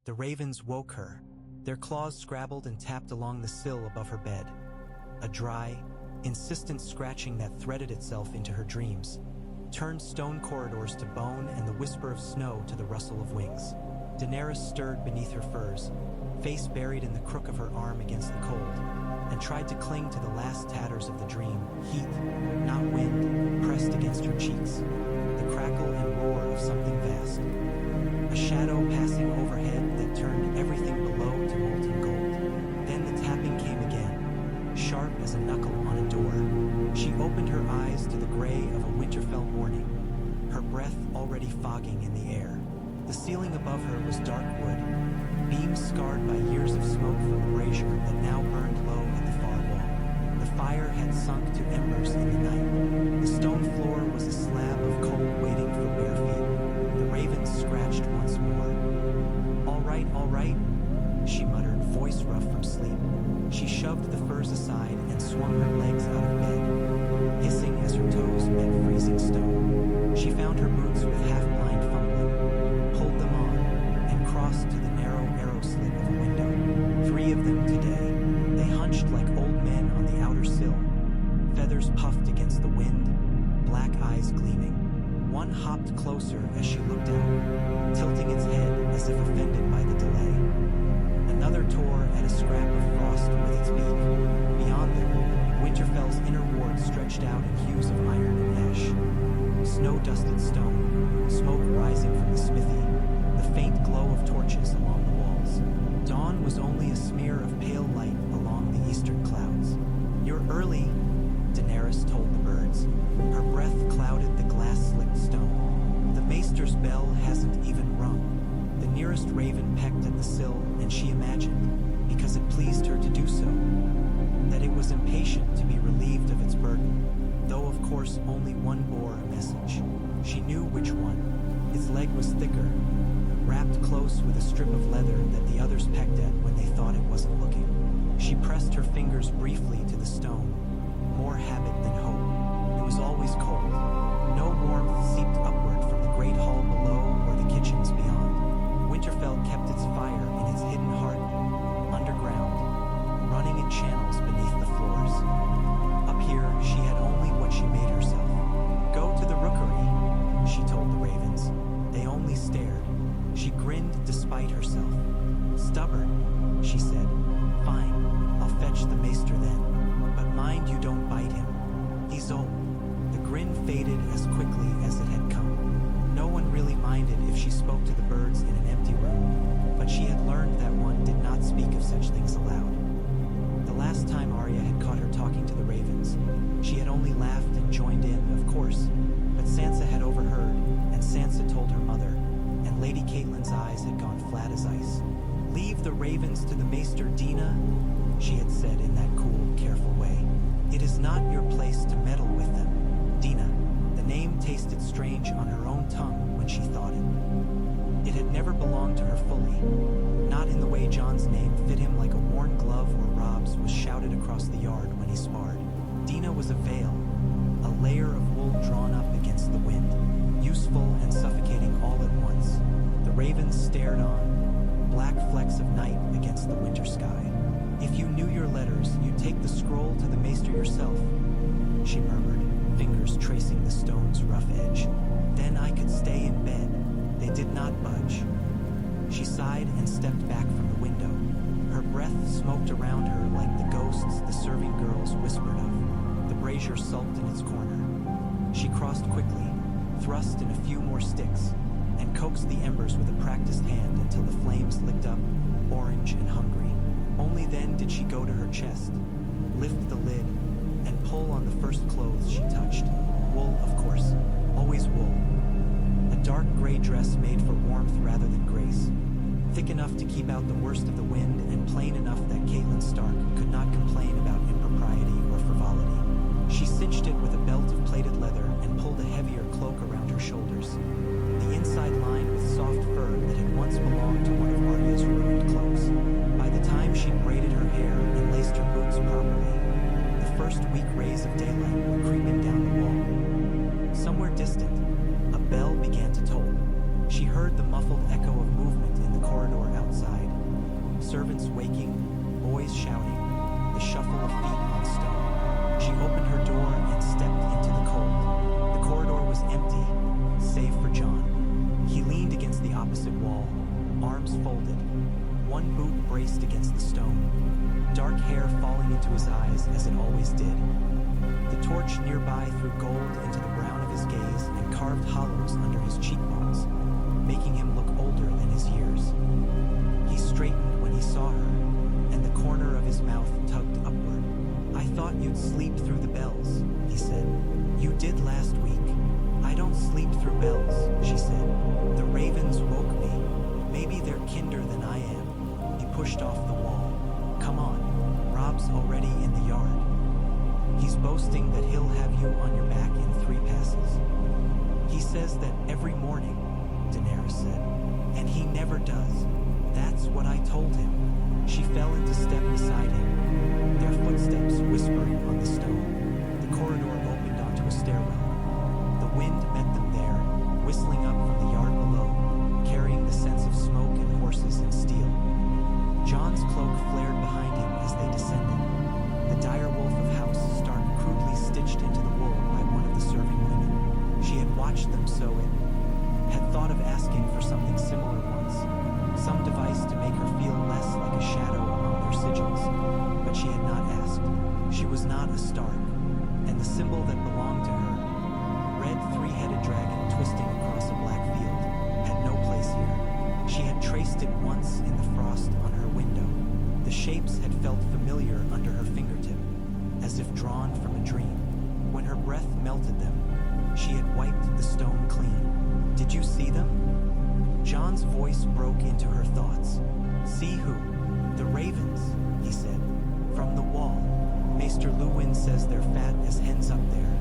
The ravens woke her. Their claws scrabbled and tapped along the sill above her bed. A dry, insistent scratching that threaded itself into her dreams turned stone corridors to bone and the whisper of snow to the rustle of wings. Daenerys stirred beneath her furs, face buried in the crook of her arm against the cold, and tried to cling to the last tatters of the dream. Heat, not wind, pressed against her cheeks. The crackle and roar of something vast. A shadow passing overhead that turned everything below to molten gold. Then the tapping came again, sharp as a knuckle on a door. She opened her eyes to the gray of a Winterfell morning, her breath already fogging in the air. The ceiling above her was dark wood, beams scarred by years of smoke from the brazier that now burned low at the far wall. The fire had sunk to embers in the night. The stone floor was a slab of coal waiting for bare feet. The ravens scratched once more. All right, she muttered, voice rough from sleep. She shoved the furs aside and swung her legs out of bed, hissing as her toes met freezing stone. She found her boots with half-blind fumbling, pulled them on, and crossed to the narrow arrow slit of a window. 3 of them today. They hunched like old men on the outer sill, feathers puffed against the wind, black eyes gleaming. One hopped closer as she looked out, tilting its head as if offended by the delay. Another tore at a scrap of frost with its beak. Beyond them, Winterfell's inner ward stretched out in hues of iron and ash. Snow-dusted stone, smoke rising from the smithy, the faint glow of torches along the walls. Dawn was only a smear of pale light along the eastern clouds. "You're early," Daenerys told the birds. Her breath clouded the glass-slicked stone. "The maester's bell hasn't even rung." The nearest raven pecked at the sill, and she imagined, because it pleased her to do so, that it was impatient to be relieved of its burden, though of course only one bore a message. She knew which one. Its leg was thicker, wrapped close with a strip of leather that the others pecked at when they thought it wasn't looking. She pressed her fingers briefly to the stone, more habit than hope. It was always cold. No warmth seeped upward from the great hall below or the kitchens beyond. Winterfell kept its fire in its hidden heart, underground, running in channels beneath the floors. Up here, she had only what she made herself. "Go to the rookery," she told the ravens. They only stared. She grinned despite herself. "Stubborn," she said. "Fine, I'll fetch the maester then. But mind you don't bite him. He's old." The grin faded as quickly as it had come. No one really minded if she spoke to the birds in an empty room, but she had learned that one did not speak of such things aloud. The last time Arya had caught her talking to the ravens, she had only laughed and joined in, of course, but Sansa had overheard, and Sansa told her mother, and Lady Catelyn's eyes had gone flat as ice. "Leave the ravens to the maester, Dina," she had said in that cool, careful way. "It is not your place to meddle with them." Dina. The name tasted strange on her own tongue when she thought it. It had never belonged to her fully, not in the way Jon's name fit him like a worn glove or Rob's was shouted across the yard when he sparred. Dina was a veil, a layer of wool drawn up against the wind, useful and suffocating all at once. The ravens stared on, black flecks of night against the winter sky. "If you knew your letters, you'd take the scroll to the maester yourself," she murmured, fingers tracing the stone's rough edge. "Then I could stay in bed." They did not budge. She sighed and stepped back from the window. Her breath smoked around her like the ghosts the serving girls whispered of. The brazier sulked in its corner. She crossed quickly, thrust in a few more sticks, and coaxed the embers with a practiced hand until the flames licked up, orange and hungry. Only then did she go to her chest, lift the lid, and pull on the first clothes she touched. Wool, of course, always wool. A dark gray dress made for warmth rather than grace, thick enough to keep out the worst of the wind and plain enough that Catelyn Stark could not complain about impropriety or frivolity. She cinched it with a belt of plaited leather and pulled a heavier cloak around her shoulders, the inside lined with soft fur that had once belonged to one of Arya's ruined cloaks. By the time she'd braided her hair and laced her boots properly, the first weak rays of daylight were creeping down the wall. Somewhere distant, a bell began to toll. She heard the muffled echo of movement in the corridor outside. Servants waking, boys shouting, the shuffle of feet on stone. She opened her door and stepped into the cold. The corridor was empty, save for Jon. He leaned against the opposite wall, arms folded, one boot braced against the stone, dark hair falling into his eyes as it always did. The torch nearby threw gold into the brown of his gaze and carved hollows under his cheekbones, making him look older than his years. He straightened when he saw her, and the corner of his mouth tugged upward. "I thought you'd sleep through the bells," he said. "You did last week." "I don't sleep through bells," she said. "The ravens woke me. Maybe they're kinder than I am." He pushed off the wall. "Come on, Rob's already in the yard. He's boasting that he'll have you on your back in 3 passes. He says that every morning," Daenerys said, "and he never does. That's what I told him." She fell into step beside him, their footsteps whispering on the stone. The corridor opened onto a stairwell. The wind met them there, whistling up from the yard below, carrying the sense of smoke and horses and steel. Jon's cloak flared behind him as they descended. The dire wolf of House Stark crudely stitched into the wool by one of the serving women. She had watched them sew it, had thought of asking for something similar once, some device to make her feel less like a shadow among their sigils, but she had not asked. She was not a Stark, and the symbol that belonged to her, red 3-headed dragon twisting across a black field, had no place here. She had traced it once in the frost on her window. The shapes had felt familiar under her fingertip, as if drawn from a dream. When her breath melted them, she had wiped the stone clean. "Did you see them?" Jon's voice broke into her thoughts. "See who?" "The ravens," he said. "From the wall. Maester Luwin says they're fat as hens up there,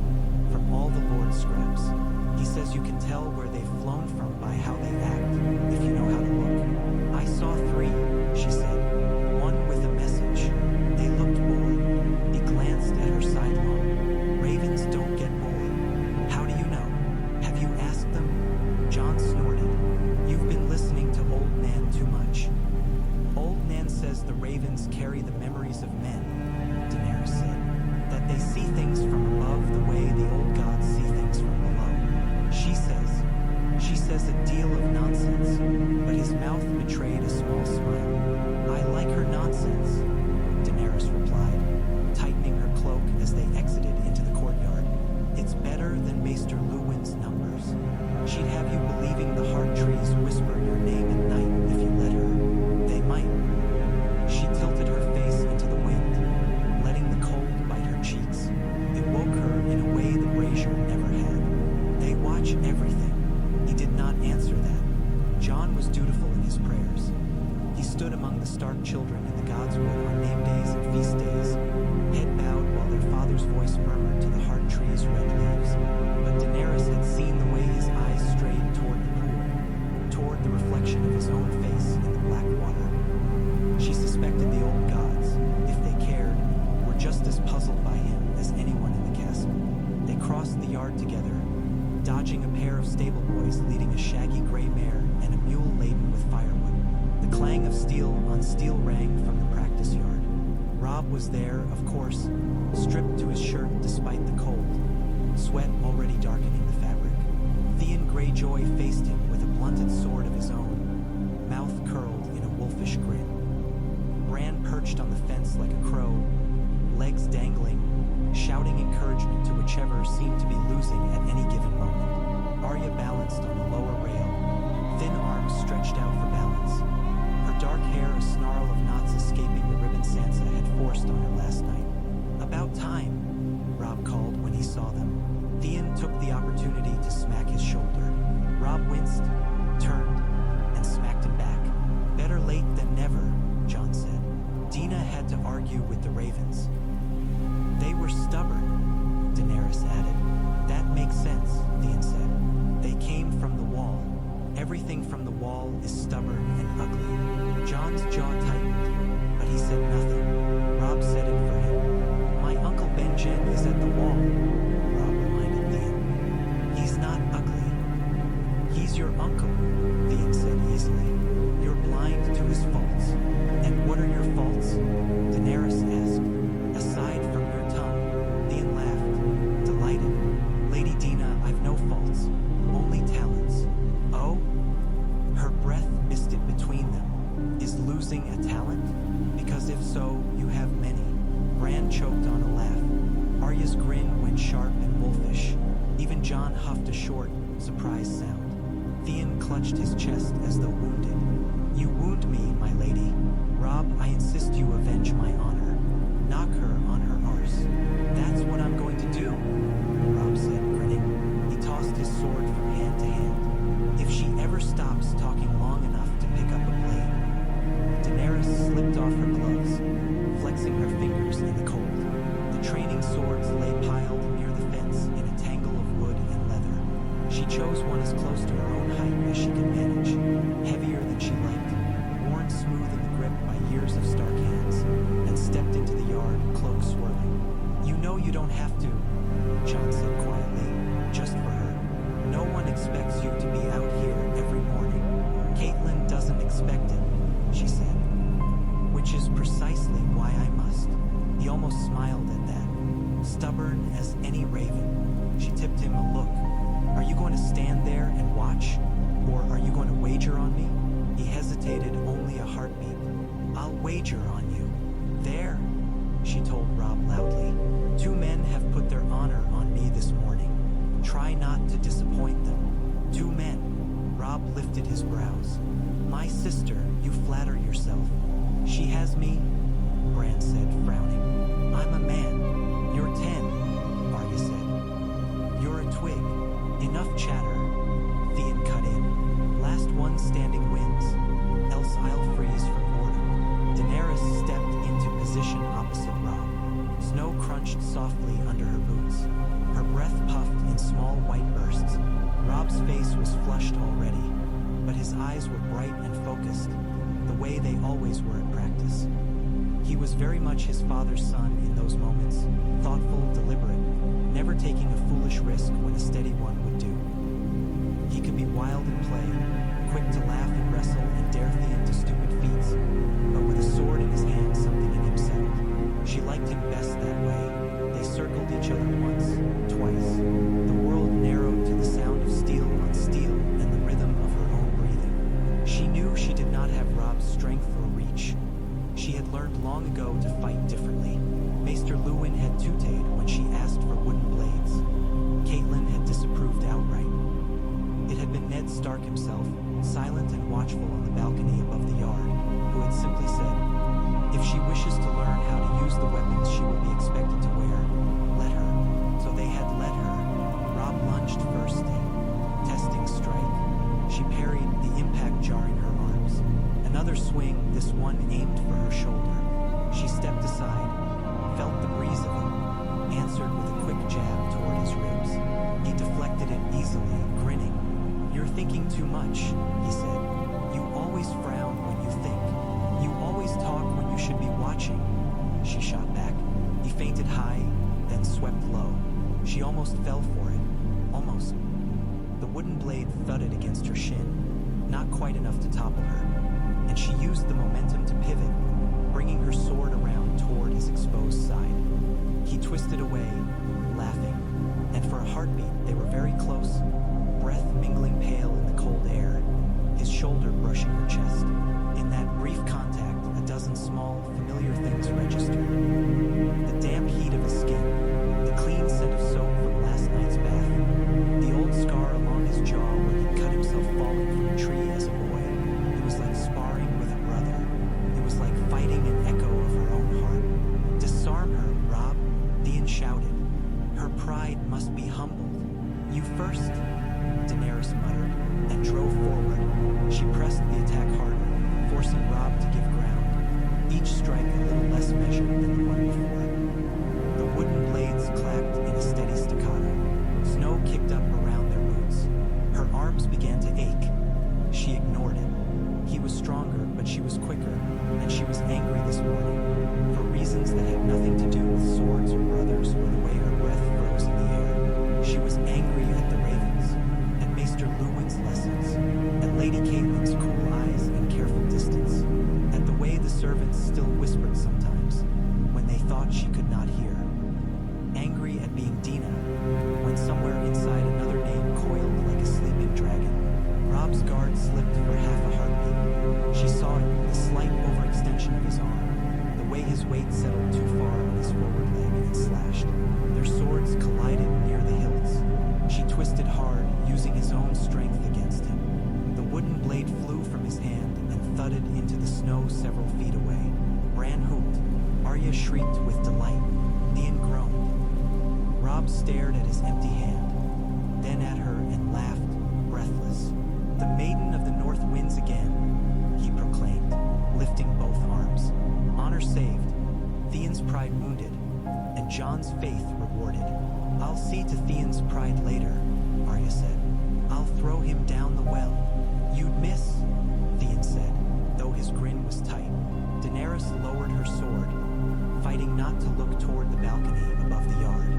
from all the Lord's scraps. He says you can tell where they've flown from by how they act, if you know how to look." "I saw 3, she said. "One with a message. They looked bored." He glanced at her sidelong. "Ravens don't get bored." "How do you know? Have you asked them?" Jon snorted. "You've been listening to Old Nan too much." "Old Nan says the ravens carry the memories of men," Daenerys said. "That they see things from above the way the old gods see things from below. She says a deal of nonsense, but his mouth betrayed a small smile. "I like her nonsense," Daenerys replied, tightening her cloak as they exited into the courtyard. "It's better than Maester Luwin's numbers. She'd have you believing the heart trees whisper your name at night if you let her. They might." She tilted her face into the wind, letting the cold bite her cheeks. It woke her in a way the brazier never had. "They watch everything." He did not answer that. Jon was dutiful in his prayers. He stood among the Stark children in the Godswood on name days and feast days, head bowed while their father's voice murmured to the heart tree's red leaves. But Daenerys had seen the way his eyes strayed toward the pool, toward the reflection of his own face in the black water. She suspected the old gods, if they cared, were just as puzzled by him as anyone in the castle. They crossed the yard together, dodging a pair of stable boys leading a shaggy gray mare and a mule laden with firewood. The clang of steel on steel rang from the practice yard. Robb was there, of course, stripped to his shirt despite the cold, sweat already darkening the fabric. Theon Greyjoy faced him with a blunted sword of his own, mouth curled in a wolfish grin. Bran perched on the fence like a crow, legs dangling, shouting encouragement to whichever seemed to be losing at any given moment. Arya balanced on the lower rail, thin arms stretched out for balance. Her dark hair a snarl of knots escaping the ribbon Sansa had forced on her last night. "About time," Robb called when he saw them. Theon took the opportunity to smack his shoulder. Robb winced, turned, and smacked him back. "Better late than never," Jon said. Dina had to argue with the ravens. "They were stubborn," Daenerys added. "That makes sense," Theon said. "They came from the wall. Everything from the wall is stubborn and ugly." Jon's jaw tightened, but he said nothing. Robb said it for him. "My Uncle Benjen is at the wall," Robb reminded Theon. "He's not ugly." "He's your uncle," Theon said easily. "You're blind to his faults, and losing a talent? Because if so, you have many. Bran choked on a laugh. Arya's grin went sharp and wolfish. Even Jon huffed a short, surprised sound. Theon clutched his chest as though wounded. You wound me, my lady. Robb, I insist you avenge my honor. Knock her on her arse. That's what I'm going to do, Robb said, grinning. He tossed his sword from hand to hand. If she ever stops talking long enough to pick up a blade. Daenerys slipped off her gloves, flexing her fingers in the cold. The training swords lay piled near the fence in a tangle of wood and leather. She chose one as close to her own height as she could manage, heavier than she liked, worn smooth in the grip by years of Stark hands, and stepped into the yard, cloak swirling. You know you don't have to, Jon said quietly, just for her. No one expects you to be out here every morning. Caitlin doesn't expect it, she said. Which is precisely why I must. He almost smiled at that. Stubborn as any raven. She tipped him a look. Are you going to stand there and watch? Or are you going to wager on me? He hesitated only a heartbeat. I'll wager on you. There, she told Robb loudly. 2 men have put their honor on me this morning. Try not to disappoint them. 2 men. Robb lifted his brows. My sister, you flatter yourself. She has me, Bran said, frowning. I'm a man. You're 10, Arya said. You're a twig. Enough chatter. Theon cut in. Last one standing wins, else I'll freeze for boredom. Daenerys stepped into position opposite Robb. Snow crunched softly under her boots. Her breath puffed in small white bursts. Robb's face was flushed already, but his eyes were bright and focused, the way they always were at practice. He was very much his father's son in those moments, thoughtful, deliberate, never taking a foolish risk when a steady one would do. He could be wild in play, quick to laugh and wrestle and dare Theon to stupid feats, but with a sword in his hand, something in him settled. She liked him best that way. They circled each other once, twice. The world narrowed to the sound of steel on steel and the rhythm of her own breathing. She knew she did not have Robb's strength or reach. She had learned long ago to fight differently. Maester Luwin had tutayed when she asked for wooden blades. Caitlin had disapproved outright. It had been Ned Stark himself, silent and watchful on the balcony above the yard, who had simply said, if she wishes to learn how to use the weapons she will be expected to wear, let her. So they had let her. Robb lunged first in, testing strike. She parried, the impact jarring her arms. Another swing, this one aimed for her shoulder. She stepped aside, felt the breeze of it, answered with a quick jab toward his ribs. He deflected it easily, grinning. You're thinking too much, he said. You always frown when you think. You always talk when you should be watching. She shot back. He feinted high, then swept low. She almost fell for it. Almost. The wooden blade thudded against her shin, not quite enough to topple her, and she used the momentum to pivot, bringing her sword around toward his exposed side. He twisted away, laughing, and for a heartbeat they were very close, breath mingling pale in the cold air, his shoulder brushing her chest. In that brief contact, a dozen small, familiar things registered. The damp heat of his skin, the clean scent of soap from last night's bath, the old scar along his jaw where he'd cut himself falling from a tree as a boy. It was like sparring with a brother. It was like fighting an echo of her own heart. Disarm her, Robb, Theon shouted. Her pride must be humbled. You first, Daenerys muttered, and drove forward. She pressed the attack harder, forcing Robb to give ground, each strike a little less measured than the one before. The wooden blades clacked in a steady staccato. Snow kicked up around their boots. Her arms began to ache. She ignored him. He was stronger, but she was quicker, and she was angry this morning, for reasons that had nothing to do with swords or brothers or the way her breath froze in the air. She was angry at the ravens, at Maester Luwin's lessons, at Lady Caitlyn's cool eyes and careful distance, at the way the servants still whispered sometimes, when they thought she could not hear. Angry at being Dina, when somewhere inside another name coiled like a sleeping dragon. Robb's guard slipped for half a heartbeat. She saw it, the slight overhang position of his arm, the way his weight settled too far on his forward leg and slashed. Their swords collided near the hilts. She twisted hard, using his own strength against him. The wooden blade flew from his hand and thudded into the snow several feet away. Bran hooped. Arya shrieked with delight. Theon groaned. Robb stared at his empty hand, then at her and laughed, breathless. "The Maiden of the North wins again," he proclaimed, lifting both arms. "Honor saved, Theon's pride wounded, and Jon's faith rewarded." "I'll see to Theon's pride later," Arya said. "I'll throw him down the well." "You'd miss," Theon said, though his grin was tight. Daenerys lowered her sword, fighting not to look toward the balcony above the yard.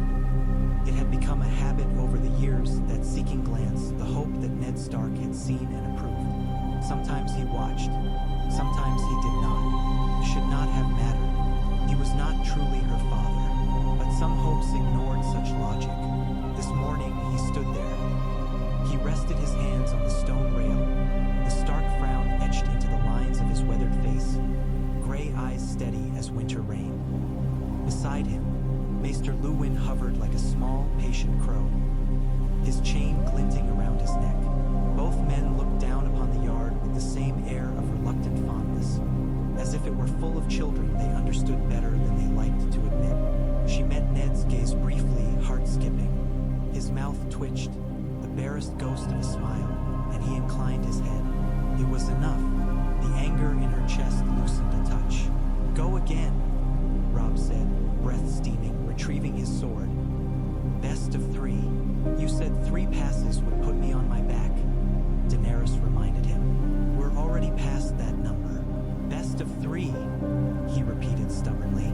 It had become a habit over the years, that seeking glance, the hope that Ned Stark had seen and approved. Sometimes he watched, sometimes he did not. Should not have mattered. He was not truly her father, but some hopes ignored such logic. This morning he stood there. He rested his hands on the stone rail, the stark frown etched into the lines of his weathered face, gray eyes steady as winter rain. Beside him, Maester Luwin hovered like a small, patient crow, his chain glinting around his neck. Both men looked down upon the yard with the same air of reluctant fondness. As if it were full of children they understood better than they liked to admit. She met Ned's gaze briefly, heart-skipping. His mouth twitched, the barest ghost of a smile, and he inclined his head. It was enough. The anger in her chest loosened a touch. "Go again," Robb said, breath steaming, retrieving his sword. "Best of 3. You said 3 passes would put me on my back," Daenerys reminded him. "We're already past that number." "Best of 3, he repeated stubbornly.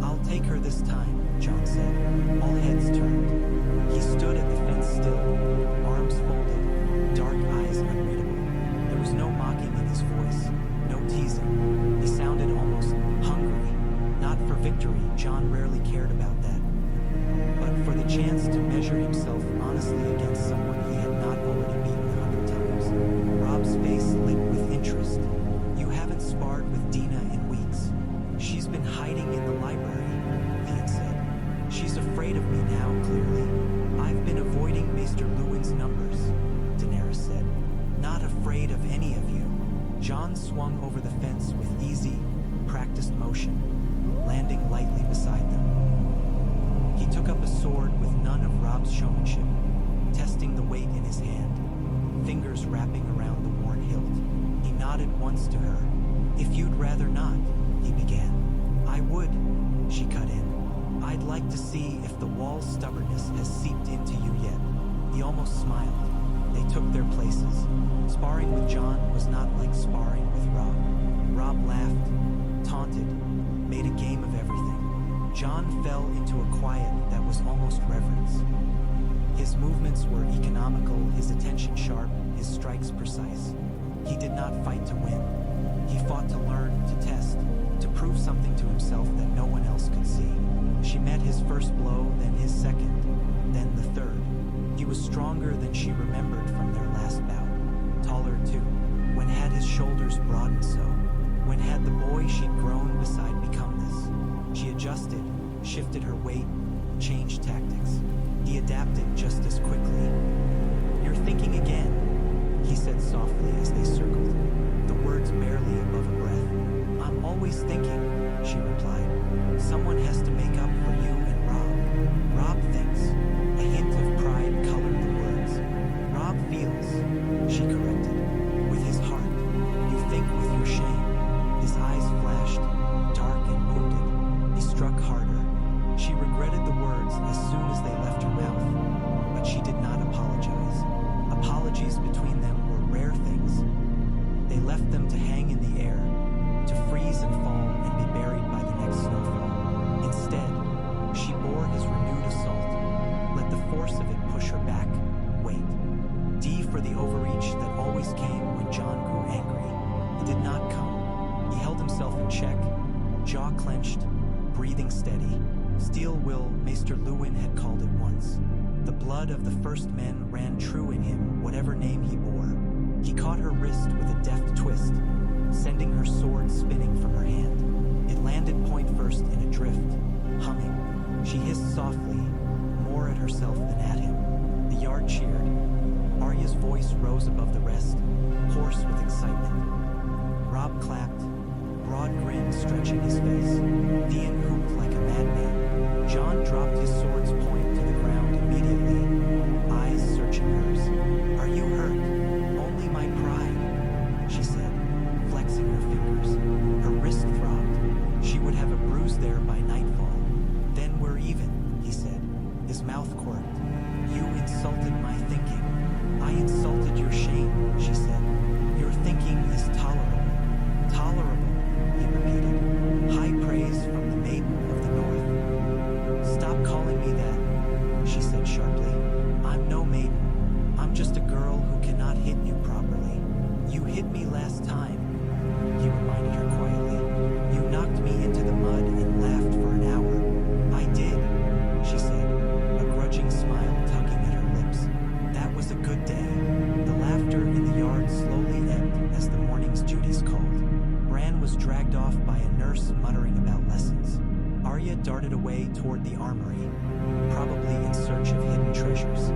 "I'll take her this time," Jon said. All heads turned. He stood at the fence still, arms folded, dark eyes unreadable. There was no mocking in his voice, no teasing. He sounded almost hungry. Not for victory, Jon rarely cared about that, but for the chance to measure himself honestly against someone he had not already beaten 100 times. Robb's face lit with interest. "You haven't sparred with Dina in weeks. She's been hiding in the library," Theon said. "She's afraid of me now, clearly. I've been avoiding Maester Luwin's numbers," Daenerys said. "Not afraid of any of you." Jon swung over the fence with easy, practiced motion, landing lightly beside them. He took up a sword with none of Robb's showmanship, testing the weight in his hand, fingers wrapping around the worn hilt. He nodded once to her. "If you'd rather not," he began. "I would," she cut in. "I'd like to see if the wall's stubbornness has seeped into you yet." He almost smiled. They took their places. Sparring with Jon was not like sparring with Robb. Robb laughed, taunted, made a game of everything. Jon fell into a quiet that was almost reverence. His movements were economical, his attention sharp, his strikes precise. He did not fight to win. He fought to learn, to test, to prove something to himself that no one else could see. She met his first blow, then his second, then the third. He was stronger than she remembered from their last bout. Taller, too. When had his shoulders broadened so? When had the boy she'd grown beside become this? She adjusted, shifted her weight, changed tactics. He adapted just as quickly. "You're thinking again," he said softly as they circled, the words barely above a breath. "I'm always thinking," she replied. "Someone has to make up for you and Robb." "Robb thinks." A hint of pride colored the words. "Robb feels," she corrected, "with his heart. You think with your shame." His eyes flashed, dark and wounded. He struck harder. She regretted the words as soon as they left her mouth, but she did not apologize. Apologies between them were rare things. They left them to hang in the air, to freeze and fall and be buried by the next snowfall. Instead, she bore his renewed assault, let the force of it push her back, wait. D for the overreach that always came when Jon grew angry. It did not come. He held himself in check, jaw clenched, breathing steady. Steel will, Maester Luwin had called it once. The blood of the first men ran true in him, whatever name he bore. He caught her wrist with a deft twist, sending her sword spinning from her hand. landed point first in a drift, humming. She hissed softly, more at herself than at him. The yard cheered. Arya's voice rose above the rest, hoarse with excitement. Robb clapped, broad grin stretching his face. Theon hooped like a madman. Jon dropped his sword's point to the ground immediately, eyes searching hers. "Are you hurt?" "Only my pride," she said, flexing her fingers. Her wrist throbbed. She would have a bruise there by nightfall. "Then we're even," he said, his mouth quirked. "You insulted my thinking." "I insulted your shame," she said. "Your thinking is tolerable." "Tolerable," he repeated. "High praise from the maiden of the north." "Stop calling me that," she said sharply. "I'm no maiden. I'm just a girl who cannot hit you properly." "You hit me last time," he reminded her quietly. "You knocked me into the mud and laughed for an hour." "I did," she said, a grudging smile tugging at her lips. "That was a good day." The laughter in the yard slowly ebbed as the morning's duties called. Bran was dragged off by a nurse muttering about lessons. Arya darted away toward the armory, probably in search of hidden treasures.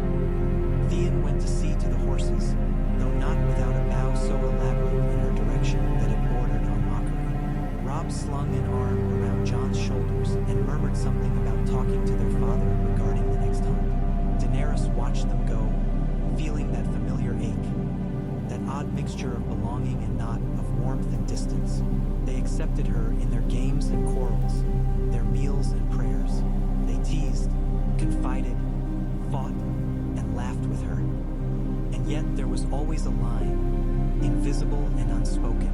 Theon went to see to the horses, though not without a bow so elaborate in her direction that it bordered on mockery. Robb slung an arm around Jon's shoulders and murmured something about talking to their father regarding the next hunt. Daenerys watched them go, feeling that familiar ache, that odd mixture of belonging and not, of warmth and distance. They accepted her in their games and quarrels, their meals and prayers. They teased, confided, fought, and laughed with her. And yet there was always a line, invisible and unspoken.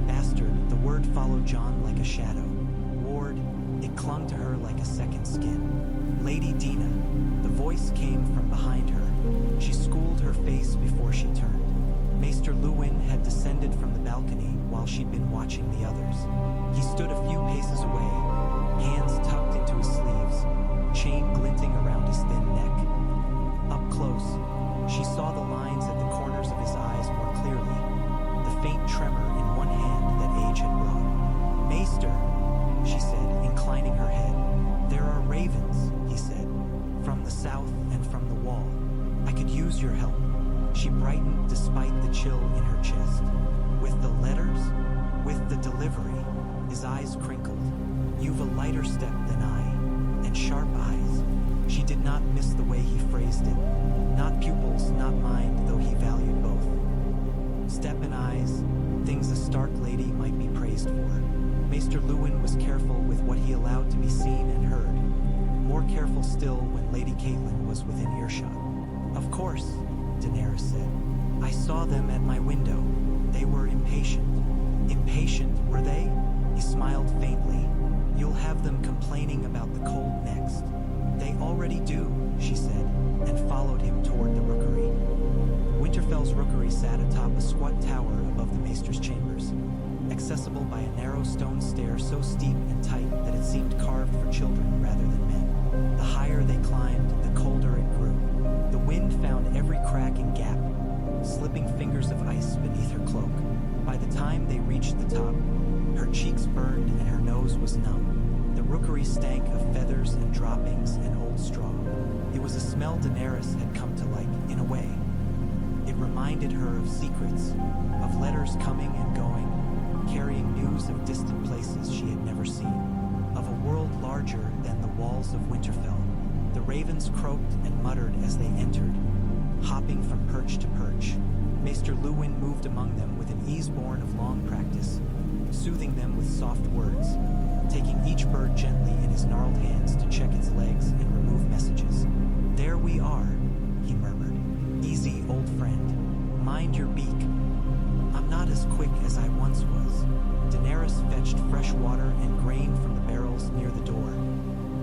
Bastard, the word followed Jon like a shadow. Ward, it clung to her like a second skin. Lady Dina, the voice came from behind her. She schooled her face before she turned. Maester Luwin had descended from the balcony while she'd been watching the others. He stood a few paces away, hands tucked into his sleeves, chain glinting around his thin neck. Up close, she saw the lines at the corners of his eyes more clearly, the faint tremor in one hand that age had brought. "Maester," she said, inclining her head. "There are ravens," he said, "from the south and from the wall. I could use your help." She brightened despite the chill in her chest. "With the letters? With the delivery?" His eyes crinkled. "You've a lighter step than I, and sharp eyes." She did not miss the way he phrased it. Not pupils, not mind, though he valued both. Step and eyes, things a Stark lady might be praised for. Maester Luwin was careful with what he allowed to be seen and heard. More careful still when Lady Catelyn was within earshot. "Of course," Daenerys said. "I saw them at my window. They were impatient." "Impatient, were they?" He smiled faintly. "You'll have them complaining about the cold next." "They already do," she said, and followed him toward the rookery. Winterfell's rookery sat atop a squat tower above the maester's chambers, accessible by a narrow stone stair so steep and tight that it seemed carved for children rather than men. The higher they climbed, the colder it grew. The wind found every crack and gap, slipping fingers of ice beneath her cloak. By the time they reached the top, her cheeks burned and her nose was numb. The rookery stank of feathers and droppings and old straw. It was a smell Daenerys had come to like, in a way. It reminded her of secrets, of letters coming and going, carrying news of distant places she had never seen, of a world larger than the walls of Winterfell. The ravens croaked and muttered as they entered, hopping from perch to perch. Maester Luwin moved among them with an ease born of long practice, soothing them with soft words, taking each bird gently in his gnarled hands to check its legs and remove messages. "There we are," he murmured. "Easy, old friend. Mind your beak. I'm not as quick as I once was." Daenerys fetched fresh water and grain from the barrels near the door,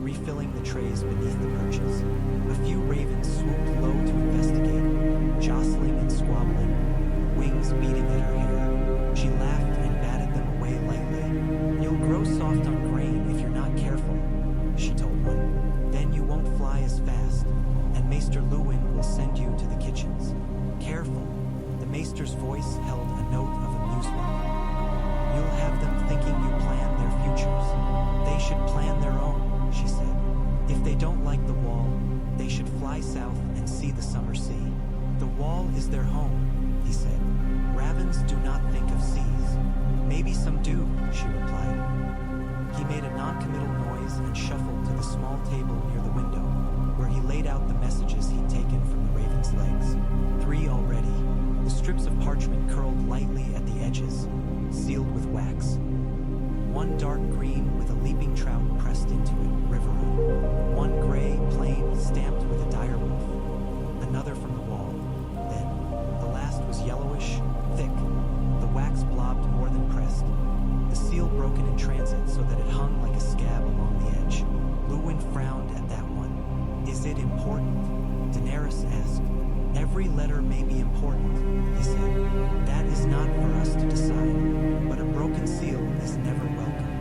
refilling the trays beneath the perches. A few ravens swooped low to investigate, jostling and squabbling, wings beating at her hair. She laughed and batted them away lightly. "You'll grow soft on grain if you're not careful," she told one. "Then you won't fly as fast, and Maester Luwin will send you to the kitchens. Careful." The Maester's voice held a note of amusement. "You'll have them thinking you plan their futures." south and see the summer sea. The wall is their home, he said. Ravens do not think of seas. Maybe some do, she replied. He made a non-committal noise and shuffled to the small table near the window, where he laid out the messages he'd taken from the raven's legs. 3 already, the strips of parchment curled lightly at the edges, sealed with wax. 1 dark green with a leaping trout pressed into it, riverine. 1 gray, plain, stamped with a dire wolf. Another from the wall. Then, the last was yellowish, thick. The wax blobbed more than pressed. The seal broken in transit so that it hung like a scab along the edge. Luwin frowned at that one. Is it important? Daenerys asked. Every letter may be important, he said. That is not for us to decide, but a broken seal is never welcome.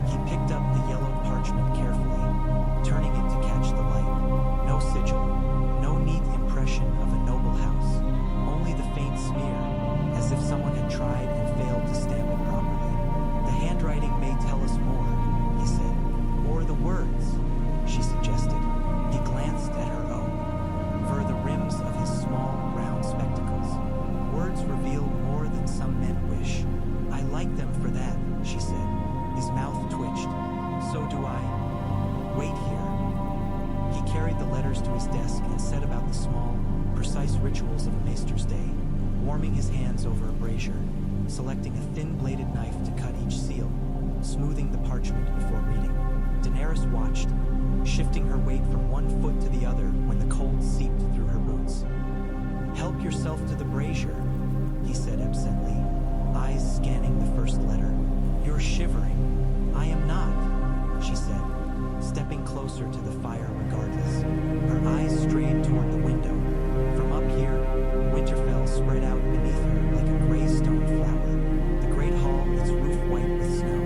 He picked up the yellowed parchment carefully, turning it to catch the light. No sigil, no neat impression of a noble house, only the faint smear, as if someone had tried and failed to stamp it properly. The handwriting may tell us more, he said. Or the words, she suggested. He glanced at her own, for the rims of his small, round spectacles. Words reveal more than some men wish. I like them for that, she said. His mouth twitched. So do I. Wait here. He carried the letters to his desk and set about the small, precise rituals of a maester's day, warming his hands over a brazier, selecting a thin-bladed knife to cut each seal, smoothing the parchment before reading. Daenerys watched, shifting her weight from one foot to the other when the cold seeped through her boots. Help yourself to the brazier, he said absently, eyes scanning the first letter. You're shivering. I am not, she said, stepping closer to the fire regardless. Her eyes strayed toward the window. From up here, Winterfell spread out beneath her like a gray stone flower. The great hall, its roof white with snow,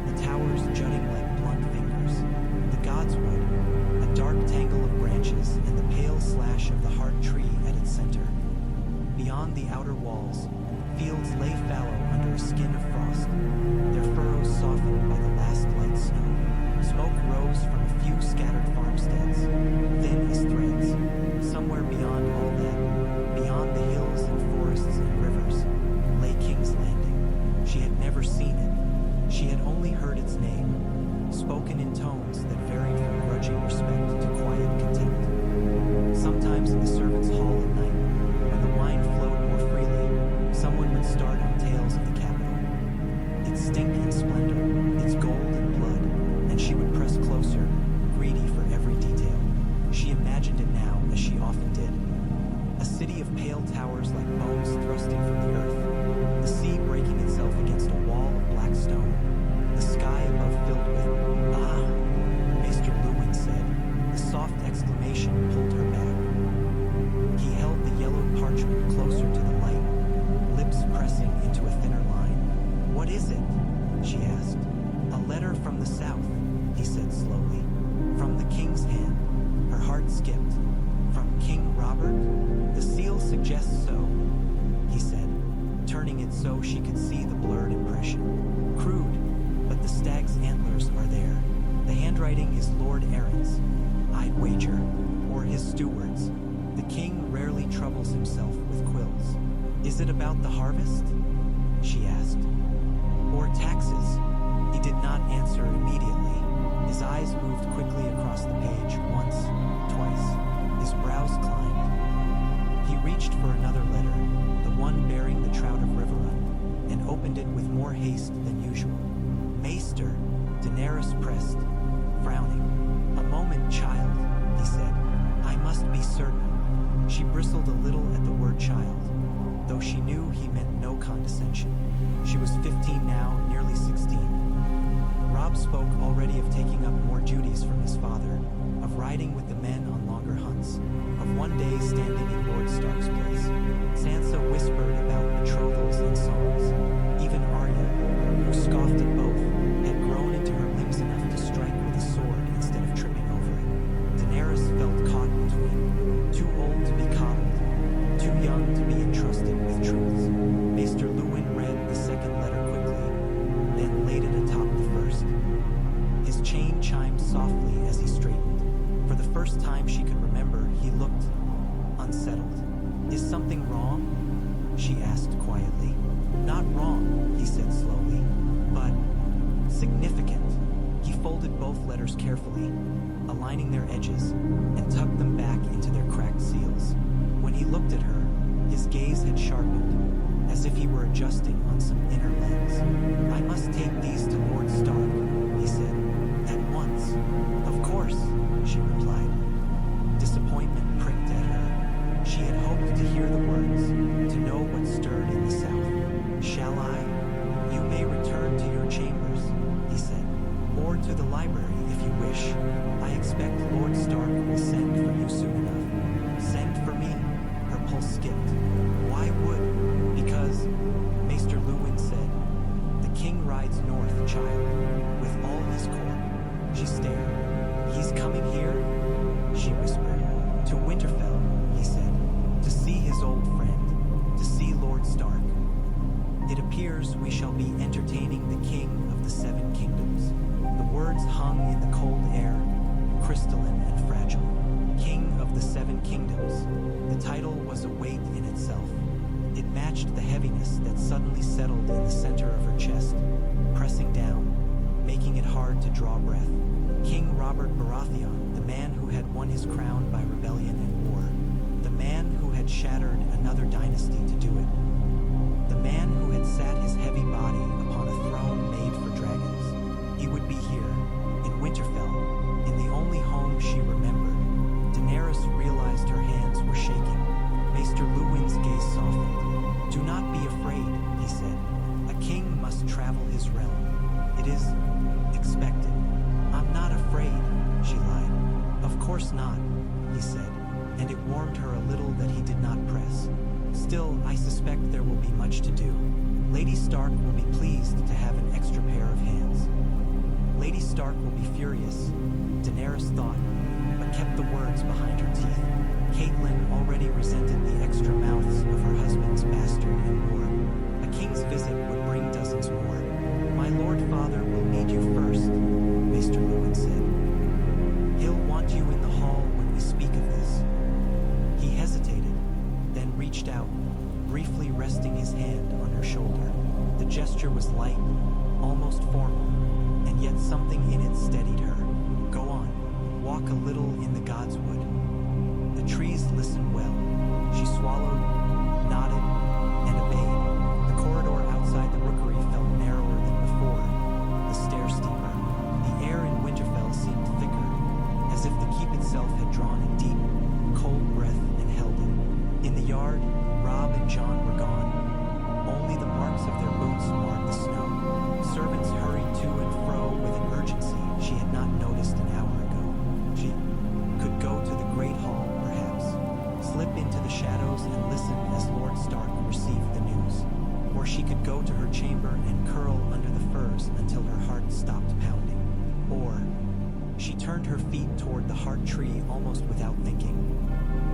the towers jutting like blunt fingers. The godswood, a dark tangle of branches, and the pale slash of the hard tree at its center. Beyond the outer walls, fields lay fallow under a skin of frost, their furrows softened by the last light snow. Smoke rose from a few scattered farmsteads, thin as threads. Somewhere beyond all that, beyond the hills and forests and rivers, lay King's Landing. She had never seen it. She had only heard its name, spoken in tones that varied from grudging respect to quiet contempt. Sometimes in the servants' hall at night, when the wine flowed more freely, someone would start on tales of the capital. Its stink and splendor, its gold and blood, and she would press closer, greedy for every detail. She imagined it now, as she often did. A city of pale towers like bones thrusting from the earth, the sea breaking itself against a wall of black stone, the sky above filled with, "Ah," Maester Luwin said. The soft exclamation pulled her back. He held the yellowed parchment closer to the light, lips pressing into a thinner line. "What is it?" she asked. "A letter from the south," he said slowly. "From the king's hand." Her heart skipped. "From King Robert? The seal suggests so," he said, turning it so she could see the blurred impression. "Crude, but the stag's antlers are there. The handwriting is Lord Aaron's, I'd wager, or his steward's. The king rarely troubles himself with quills. Is it about the harvest?" she asked. "Or taxes?" He did not answer immediately. His eyes moved quickly across the page, once, twice. His brows climbed. He reached for another letter, the one bearing the trout of Riverrun, and opened it with more haste than usual. "Maester," Daenerys pressed, frowning. "A moment, child," he said. "I must be certain." She bristled a little at the word child, though she knew he meant no condescension. She was 15 now, nearly 16. Robb spoke already of taking up more duties from his father, of riding with the men on longer hunts, of one day standing in Lord Stark's place. Sansa whispered about betrothals and songs. Even Arya, who scoffed at both, had grown into her limbs enough to strike with a sword instead of tripping over it. Daenerys felt caught between, too old to be coddled, too young to be entrusted with truths. Maester Luwin read the second letter quickly, then laid it atop the first. His chain chimed softly as he straightened. For the first time she could remember, she asked quietly. Not wrong, he said slowly, but significant. He folded both letters carefully, aligning their edges, and tucked them back into their cracked seals. When he looked at her, his gaze had sharpened, as if he were adjusting on some inner lens. I must take these to Lord Stark, he said, at once. Of course, she replied. Disappointment pricked at her. She had hoped to hear the words, to know what stirred in the south. Shall I? You may return to your chambers, he said, or to the library if you wish. I expect Lord Stark will send for you soon enough. Send for me? Her pulse skipped. Why would? Because, Maester Luwin said, the king rides north, child, with all his court. She stared. He's coming here? She whispered. To Winterfell, he said, to see his old friend, to see Lord Stark. It appears we shall be entertaining the king of the Seven Kingdoms. The words hung in the cold air, crystalline and fragile. King of the Seven Kingdoms. The title was a weight in itself. It matched the heaviness that suddenly settled in the center of her chest, pressing down, making it hard to draw breath. King Robert Baratheon, the man who had won his crown by rebellion and war. The man who had shattered another dynasty to do it. The man who had sat his heavy body upon a throne made for dragons. He would be here, in Winterfell, in the only home she remembered. Daenerys realized her hands were shaking. Maester Luwin's gaze softened. Do not be afraid, he said. A king must travel his realm. It is expected. I'm not afraid, she lied. Of course not, he said, and it warmed her a little that he did not press. Still, I suspect there will be much to do. Lady Stark will be pleased to have an extra pair of hands. Lady Stark will be furious, Daenerys thought, but kept the words behind her teeth. Catelyn already resented the extra mouths of her husband's bastard and more. A king's visit would bring dozens more. My lord father will need you first, Maester Luwin said. He'll want you in the hall when we speak of this. He hesitated, then reached out, briefly resting his hand on her shoulder. The gesture was light, almost formal, and yet something in it steadied her. Go on, walk a little in the godswood. The trees listened well. She swallowed, nodded, and obeyed. The corridor outside the rookery felt narrower than before, the stair steeper. The air in Winterfell seemed thicker, as if the keep itself had drawn a deep, cold breath and held it. In the yard, Robb and Jon were gone. Only the marks of their boots marred the snow. Servants hurried to and fro with an urgency she had not noticed an hour ago. She could go to the Great Hall, perhaps, slip into the shadows and listen as Lord Stark received the news. Or she could go to her chamber and curl under the furs until her heart stopped pounding. Or she turned her feet toward the heart tree almost without thinking.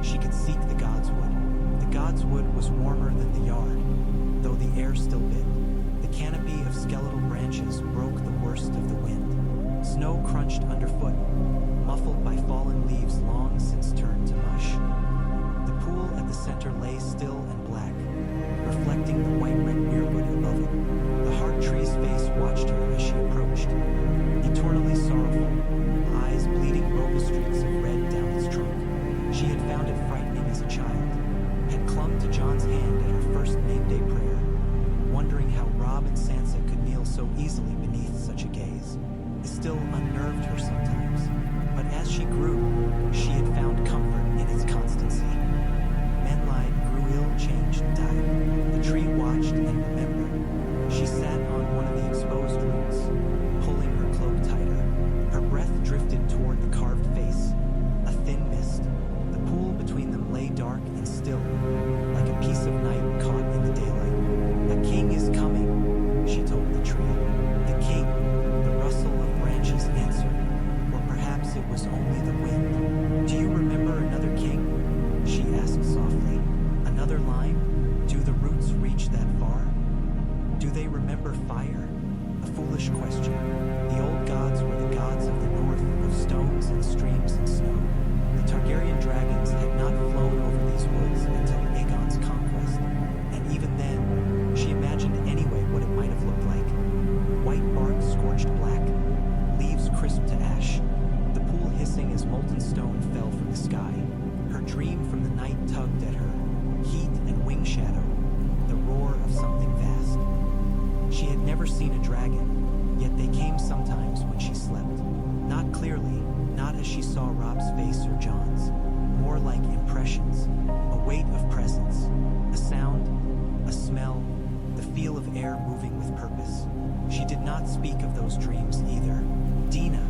She could seek the godswood. The godswood was warmer than the yard, though the air still bit. The canopy of skeletal branches broke the worst of the wind. Snow crunched underfoot, muffled by fallen leaves long since turned to mush. The pool at the center lay still and black, reflecting the white-red weirwood above it. The heart tree's face watched her as she approached, eternally sorrowful, eyes bleeding rope streaks of red down its trunk. She had found it frightening as a child, had clung to Jon's hand at her first name day prayer, wondering how Robb and Sansa could kneel so easily beneath such a gaze. It still unnerved her sometimes, but as she grew, she had found comfort in its constancy. Men lied, grew ill, changed, died. The tree watched and remembered. She sat on one of the exposed roots, pulling her cloak tighter. Her breath drifted toward the carved face, a thin mist. The pool between them lay dark and still, like a piece of night caught in the daylight. A king is coming, she told the tree. The king, the rustle of branches answered, or perhaps it was only the wind. Do you remember another king? She asked softly. Another line? Do the roots reach that far? Do they remember fire? A foolish question. The old gods were the gods of the north, of stones and streams and snow. The Targaryen dragons had not flown over these woods until Aegon's conquest, and even scorched black, leaves crisp to ash, the pool hissing as molten stone fell from the sky. Her dream from the night tugged at her, heat and wing shadow, the roar of something vast. She had never seen a dragon, yet they came sometimes when she slept. Not clearly, not as she saw Rob's face or John's, more like impressions, a weight of presence, a sound, a smell, the feel of air moving with purpose. She did not speak of those dreams either. Dina,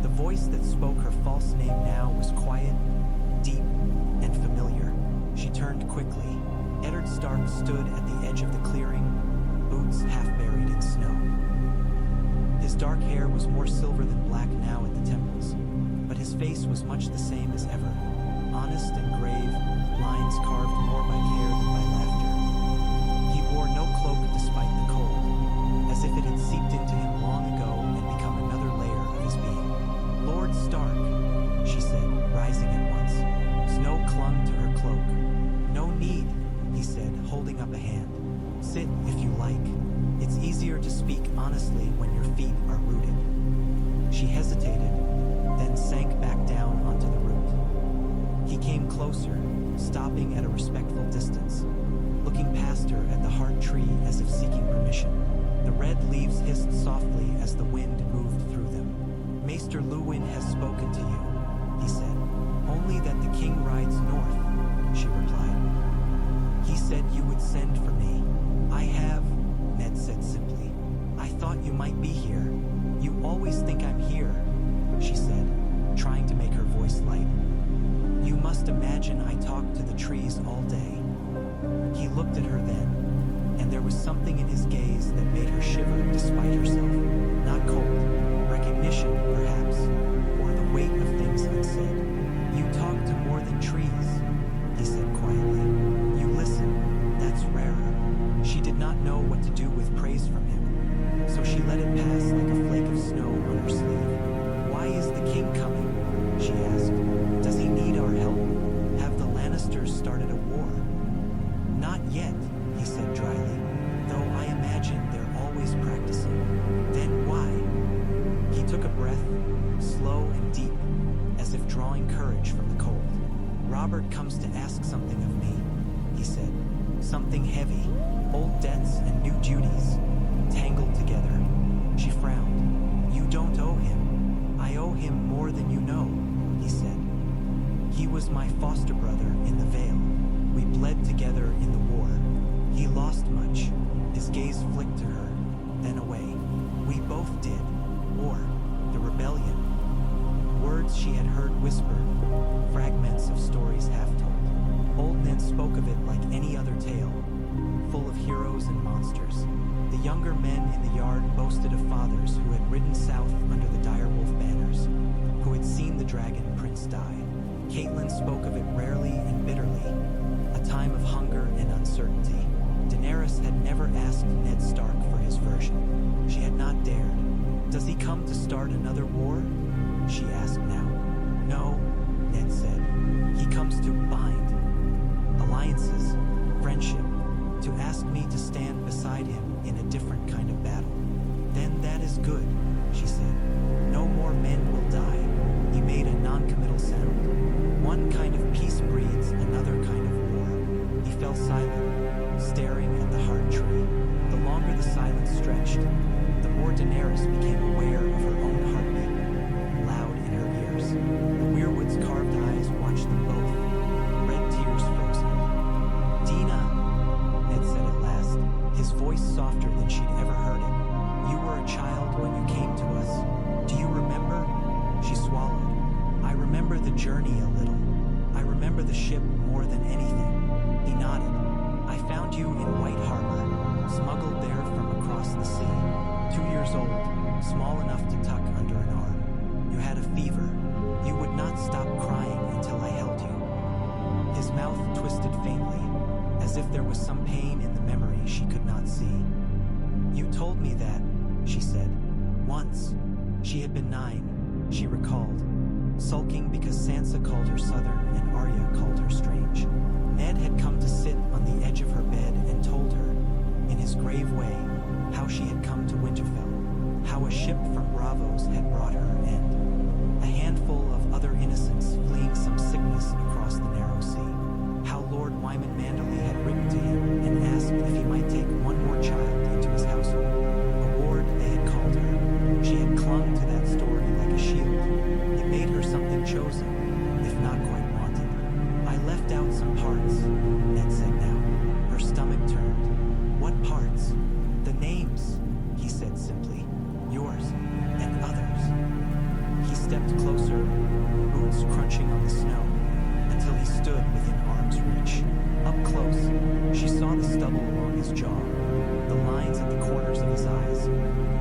the voice that spoke her false name now, was quiet, deep, and familiar. She turned quickly. Eddard Stark stood at the edge of the clearing, boots half buried in snow. His dark hair was more silver than black now at the temples, but his face was much the same as ever, honest and grave, lines carved more by care than by laughter. He wore no cloak despite the cold, as if it had seeped into him long ago and become another layer of his being. "Lord Stark," she said, rising at once. Snow clung to her cloak. "No need," he said, holding up a hand. "Sit if you like. It's easier to speak honestly when your feet are rooted." She hesitated, then sank back down onto the root. He came closer, stopping at a respectful distance, looking past her at the heart tree as if seeking permission. The red leaves hissed softly as the wind moved through them. "Maester Luwin has spoken to you," he said. "Only that the king rides north," she replied. "He said you would send for me." "I have," Ned said simply. "I thought you might be here." "You always think I'm here," she said, trying to make her voice light. "You must imagine I talk to the trees all day." He looked at her then, and there was something in his gaze that made her shiver despite herself. Not cold, recognition perhaps, or the weight of things unsaid. "You talk to more than trees," he said quietly. "You listen, that's rarer." She did not know what to do with praise from him, so she let it pass like a flake of snow on her sleeve. "Why is the king coming?" she asked. "Does he need our help? Have the Lannisters started a war?" "Not yet," he said dryly, "though I imagine they're always practicing." "Then why?" He took a breath, slow and deep, as if drawing courage from the cold. "Robert comes to ask something of me," he said. "Something heavy, old debts and new duties, tangled together." She frowned. "You don't owe him." "I owe him more than you know," he said. "He was my foster brother in the Vale. We bled together in the war. He lost much." His gaze flicked to her, then away. "We both did. War, the rebellion." Words she had heard whispered, fragments of stories half told. Old Ned spoke of it like any other tale, full of heroes and monsters. The younger men in the yard boasted of fathers who had ridden south under the direwolf banners, who had seen the dragon prince die. Caitlin spoke of it rarely and bitterly, a time of hunger and uncertainty. Daenerys had never asked Ned Stark for his version. She had not dared. "Does he come to start another war?" she asked now. "No," Ned said. "He comes to bind. Alliances, friendship, to ask me to stand beside him in a different kind of battle." "Then that is good," she said. "No more men will die." He made a non-committal sound. "One kind of peace breeds another kind of war." He fell silent, staring at the hard tree. The longer the silence stretched, the more Daenerys became aware of her own heartbeat, loud in her ears. The weirwood's carved eyes watched them both, red tears frozen. "Dina," Ned said at last, his voice softer than she'd ever heard it. "You were a child when you came to us. Do you remember?" She swallowed. "I remember the journey a little. I remember the ship more than anything." He nodded. "I found you in White Harbor, smuggled there from across the sea. 2 years old, small enough to tuck under an arm. You had a fever. You would not stop crying until I held you." His mouth twisted faintly, as if there was some pain in the memory she could not see. "You told me that," she said. "Once. She had been 9, she recalled, sulking because Sansa called her Southern and Arya called her strange. Ned had come to sit on the edge of her bed and told her, in his grave way, how she had come to Winterfell. how a ship from Bravos had brought her and a handful of other innocents fleeing some sickness across the narrow sea. How Lord Wyman Manderley had written to him and asked if he might take one more child into his household. A ward, they had called her. She had clung to that story like a shield. It made her something chosen, if not quite wanted. I left out some parts, Ned said now. Her stomach turned. What parts? The names, he said simply. Yours and others. He stepped closer, boots crunching on the snow, until he stood within arm's reach. Up close, she saw the stubble along his jaw, the lines at the corners of his eyes,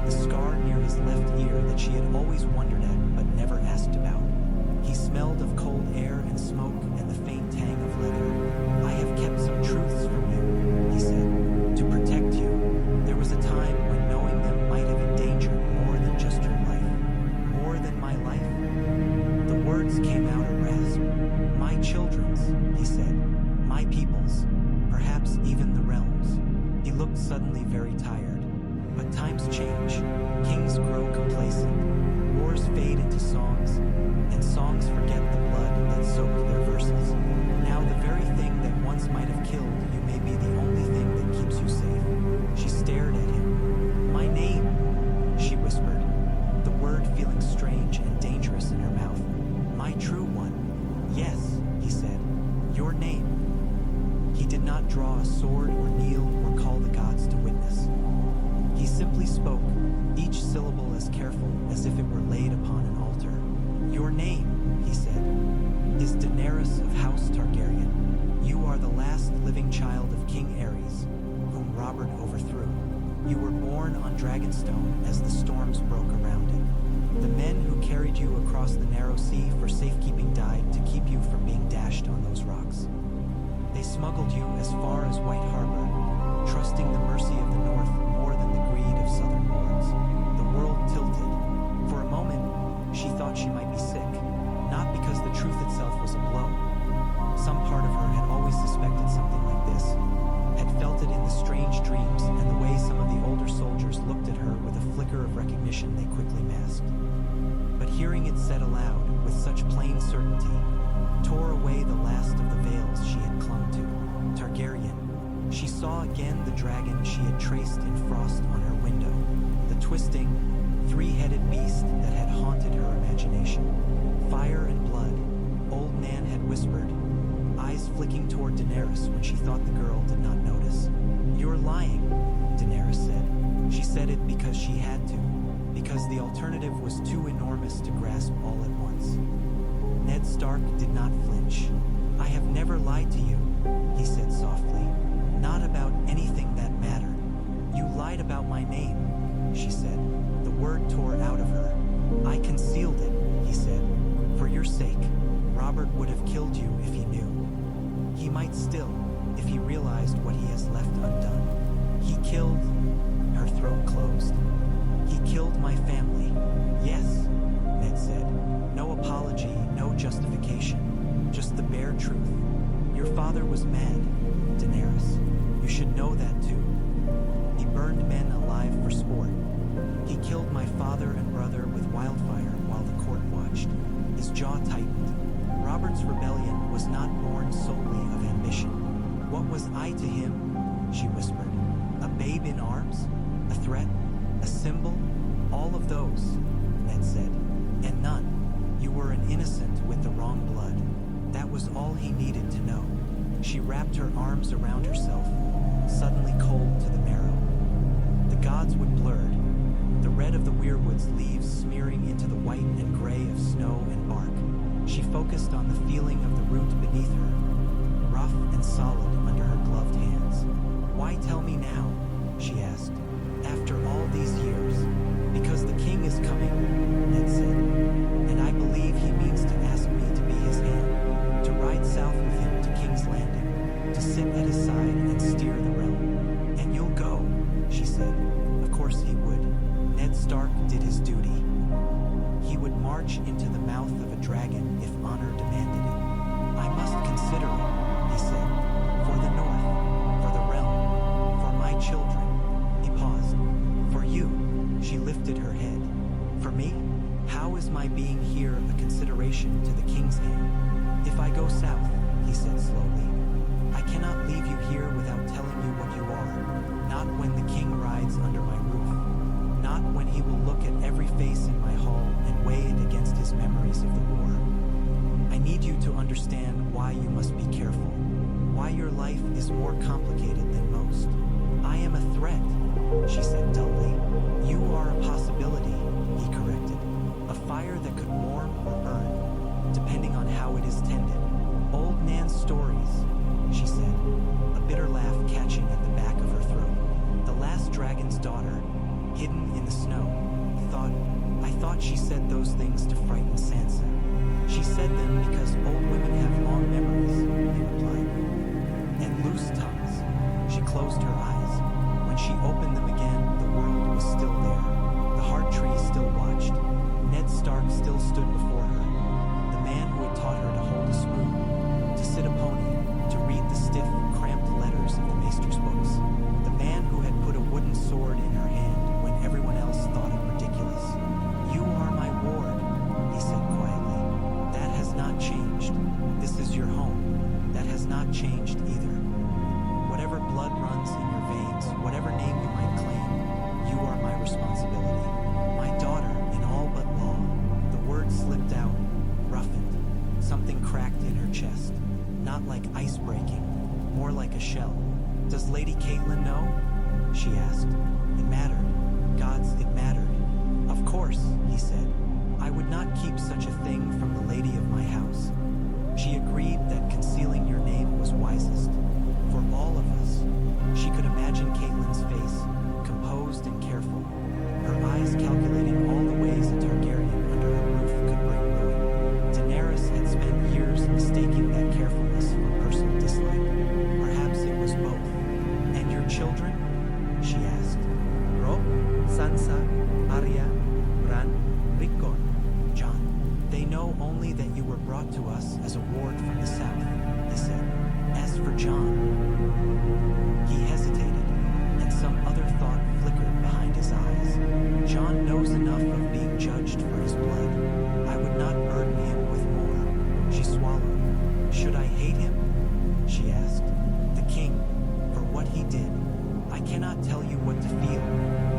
the scar near his left ear that she had always wondered at but never asked about. He smelled of cold air and smoke and the faint tang of leather. I have kept some truths from you, he said, to protect you. There was a time when knowing them might have endangered more than just your life. More than my life? The words came out a rasp. My children's, he said. My people's. Perhaps even the realms. He looked suddenly very tired. But times change. Kings grow complacent. Wars fade into songs, and songs forget the blood that soaked their verses. Now the very thing that once might have killed you may be the only thing that keeps you safe. She stared at him. My name, she whispered, the word feeling strange and dangerous in her mouth. My true one. Yes, he said. Your name. He did not draw a sword or kneel or call the gods to witness. He simply spoke, each syllable as careful as if it were laid upon an altar. Your name, he said, is Daenerys of House Targaryen. You are the last living child of King Aerys, whom Robert overthrew. You were born on Dragonstone as the storms broke around it. The men who carried you across the narrow sea for safekeeping died to keep you from being dashed on those rocks. They smuggled you as far as White Harbor, trusting the mercy of the North more than the greed of southern lords. The world tilted. For a moment, she thought she might be sick, not because the truth itself was a blow. Some part of her had always suspected something like this, had felt it in the strange dreams and the way some of the older soldiers looked at her with a flicker of recognition they quickly masked. But hearing it said aloud with such plain certainty tore away the last of the veils she had clung to. Targaryen. She saw again the dragon she had traced in frost on her window, the twisting, three-headed beast that had haunted her imagination. Fire and blood, old Nan had whispered, eyes flicking toward Daenerys when she thought the girl did not notice. You're lying, Daenerys said. She said it because she had to, because the alternative was too enormous to grasp all at once. Ned Stark did not flinch. I have never lied to you, he said softly. Not about anything that mattered. You lied about my name, she said. The word tore out of her. I concealed it, he said. For your sake, Robert would have killed you if he knew. He might still, if he realized what he has left undone. He killed... Her throat closed. He killed my family. Yes, Ned said. No apology, no justification. Just the bare truth. Your father was mad, Daenerys. You should know that too. He burned men alive for sport. He killed my father and brother with wildfire while the court watched. His jaw tightened. Robert's rebellion was not born solely of ambition. What was I to him? She whispered. A babe in arms? A threat? A symbol? All of those, Ned said. And none. You were an innocent with the wrong blood. That was all he needed to know. She wrapped her arms around herself, suddenly cold to the marrow. The gods would blurred, the red of the weirwood's leaves smearing into the white and gray of snow and bark. She focused on the feeling of the root beneath her, rough and solid under her gloved hands. Why tell me now? She asked. After all these years. Because the king is coming, Ned said. And I believe he means to ask me to be his hand, to ride south with him to King's Landing, to sit at his side and steer the realm. And you'll go, she said. Of course he would. Ned Stark did his duty. He would march into the mouth of a dragon if honor demanded it. I must consider it, he said. For the North, for the realm, for my children. He paused. For you, she lifted her me? How is my being here a consideration to the king's hand? If I go south, he said slowly, I cannot leave you here without telling you what you are. Not when the king rides under my roof. Not when he will look at every face in my hall and weigh it against his memories of the war. I need you to understand why you must be careful. Why your life is more complicated than most. I am a threat, she said dully. You are a possibility, he corrected. A fire that could warm or burn, depending on how it is tended. Old Nan's stories, she said, a bitter laugh catching at the back of her throat. The last dragon's daughter, hidden in the snow, I thought she said those things to frighten Sansa. She said them because old women have long memories, he replied. And loose tongues. She closed her eyes. When she opened them again, the world was still there. The heart tree still watched. Ned Stark still stood before her. The man who had taught her to hold a spoon, to sit a pony, to read the stiff, cramped letters of the Maester's books. The man who had put a wooden sword in her hand when everyone else thought it ridiculous. You are my ward, he said quietly. That has not changed. This is your home. That has not changed either. Whatever blood runs in your veins, whatever name you might claim, you are my responsibility. My daughter, in all but law. The word slipped out, roughened. Something cracked in her chest. Not like ice breaking, more like a shell. Does Lady Catelyn know? She asked. It mattered. Gods, it mattered. Of course, he said. I would not keep such a thing from the lady of my house. She agreed that concealing your name was wisest. For all of us. She could imagine Catelyn's face, composed and careful, her eyes calculating all the ways a Targaryen under her roof could bring ruin. Daenerys had spent years mistaking that carefulness for personal dislike. Perhaps it was both. And your children? She asked. Robb, Sansa, Arya, Bran, Rickon. Jon. They know only that you were brought to us as a ward from the south, he said. As for Jon, he hesitated, and some other thought flickered behind his eyes. Jon knows enough of being judged for his blood. I would not burden him with more. She swallowed. Should I hate him? She asked. The king, for what he did. I cannot tell you what to feel,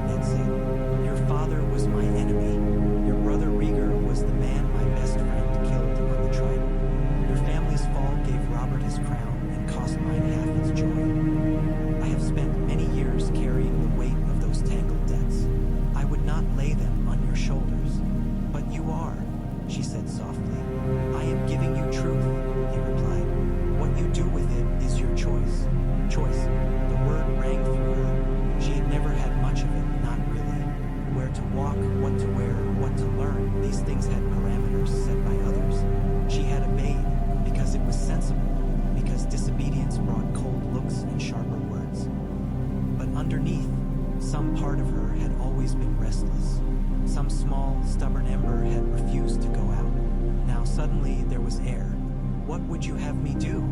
Ned said. Your father was my enemy. Your brother Rhaegar was the man my best friend killed on the Trident. Your family's fall gave Robert his crown and cost mine half its joy. I have spent many years carrying the weight of those tangled debts. I would not lay them on your shoulders. But you are, she said softly. I am giving you truth, he replied. What you do with it is your choice. Choice. The word rang through her. She had never had much of it, not really. Where to walk, what to wear, what to learn, these things had parameters set by others. She had obeyed, because it was sensible, because disobedience brought cold looks and sharper words. But underneath, some part of her had always been restless. Some small, stubborn ember had refused to go out. Now suddenly there was air. What would you have me do?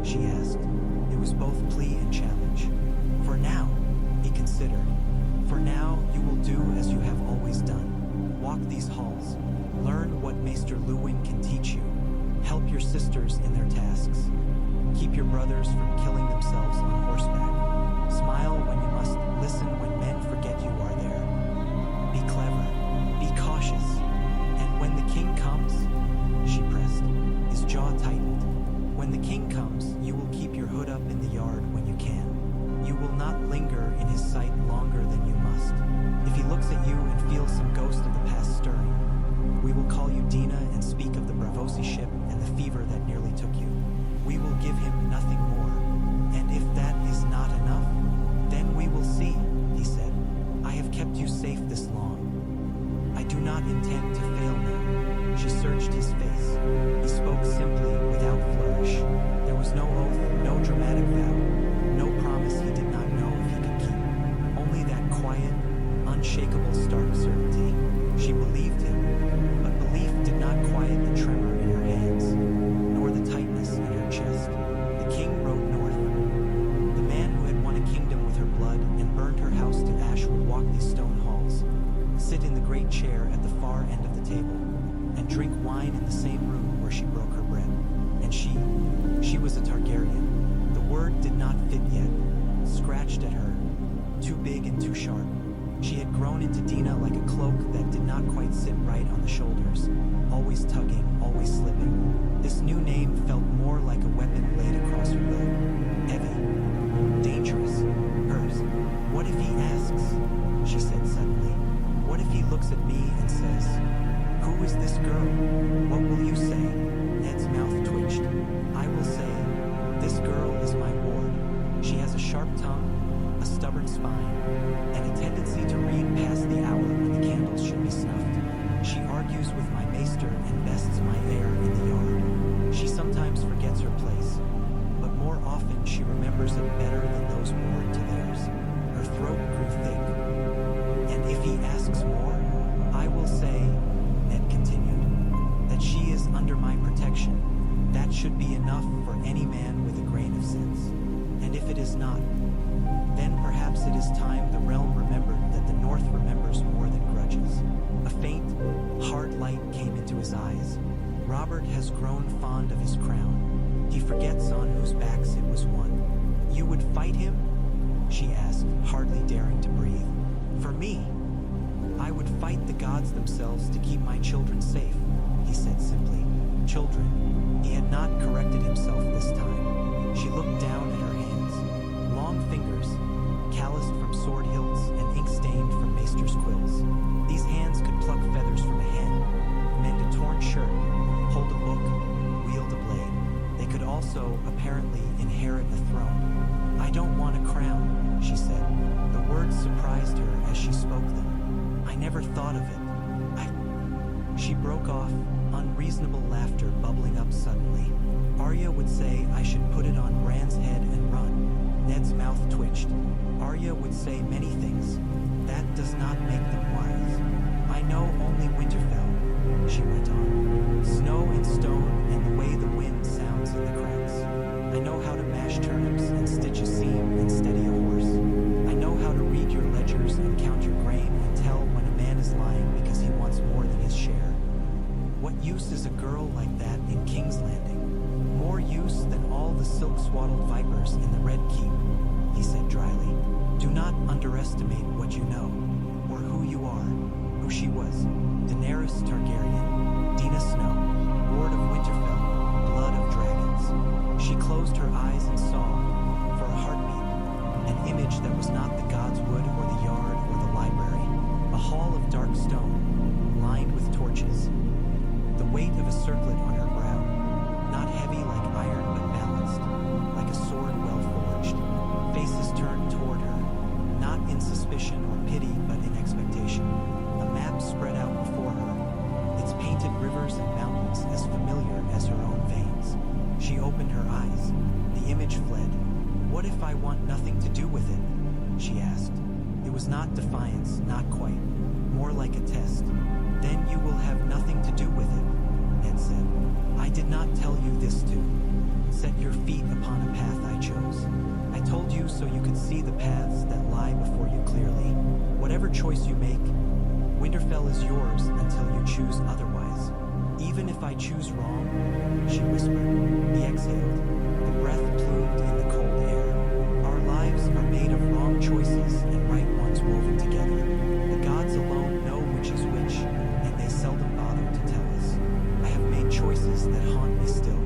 She asked. It was both plea and challenge. For now, he considered. For now, you will do as you have always done. Walk these halls. Learn what Maester Luwin can teach you. Help your sisters in their tasks. Keep your brothers from killing themselves on horseback. Smile when you must, listen when men forget you are there. Be clever, be cautious, and when the king comes, she pressed, his jaw tightened. When the king comes, you will keep your hood up in the yard when you can. You will not linger in his sight longer than you must. If he looks at you and feels some ghost of the past stirring, we will call you Dina and speak of the Bravosi ship and the fever that nearly took you. We will give him nothing more. And if that is not enough, then we will see, he said. I have kept you safe this long. I do not intend to fail now. She searched his face. He spoke simply, without flourish. There was no oath, no dramatic vow, no promise he did not know if he could keep. Only that quiet, unshakable, stark certainty. She believed him, but belief did not quiet the tremor in her hands, nor the tightness in her chest. The king rode north. The man who had won a kingdom with her blood and burned her house to ash would walk these stone halls, sit in the great chair at the far end of the table, and drink wine in the same room where she broke her bread. And she was a Targaryen. The word did not fit yet, scratched at her, too big and too sharp. She had grown into Dina like a cloak that did not quite sit right on the shoulders, always tugging, always slipping. This new name felt more like a weapon laid across her leg. Heavy. Dangerous. Hers. What if he asks? She said suddenly. What if he looks at me and says, "Who is this girl?" What will you say? Ned's mouth twitched. I will say, "This girl is my ward. She has a sharp tongue, a stubborn spine, and a tendency to read past the hour when the candles should be snuffed. She argues with my maester and bests my heir in the yard. She sometimes forgets her place, but more often she remembers it better than those moored to theirs." Her throat grew thick. "And if he asks more, I will say," Ned continued, "that she is under my protection. That should be enough for any man with a grain of sense. And if it is not, then perhaps it is time the realm remembered that the North remembers more than grudges." A faint, hard light came into his eyes. Robert has grown fond of his crown. He forgets on whose backs it was won. "You would fight him?" she asked, hardly daring to breathe. "For me? I would fight the gods themselves to keep my children safe," he said simply. Children. He had not corrected himself this time. She looked down at her hands. Long fingers, calloused from sword hilts and ink-stained from maester's quills. These hands could pluck feathers from a hen, mend a torn shirt, hold a book, wield a blade. They could also, apparently, inherit a throne. "I don't want a crown," she said. The words surprised her as she spoke them. "I never thought of it. She broke off, unreasonable laughter bubbling up suddenly. "Arya would say I should put it on Bran's head and run." Ned's mouth twitched. "Arya would say many things. That does not make them wise. I know only Winterfell," she went on. "Snow and stone and the way the wind sounds in the cracks. I know how to mash turnips and stitch a seam and steady a horse. I know how to read your ledgers and count your grain and tell when a man is lying because he wants more than his share. What use is a girl like that in King's Landing? More use than all the silk-swaddled vipers in the Red Keep," he said dryly. "Do not underestimate what you know, or who you are, who she was. Daenerys Targaryen, Dina Snow, Lord of Winterfell, blood of dragons." She closed her eyes and saw, for a heartbeat, an image that was not the god's wood or the yard or the library. A hall of dark stone, lined with torches. The weight of a circlet on her brow, not heavy like iron but balanced, like a sword well forged. Faces turned toward her, not in suspicion or pity but in expectation. A map spread out before her, its painted rivers and mountains as familiar as her own veins. She opened her eyes. The image fled. "What if I want nothing to do with it?" she asked. It was not defiance, not quite. More like a test. "Then you will have nothing to do with it," Ned said. "I did not tell you this to set your feet upon a path I chose. I told you so you could see the paths that lie before you clearly. Whatever choice you make, Winterfell is yours until you choose otherwise. Even if I choose wrong," she whispered. He exhaled. The breath plumed in the cold air. "Our lives are made of wrong choices and right ones woven together. The gods alone know which is which, and they seldom bother to tell us. I have made choices that haunt me still.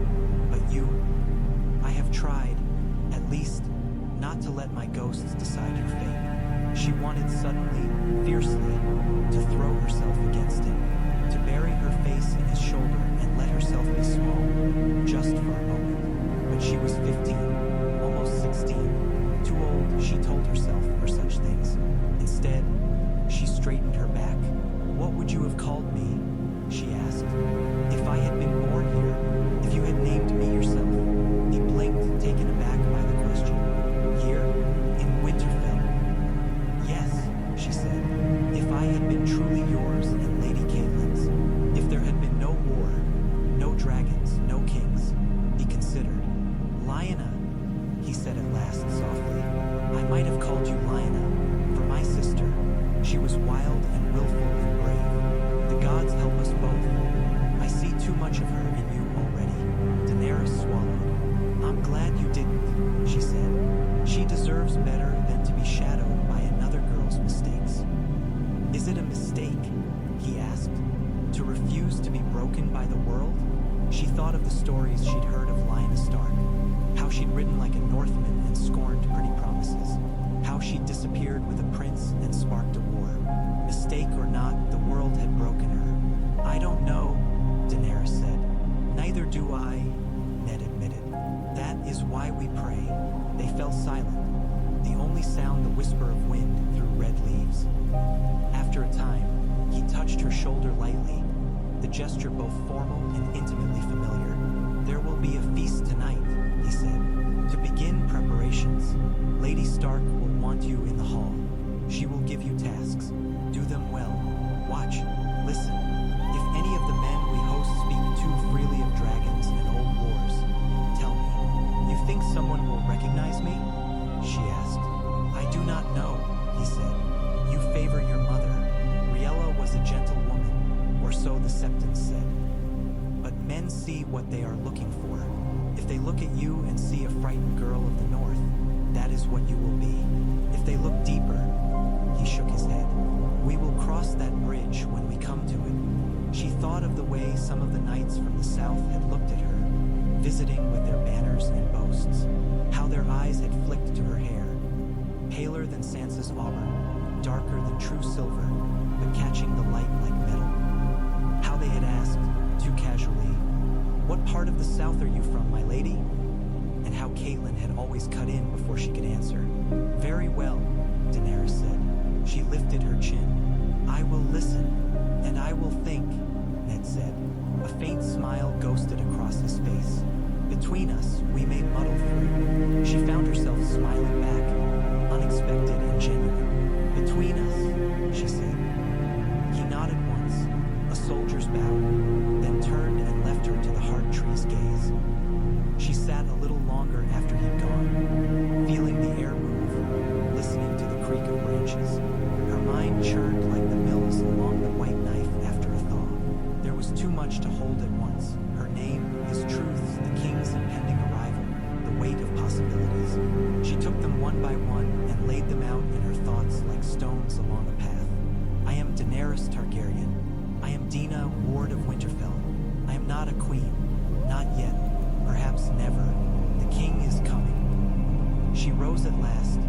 But you, I have tried, at least, not to let my ghosts decide your fate." She wanted suddenly, fiercely, to throw herself against him, to bury her face in his shoulder and let herself be small, just for a moment. But she was 15, almost 16, too old, she told herself, for such things. Instead, she straightened her back. "What would you have called me?" she asked. "If I had been born here, if you had named me yourself?" He blinked, taken aback by the question. "Here? In Winterfell?" "Yes," she said. "If I had been truly yours and Lady Caitlyn's. If there had been no war, no dragons, no kings." He considered. "Lyanna," he said at last softly. "I might have called you Lyanna, for my sister. She was wild and willful and brave. broken by the world? She thought of the stories she'd heard of Lyanna Stark, how she'd ridden like a Northman and scorned pretty promises, how she'd disappeared with a prince and sparked a war. Mistake or not, the world had broken her. I don't know, Daenerys said. Neither do I, Ned admitted. That is why we pray. They fell silent, the only sound the whisper of wind through red leaves. After a time, he touched her shoulder lightly, the gesture both formal and intimately familiar. There will be a feast tonight, he said. To begin preparations, Lady Stark will want you in the hall. She will give you tasks. Do them well. Watch. Listen. If any of the men we host speak too freely of dragons and old wars, tell me. You think someone will recognize me? She asked. I do not know, he said. You favor your mother. Riella was a gentle woman, or so the Septons said. But men see what they are looking for. If they look at you and see a frightened girl of the north, that is what you will be. If they look deeper, he shook his head. We will cross that bridge when we come to it. She thought of the way some of the knights from the south had looked at her, visiting with their banners and boasts, how their eyes had flicked to her hair, paler than Sansa's auburn, darker than true silver, but catching the light like metal. How they had asked, too casually, "What part of the south are you from, my lady?" And how Catelyn had always cut in before she could answer. "Very well," Daenerys said. She lifted her chin. "I will listen, and I will think," Ned said. A faint smile ghosted across his face. "Between us, we may muddle through." She found herself smiling back, unexpected and genuine. "Between us," she said. He nodded once, a soldier's bow, then turned and left her to the heart tree's gaze. She sat a little longer after he'd gone, feeling the air move, listening to the creak of branches. Her mind churned like the mills along the white knife after a thaw. There was too much to hold at once. Her name, his truths, the king's impending arrival, the weight of possibilities. She took them one by one and laid them out in her thoughts like stones along a path. I am Daenerys Targaryen. I am Dina, ward of Winterfell. I am not a queen. Not yet. Perhaps never. The king is coming. She rose at last,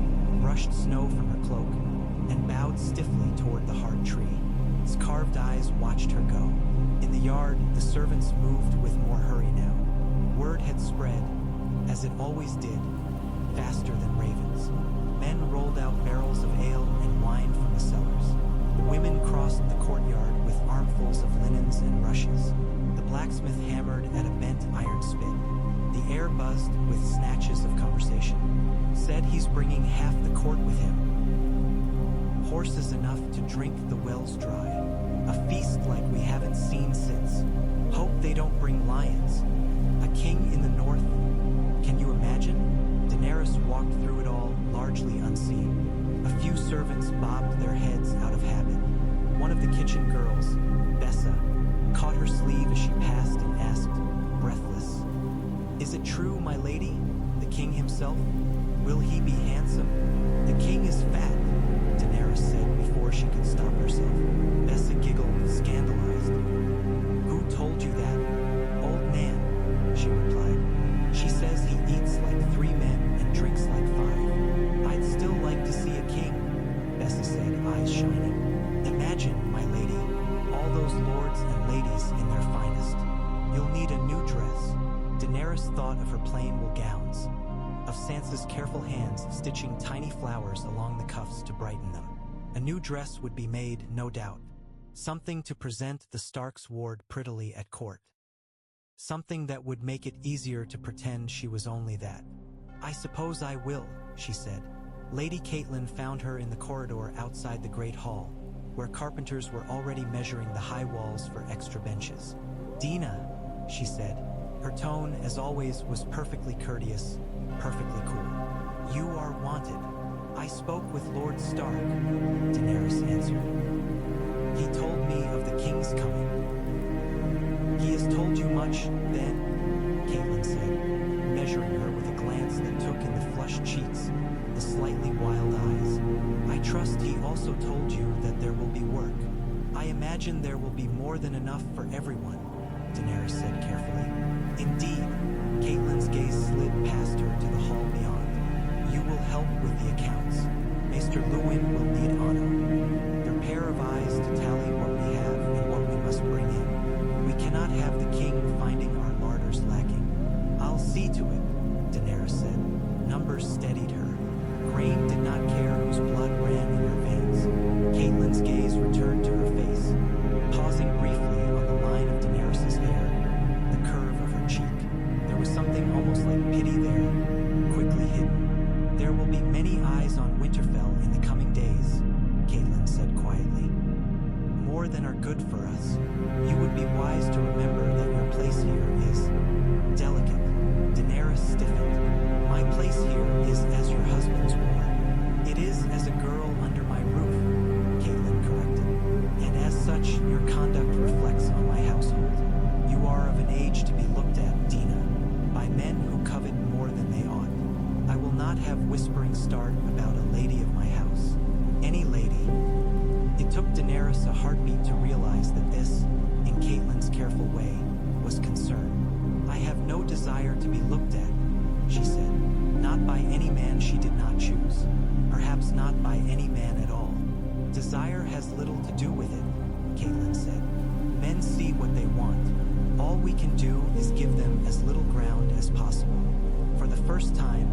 brushed snow from her cloak, and bowed stiffly toward the heart tree. Its carved eyes watched her go. In the yard, the servants moved with more hurry now. Word had spread, as it always did, faster than ravens. Men rolled out barrels of ale and wine from the cellars. The women crossed the courtyard with armfuls of linens and rushes. The blacksmith hammered at a bent iron spit. The air buzzed with snatches of conversation. Said he's bringing half the court with him. Horses enough to drink the wells dry. A feast like we haven't seen since. Hope they don't bring lions. A king in the north. Can you imagine? Daenerys walked through it all, largely unseen. A few servants bobbed their heads out of habit. One of the kitchen girls, Bessa, caught her sleeve as she passed and asked, breathless, "Is it true, my lady? The king himself? Will he be handsome?" "The king is fat," Daenerys said before she could stop herself. Bessa giggled, scandalized. "Who told you that?" "Old Nan," she replied. "She says he eats like 3 men and drinks like 5. I'd still like to see a king," Bessa said, eyes shining. "Imagine, my lady, all those lords and ladies in their finest. You'll need a new dress." Daenerys thought of her plain wool gowns, of Sansa's careful hands stitching tiny flowers along the cuffs to brighten them. A new dress would be made, no doubt. Something to present the Starks' ward prettily at court. Something that would make it easier to pretend she was only that. "I suppose I will," she said. Lady Catelyn found her in the corridor outside the Great Hall, where carpenters were already measuring the high walls for extra benches. "Dina," she said. Her tone, as always, was perfectly courteous, perfectly cool. "You are wanted." "I spoke with Lord Stark," Daenerys answered. "He told me of the king's coming." "He has told you much, then?" Catelyn said, measuring her with a glance that took in the flushed cheeks, the slightly wild eyes. "I trust he also told you that there will be work. I imagine there will be more than enough for everyone." Daenerys said carefully. Indeed. Catelyn's gaze slid past her to the hall beyond. You will help with the accounts. Maester Luwin will lead Anno. Their pair of eyes to tally what we have and what we must bring in. We cannot have the king finding our larders lacking. I'll see to it, Daenerys said. Numbers steadied her. Grain did not care whose blood ran in her veins. Catelyn's gaze returned to her face, pausing briefly on the line of Daenerys' hair, the curve of her cheek. There was something almost like pity there, quickly hidden. There will be many eyes on Winterfell in the coming days, Catelyn said quietly. More than are good for us. You would be wise to remember that your place here is delicate. Daenerys stiffened. My place here is as your husband's ward. It is as a girl under my roof, Catelyn corrected. And as such, your conduct reflects on my household. You are of an age to be looked at, Dina, by men who covet more than they ought. I will not have whispering start about a lady of my house. Any lady. It took Daenerys a heartbeat to realize that this, in Catelyn's careful way, was concern. I have no desire to be looked at, she said. Not by any man she did not choose. Perhaps not by any man at all. Desire has little to do with it, Catelyn said. Men see what they want. All we can do is give them as little ground as possible. For the first time,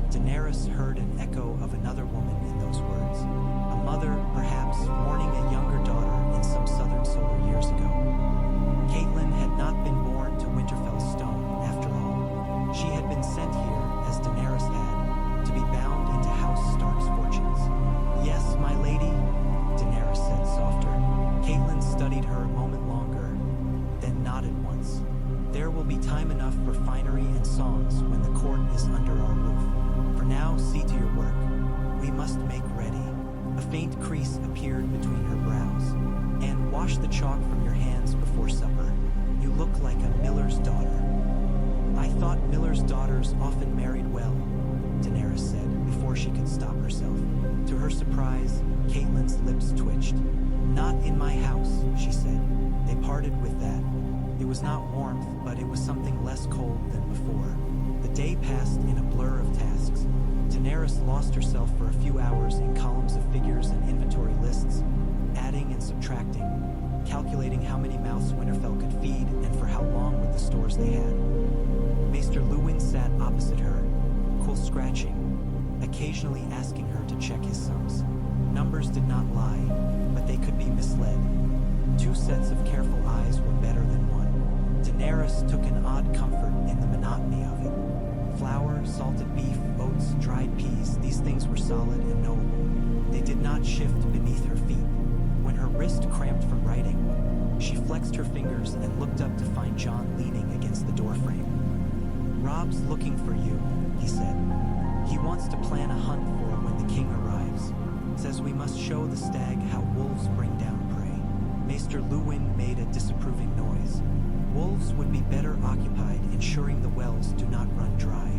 Daenerys heard an echo of another woman in those words. A mother, perhaps, mourning a younger daughter in some southern solar years ago. Catelyn had not been born to Winterfell stone, after all. She had been sent here, as Daenerys had, to be bound into House Stark's fortunes. Yes, my lady, Daenerys said softer. Catelyn studied her a moment longer, then nodded once. There will be time enough for finery and songs when the court is under our roof. For now, see to your work. We must make ready. A faint crease appeared between her brows. And wash the chalk from your hands before supper. You look like a miller's daughter. I thought miller's daughters often married well, Daenerys said before she could stop herself. To her surprise, Catelyn's lips twitched. Not in my house, she said. They parted with that. It was not warmth, but it was something less cold than before. The day passed in a blur of tasks. Daenerys lost herself for a few hours in columns of figures and inventory lists, adding and subtracting, calculating how many mouths Winterfell could feed and for how long with the stores they had. Maester Luwin sat opposite her, cool scratching, occasionally asking her to check his sums. Numbers did not lie, but they could be misled. Two sets of careful eyes were better than one. Daenerys took an odd comfort in the monotony of it. Flour, salted beef, oats, dried peas, these things were solid and knowable. They did not shift beneath her feet. When her wrist cramped from writing, she flexed her fingers and looked up to find Jon leaning against the doorframe. Rob's looking for you, he said. He wants to plan a hunt for when the king arrives. Says we must show the stag how wolves bring down prey. Maester Luwin made a disapproving noise. Wolves would be better occupied ensuring the wells do not run dry.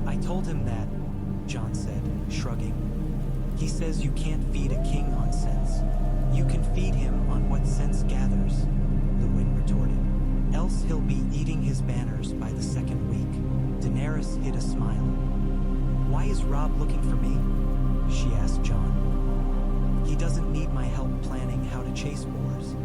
I told him that, Jon said, shrugging. He says you can't feed a king on sense. You can feed him on what sense gathers, Luwin retorted. Else he'll be eating his banners by the second week. Daenerys hid a smile. Why is Rob looking for me? She asked Jon. He doesn't need my help planning how to chase boars.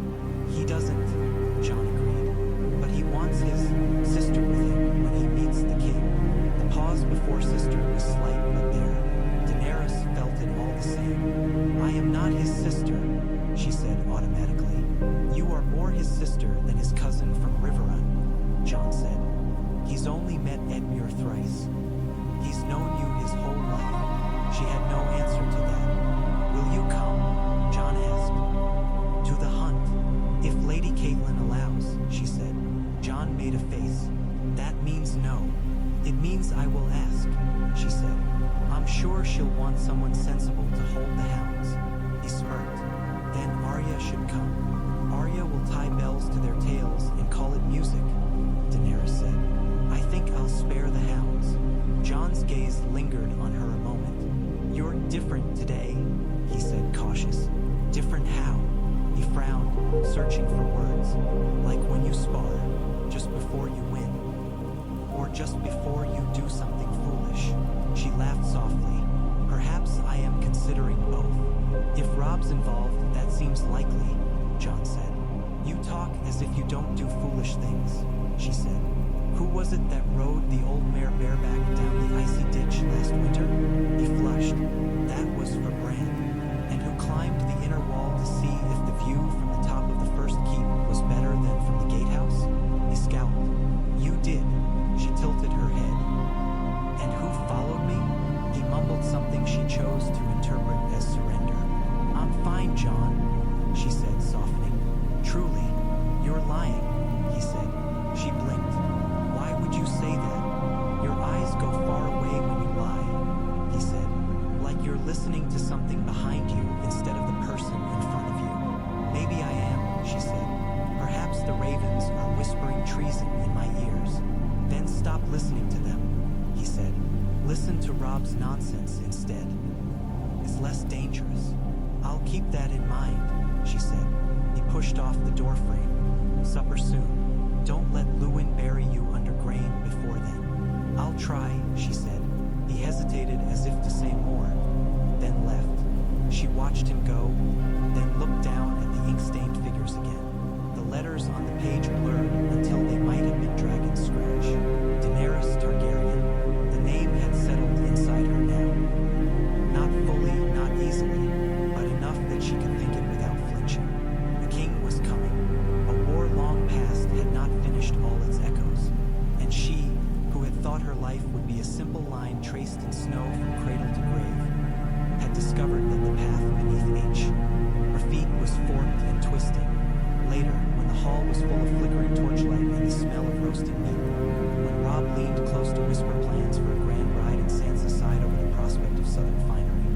He doesn't, Jon agreed. But he wants his sister with him when he meets the king. The pause before sister was slight but there. Daenerys felt it all the same. I am not his sister, she said automatically. You are more his sister than his cousin from Riverrun, Jon said. He's only met Edmure thrice. He's known you his whole life. She had no answer to that. Will you come? Jon asked. To the hunt. If Lady Catelyn allows, she said. Jon made a face. That means no. It means I will ask, she said. I'm sure she'll want someone sensible to hold the hounds. He smirked. Then Arya should come. Arya will tie bells to their tails and call it music, Daenerys said. I think I'll spare the hounds. Jon's gaze lingered on her a moment. You're different today, he said, cautious. Different how? He frowned, searching for words. Like when you spar. just before you do something foolish." She laughed softly. "Perhaps I am considering both. If Rob's involved, that seems likely," Jon said. "You talk as if you don't do foolish things," she said. "Who was it that rode the old mare bareback down the icy ditch last winter?" He flushed. "That was for Bran." "And who climbed the inner wall to see if the view from the top of the first keep was better than from the gatehouse?" He scowled. "You did." She tilted her head. "And who followed me?" He mumbled something she chose to interpret as surrender. "I'm fine, Jon," she said, softening. "Truly, you're lying," he said. She blinked. "Why would you say that? Your eyes go far away when you lie," he said. "Like you're listening to something behind you instead of the person in front of you." "Maybe I am," she said. "Perhaps the ravens are whispering treason in my ears." "Then stop listening to them," he said. "Listen to Rob's nonsense instead. It's less dangerous." "I'll keep that in mind," she said. He pushed off the doorframe. "Supper soon. Don't let Lewin bury you under grain before then." "I'll try," she said. He hesitated as if to say more, then left. She watched him go, then looked down at the ink-stained figures again. The letters on the page blurred until they might have been dragon scratch. Daenerys Targaryen. The name had settled inside her now. Not fully, not easily, but enough that she could think it without flinching. The king was coming. A war long past had not finished all its echoes, and she, who had thought her life would be a simple line traced in snow from cradle to grave, had discovered that the path beneath H. Her feet was forked and twisting. Later, when the hall was full of flickering torchlight and the smell of roasting meat, when Robb leaned close to whisper plans for a grand ride and Sansa sighed over the prospect of southern finery,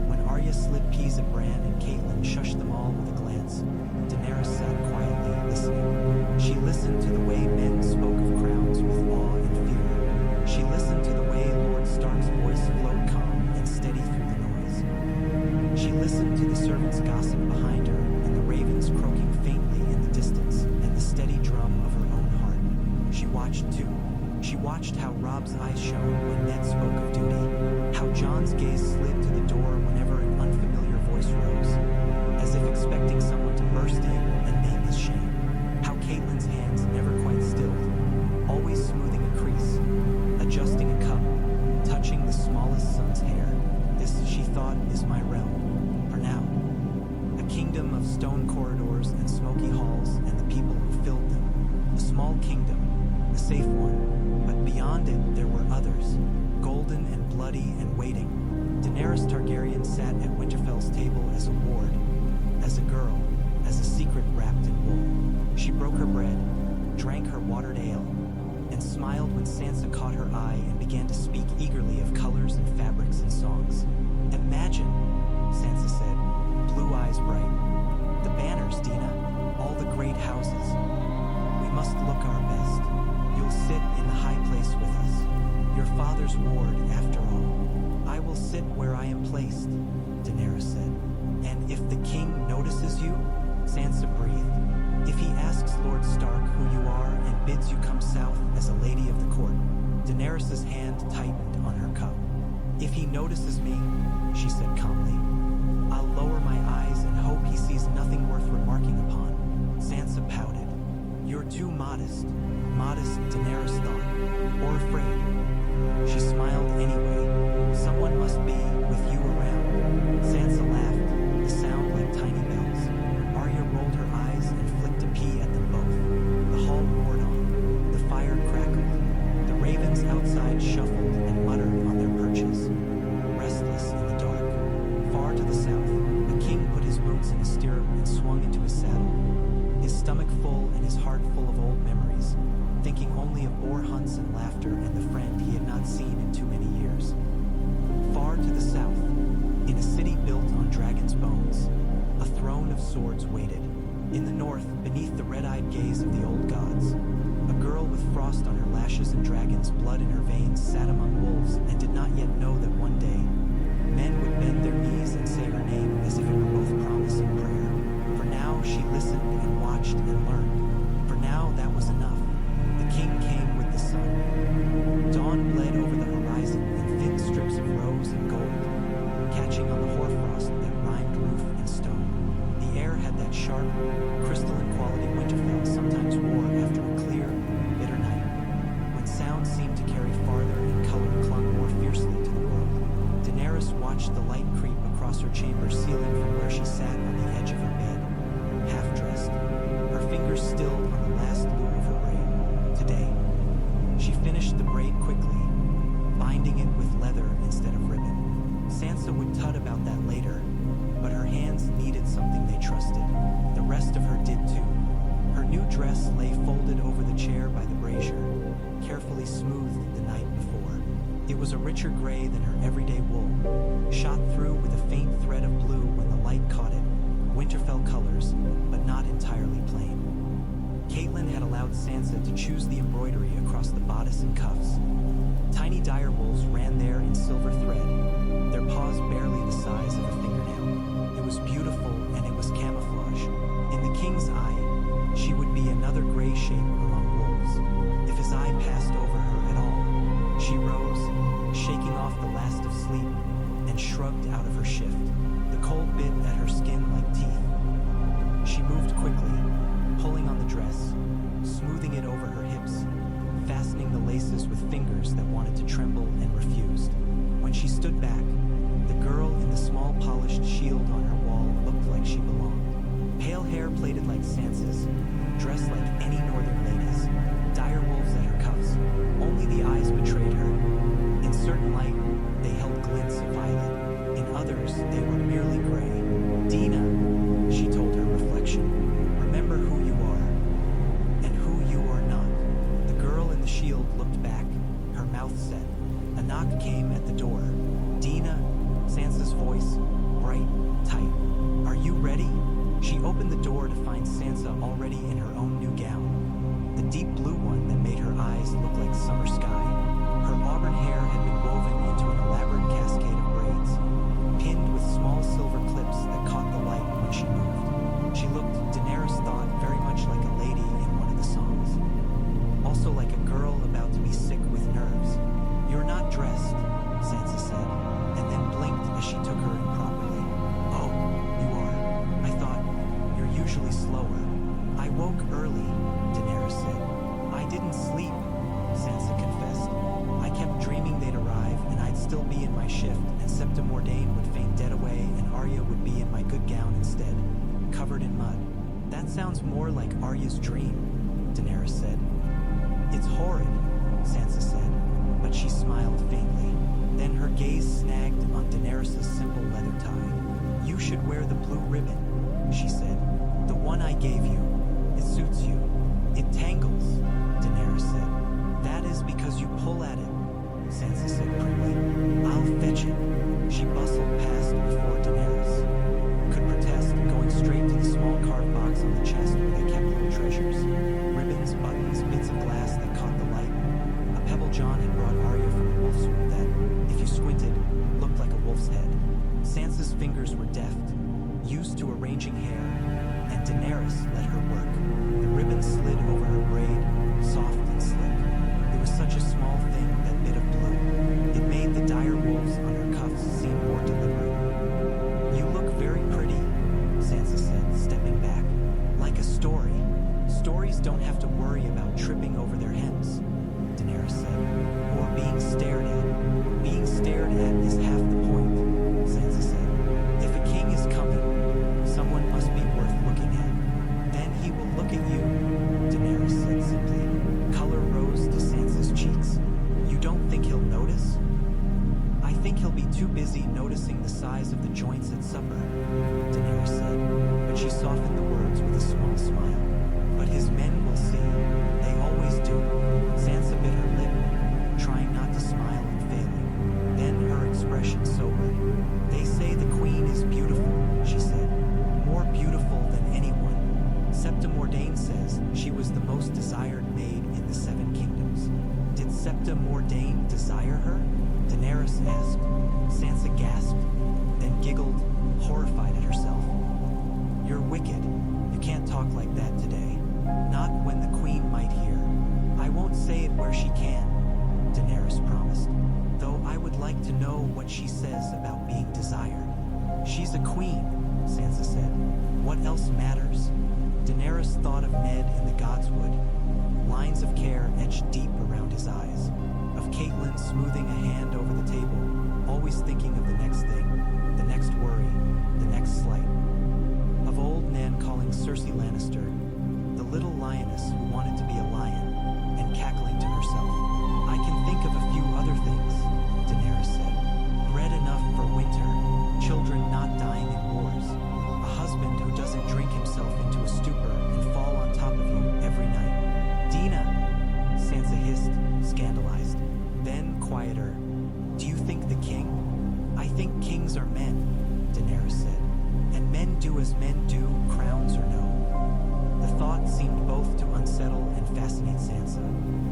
when Arya slid peas at Bran and Catelyn shushed them all with a glance, Daenerys sat quietly listening. She listened to the way men spoke of crowns with awe and fear. She listened to the way Lord Stark's voice flowed calm and steady through the noise. She listened to the servants' gossip behind her and the ravens croaking faintly in the distance and the steady drum of her own heart. She watched too. She watched how Robb's eyes shone when Ned spoke of duty, how Jon's gaze slid to the door whenever an unfamiliar voice rose, as if expecting someone to burst in and name his shame, how Catelyn's hands never quite stilled, always smoothing a crease, adjusting a cup, touching the smallest son's hair. This, she thought, is my realm, for now. A kingdom of stone corridors and smoky halls and the people who filled them. A small kingdom, a safe one, but beyond it there were others, golden and bloody and waiting. Daenerys Targaryen sat at Winterfell's table as a ward, as a girl, as a secret wrapped in wool. She broke her bread, drank her watered ale, and smiled when Sansa caught her eye and began to speak eagerly of colors and fabrics and songs. "Imagine," Sansa said, blue eyes bright. "The banners, Dina, all the great houses. We must look our best. You'll sit in the high place with us. Your father's ward, after all." "I will sit where I am placed," Daenerys said. "And if the king notices you?" Sansa breathed. "If he asks Lord Stark who you are and bids you come south as a lady of the court." Daenerys' hand tightened on her cup. "If he notices me," she said calmly, "I'll lower my eyes and hope he sees nothing worth remarking upon." Sansa pouted. "You're too modest." Modest, Daenerys thought. Or afraid. She smiled anyway. "Someone must be with you around." Sansa laughed, the sound like tiny bells. Arya rolled her eyes and flicked a pea at them both. The hall roared on. The fire crackled. The ravens outside shuffled and muttered on their perches, restless in the dark. Far to the south, the king put his boots in a stirrup and swung into his saddle, his stomach full and his heart full of old memories, thinking only of boar hunts and laughter and the friend he had not seen in too many years. Far to the south, in a city built on dragon's bones, a throne of swords waited. In the north, beneath the red-eyed gaze of the old gods, a girl with frost on her lashes and dragon's blood in her veins sat among wolves and did not yet know that one day men would bend their knees and say her name as if it were both promise and prayer. For now she listened and watched and learned. For now that was enough. The king came with the sun. fingers still on the last loop of her braid. Today. She finished the braid quickly, binding it with leather instead of ribbon. Sansa would tut about that later, but her hands needed something they trusted. The rest of her did too. Her new dress lay folded over the chair by the brazier, carefully smoothed the night before. It was a richer gray than her everyday wool, shot through with a faint thread of blue when the light caught it. Winterfell colors, but not entirely plain. Catelyn had allowed Sansa to choose the embroidery across the bodice and cuffs. Tiny direwolves ran there in silver thread, their paws barely the size of a fingernail. It was beautiful and it was camouflage. In the king's eye, she would be another gray shape among wolves. If his eye passed over her at all, she rose, shaking off the last of sleep, and shrugged out of her shift. The cold bit at her skin like teeth. She moved quickly, pulling on the dress, smoothing it over her hips, fastening the laces with fingers that wanted to tremble and refused. When she stood back, the girl in the small polished shield on her wall looked like she belonged. Pale hair plaited like Sansa's, dressed like any northern lady's, direwolves at her cuffs. Only the eyes betrayed her. In certain light, they held glints of violet. In others, they were merely gray. Dina, she told her reflection, remember who you are, and who you are not. The girl in the shield looked back, her mouth set. A knock came at the door. Dina, Sansa's voice, bright, tight. Are you ready? She opened the door to find Sansa already in her own new gown. The deep blue one that made her eyes look like summer sky. Her auburn hair had been woven into an elaborate cascade of braids, pinned with small silver clips that caught the light when she moved. She looked, Daenerys thought, very much like a lady in one of the songs. Also like a girl about to be sick with nerves. You're not dressed, Sansa said, and then blinked as she took her improperly. Oh, you are. I thought, you're usually slower. I woke early, Daenerys said. I didn't sleep, Sansa confessed. I kept dreaming they'd arrive and I'd still be in my shift and Septa Mordain would faint dead away and Arya would be in my good gown instead, covered in mud. That sounds more like Arya's dream, Daenerys said. It's horrid, Sansa said, but she smiled faintly. Then her gaze snagged on Daenerys' simple leather tie. You should wear the blue ribbon, she said. The one I gave you. It suits you. It tangles, Daenerys said. That is because you pull at it, Sansa said primly. I'll fetch it. She bustled past before Daenerys could protest, going straight to the small carved box on the chest where they kept little treasures. Ribbons, buttons, bits of glass that caught the light. A pebble John had brought Arya from a wolf's wood that, if you squinted, looked like a wolf's head. Sansa's fingers were deft, used to arranging hair, and Daenerys let her work. The ribbon slid over her braid, soft and slick. It was such a small thing, that bit of blue. It made the dire wolves on her cuffs seem more deliberate. You look very pretty, Sansa said, stepping back. Like a story. Stories don't have to worry about tripping over their hems, Daenerys said, or being stared at. Being stared at is half the point, Sansa said. If a king is coming, someone must be worth looking at. Then he will look at you, Daenerys said simply. Color rose to Sansa's cheeks. You don't think he'll notice? I think he'll be too busy noticing the size of the joints at supper, Daenerys said, but she softened the words with a small smile. But his men will see. They always do. Sansa bit her lip, trying not to smile and failing. Then her expression sobered. They say the queen is beautiful, she said. More beautiful than anyone. Septa Mordain says she was the most desired maid in the Seven Kingdoms. Did Septa Mordain desire her? Daenerys asked. Sansa gasped, then giggled, horrified at herself. You're wicked. You can't talk like that today. Not when the queen might hear. I won't say it where she can, Daenerys promised. Though I would like to know what she says about being desired. She's a queen, Sansa said. What else matters? Daenerys thought of Ned in the Godswood. Lines of care etched deep around his eyes. Of Catelyn smoothing a hand over the table, always thinking of the next thing, the next worry, the next slight. Of old Nan calling Cersei Lannister, the little herself. "I can think of a few other things," Daenerys said. "Bread enough for winter, children not dying in wars, a husband who doesn't drink himself into a stupor and fall on top of you every night." "Dina," Sansa hissed, scandalized. Then, quieter, "Do you think the king?" "I think kings are men," Daenerys said. "And men do as men do, crowns or no." The thought seemed both to unsettle and fascinate Sansa.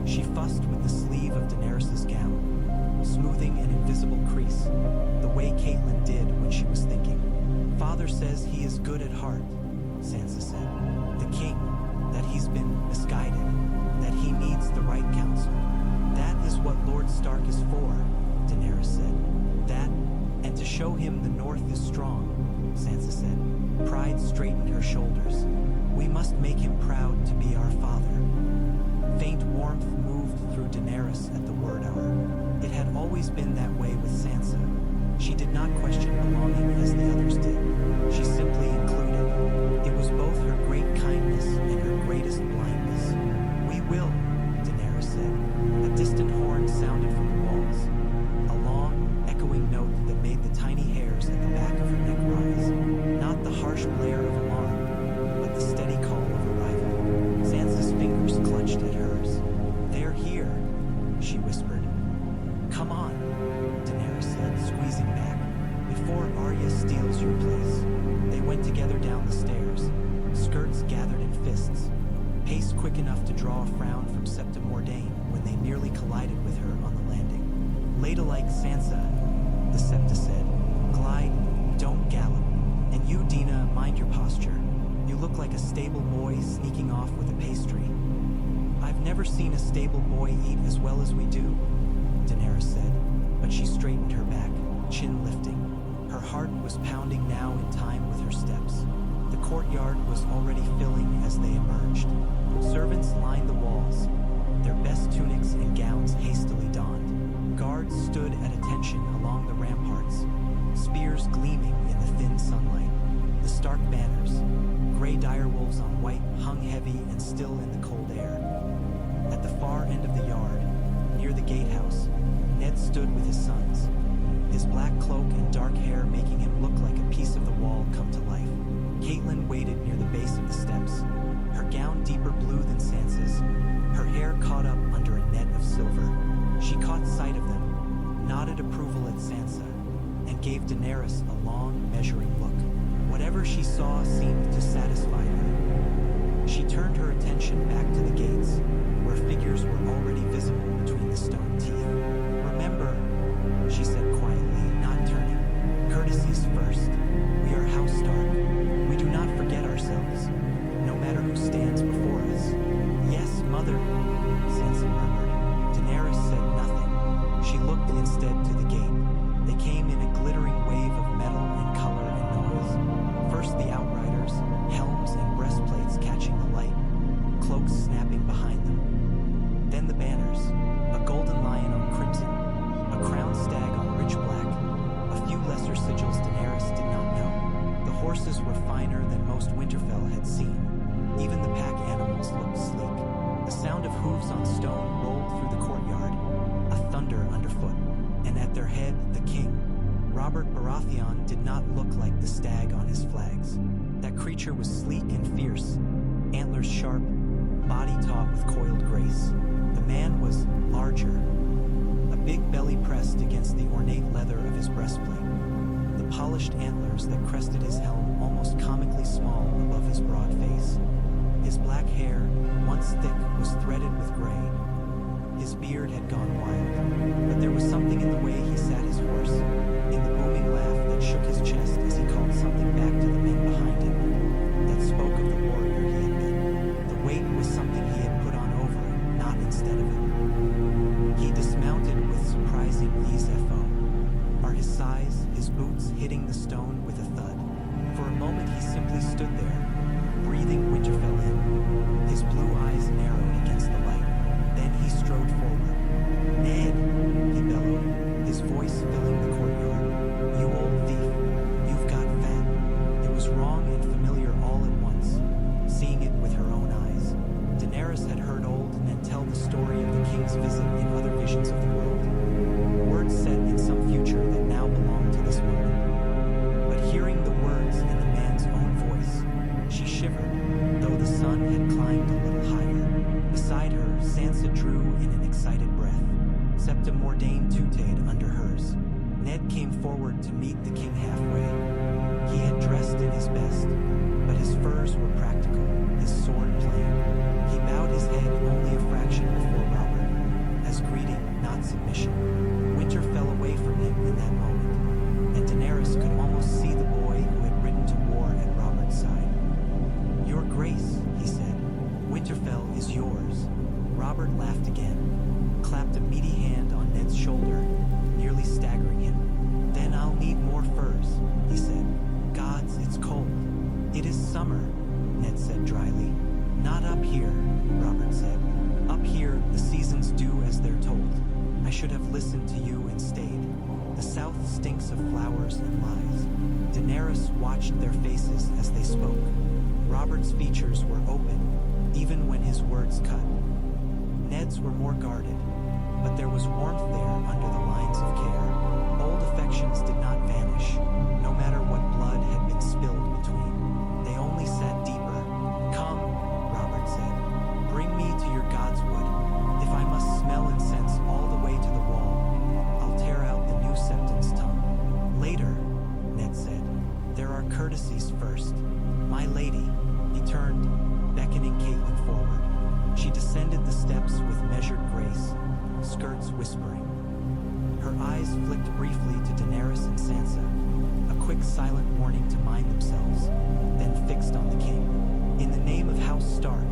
She fussed with the sleeve of Daenerys' gown, smoothing an invisible crease, the way Catelyn did when she was thinking. "Father says he is good at heart," Sansa said. "The king, that he's been misguided, that he needs the right counsel. That is what Lord Stark is for," Daenerys said. "That, and to show him the North is strong," Sansa said. Pride straightened her shoulders. "We must make him proud to be our father." Faint warmth moved through Daenerys at the word hour. It had always been that way with Sansa. She did not question belonging as the others did. She simply included. It was both her great kindness and her greatest blindness. "We will," Daenerys said. A distant horn sounded from the walls. A long, echoing note that made the tiny hairs at the back of her neck rise. Not the harsh blare of alarm, but the steady call of arrival. Sansa's fingers clutched at hers. "They're here," she whispered. "Come on," Daenerys said, squeezing back. "Before Arya steals your place." They went together down the stairs, skirts gathered in fists, pace quick enough to draw a frown from Septa Mordain when they nearly collided with her on the landing. "Ladylike Sansa," the Septa said. "Glide, don't gallop. And you, Dina, mind your posture. You look like a stable boy sneaking off with a pastry." "I've never seen a stable boy eat as well as we do," Daenerys said, but she straightened her back, chin lifting. Her heart was pounding now in time with her steps. The courtyard was already filling as they emerged. Servants lined the walls, their best tunics and gowns hastily donned. Guards stood at attention along the ramparts, spears gleaming in the thin sunlight. The Stark banners, gray direwolves on white, hung heavy and still in the cold air. At the far end of the yard, near the gatehouse, Ned stood with his sons, his black cloak and dark hair making him look like a piece of the wall come to life. Catelyn waited near the base of the steps, her gown deeper blue than Sansa's, her hair caught up under a net of silver. She caught sight of them, nodded approval at Sansa, and gave Daenerys a long, measuring look. Whatever she saw seemed to satisfy her. She turned her attention back to the gates, where figures were already visible between the stone teeth. "Remember," she said quietly, not turning, "courtesies first. We are House Stark. We do not forget ourselves, no matter who stands before us." "Yes, Mother," Sansa murmured. Daenerys said nothing. She looked instead to the gate. They came in a glittering wave of metal and color and noise. First the outriders, helms and breastplates catching the light, cloaks snapping behind them. Then the banners, a golden lion on crimson, a crowned stag on rich black, a few lesser sigils Daenerys did not know. The horses were finer than most Winterfell had seen. Even the pack animals looked sleek. The sound of hooves on stone rolled through the courtyard, a thunder underfoot, and at their head the king. Robert Baratheon did not look like the stag on his flags. That creature was sleek and fierce, antlers sharp, body taut with coiled grace. The man was larger, a big belly pressed against the ornate leather of his breastplate. The polished antlers that crested his helm almost comically small above his broad face. His black hair, once thick, was threaded with gray. His beard had gone wild, but there was something in the way he sat his horse, in the booming laugh that shook his chest as he called something back to the men behind him, that spoke of the warrior he had been. The weight was something he had put on over it, not instead of it. He dismounted with surprising ease. Are his size, his boots hitting the stone with a thud. For a moment he simply stood there, breathing Winterfell in, his blue eyes narrowed against the light. Then he strode forward. "Ned," he bellowed, his voice filling the courtyard. "You old thief, you've got fat." It was wrong and familiar all at once, seeing it with her own eyes. Daenerys had heard old Ned tell the story of the king's visit Robert laughed again, clapped a meaty hand on Ned's shoulder, nearly staggering him. "Then I'll need more furs," he said. "Gods, it's cold." "It is summer," Ned said dryly. "Not up here," Robert said. "Up here, the seasons do as they're told. I should have listened to you and stayed. The south stinks of flowers and lies." Daenerys watched their faces as they spoke. Robert's features were open, even when his words cut. Ned's were more guarded, but there was warmth there under the lines of care. Old affections did not vanish, no matter what blood had been spilled between. They only sat deeper. "Come," Robert said. "Bring me to your god's wood. If I must smell incense all the way to the wall, I'll tear out the new septon's tongue." "Later," Ned said. "There are courtesies first. My lady," he turned, beckoning Catelyn forward. She descended the steps with measured grace, skirts whispering. Her eyes flicked briefly to Daenerys and Sansa, a quick silent warning to mind themselves, then fixed on the king. "In the name of House Stark,"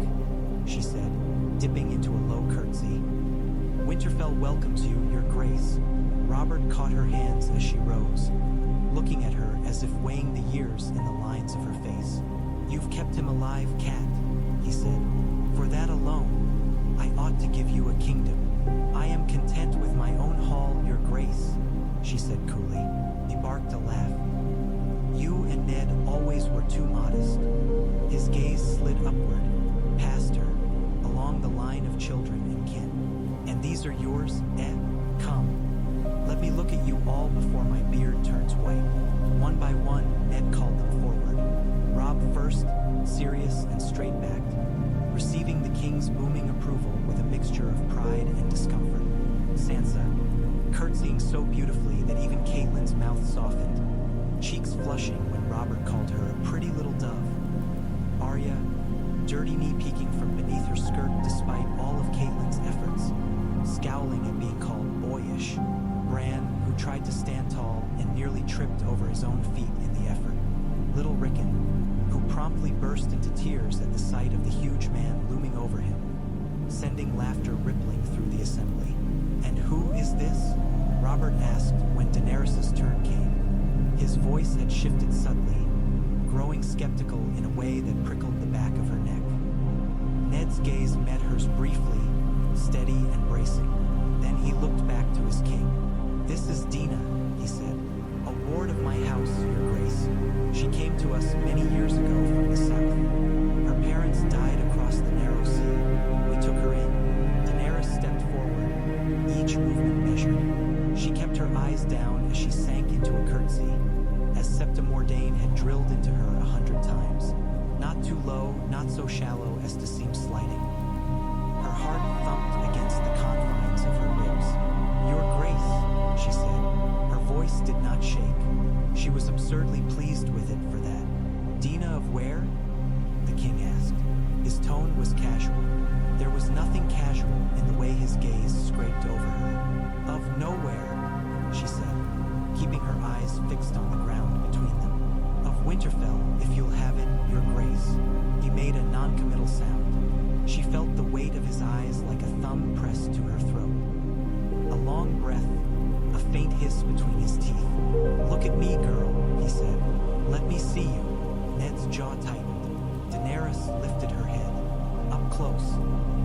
she said, dipping into a low curtsy. "Winterfell welcomes you, your grace." Robert caught her hands as she rose, looking at her as if weighing the years in the lines of her face. "You've kept him alive, Cat," he said. "For that alone, I ought to give you a kingdom." "I am content with my own hall, your grace," she said coolly. He barked a laugh. "You and Ned always were too modest." His gaze slid upward, past her, along the line of children and kin. "And these are yours, Ed? Come. Let me look at you all before my beard turns white." One by one, Ned called them forward. Robb first, serious and straight-backed, receiving the king's booming approval with a mixture of pride and discomfort. Sansa, curtsying so beautifully that even Catelyn's mouth softened, cheeks flushing when Robert called her a pretty little dove. Arya, dirty knee peeking from beneath her skirt despite all of Catelyn's efforts, scowling at being called boyish. Bran, who tried to stand tall and nearly tripped over his own feet in the effort. Little Rickon, who promptly burst into tears at the sight of the huge man looming over him, sending laughter rippling through the assembly. "And who is this?" Robert asked when Daenerys' turn came. His voice had shifted subtly, growing skeptical in a way that prickled the back of her neck. Ned's gaze met hers briefly, steady and bracing. Then he looked back to his king. "This is Dina," he said. "A ward of my house, your grace. She came to us many years ago from the south. Her parents died across the narrow sea. We took her in." Daenerys stepped forward, each movement measured. She kept her eyes down as she sank into a curtsy, as Septa Mordain had drilled into her 100 times. Not too low, not so shallow as to seem slighting. Her heart thumped against the confines of her ribs. "Your grace," she said. Her voice did not shake. She was absurdly pleased with it for that. "Dina of where?" the king asked. His tone was casual. There was nothing casual in the way his gaze scraped over her. "Of nowhere," she said, keeping her eyes fixed on the ground between them. "Of Winterfell, if you'll have it, your grace." He made a non-committal sound. She felt the weight of his eyes like a thumb pressed to her throat. A long breath, a faint hiss between his teeth. "Look at me, girl," he said. "Let me see you." Ned's jaw tightened. Daenerys lifted her head. Up close,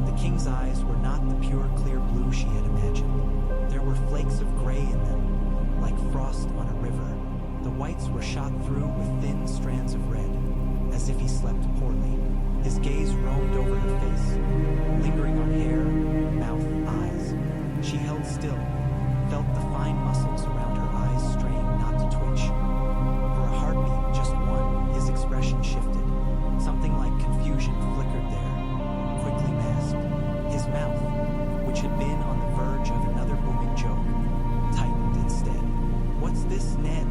the king's eyes were not the pure clear blue she had imagined. There were flakes of gray in them, like frost on a river. The whites were shot through with thin strands of red, as if he slept poorly. His gaze roamed over her face, lingering on hair, mouth, eyes. She held still, felt the fine muscles around her eyes strain not to twitch. For a heartbeat, just one, his expression shifted. Something like confusion flickered there, quickly masked. His mouth, which had been on the verge of another booming joke, tightened instead. "What's this, Ned?"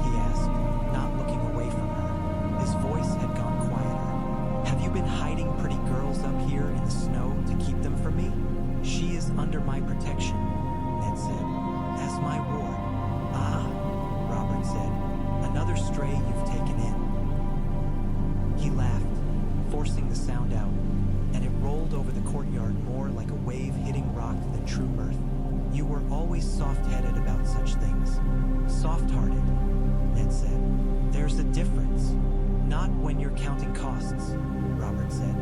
he asked, not looking away from her. His voice had gone quieter. "Have you been hiding pretty girls up here in the snow to keep them from me?" "She is under my protection," Ned said, "as my ward." "Ah," Robert said, "another stray you've taken in." He laughed, forcing the sound out, and it rolled over the courtyard more true mirth. You were always soft-headed about such things. Soft-hearted, Ned said. There's a difference. Not when you're counting costs, Robert said.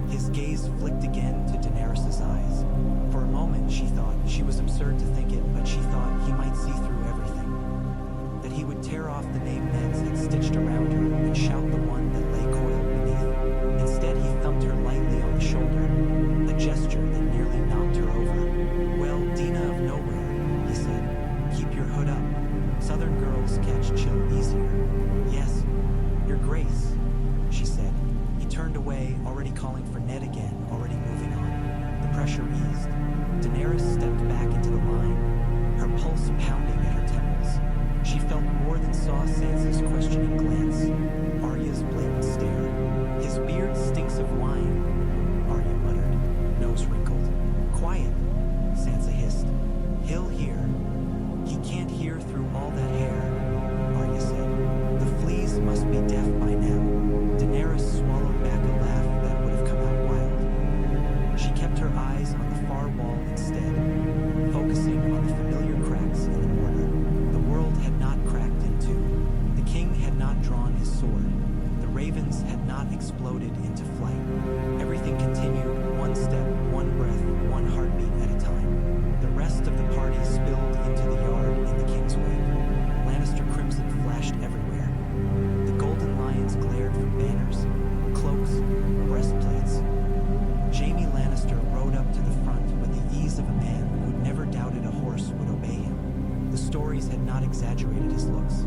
His gaze flicked again to Daenerys' eyes. For a moment she thought she was absurd to think it, but she thought he might see through everything. That he would tear off the name Neds had stitched around her and shout the one that lay coiled beneath. Instead he thumped her lightly on the shoulder, a gesture that nearly knocked her over. Well, Dina of Nowhere, he said, keep your hood up. Southern girls catch chill easier. Yes, Your Grace, she said. He turned away, already calling for Ned again, already moving on. The pressure eased. Daenerys stepped back into the line, her pulse pounding at her temples. She felt more than saw Sansa's questioning glance, Arya's blatant stare. His beard stinks of wine, Arya muttered, nose wrinkled. Quiet, Sansa hissed. He'll hear. He can't hear through all that hair, Arya said. The fleas must be deaf by now. Daenerys swallowed back a laugh that would have come out wild. She kept her eyes on the far wall instead, focusing on the familiar cracks in the mortar. The world had not cracked in two. The king had not drawn his sword. The ravens had not exploded into flight. Everything continued, one step, one breath, one heartbeat at a time. The rest of the party spilled into the yard in the king's wake. Lannister crimson flashed everywhere. The golden lions glared from banners, cloaks, breastplates. Jaime Lannister rode up to the front with the ease of a man who'd never doubted a horse would obey him. The stories had not exaggerated his looks.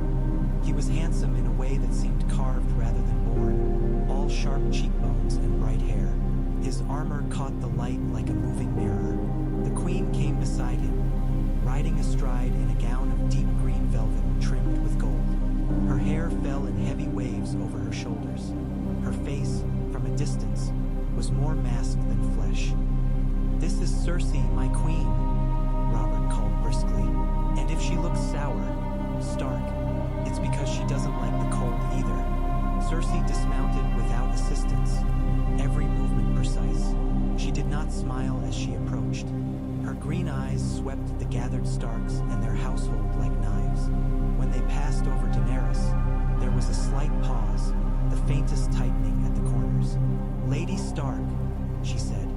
He was handsome in a way that seemed carved rather than born, all sharp cheekbones and bright hair. His armor caught the light like a moving mirror. The queen came beside him, riding astride in a gown of deep green velvet trimmed with gold. Her hair fell in heavy waves over her shoulders. Her face, from a distance, was more masked than flesh. "This is Cersei, my queen," Robert called briskly. "And if she looks sour, stark, it's because she doesn't like the cold either." Cersei dismounted without assistance, every movement precise. She did not smile as she approached. Her green eyes swept the gathered Starks and their household like knives. When they passed over Daenerys, there was a slight pause, the faintest tightening at the corners. "Lady Stark," she said,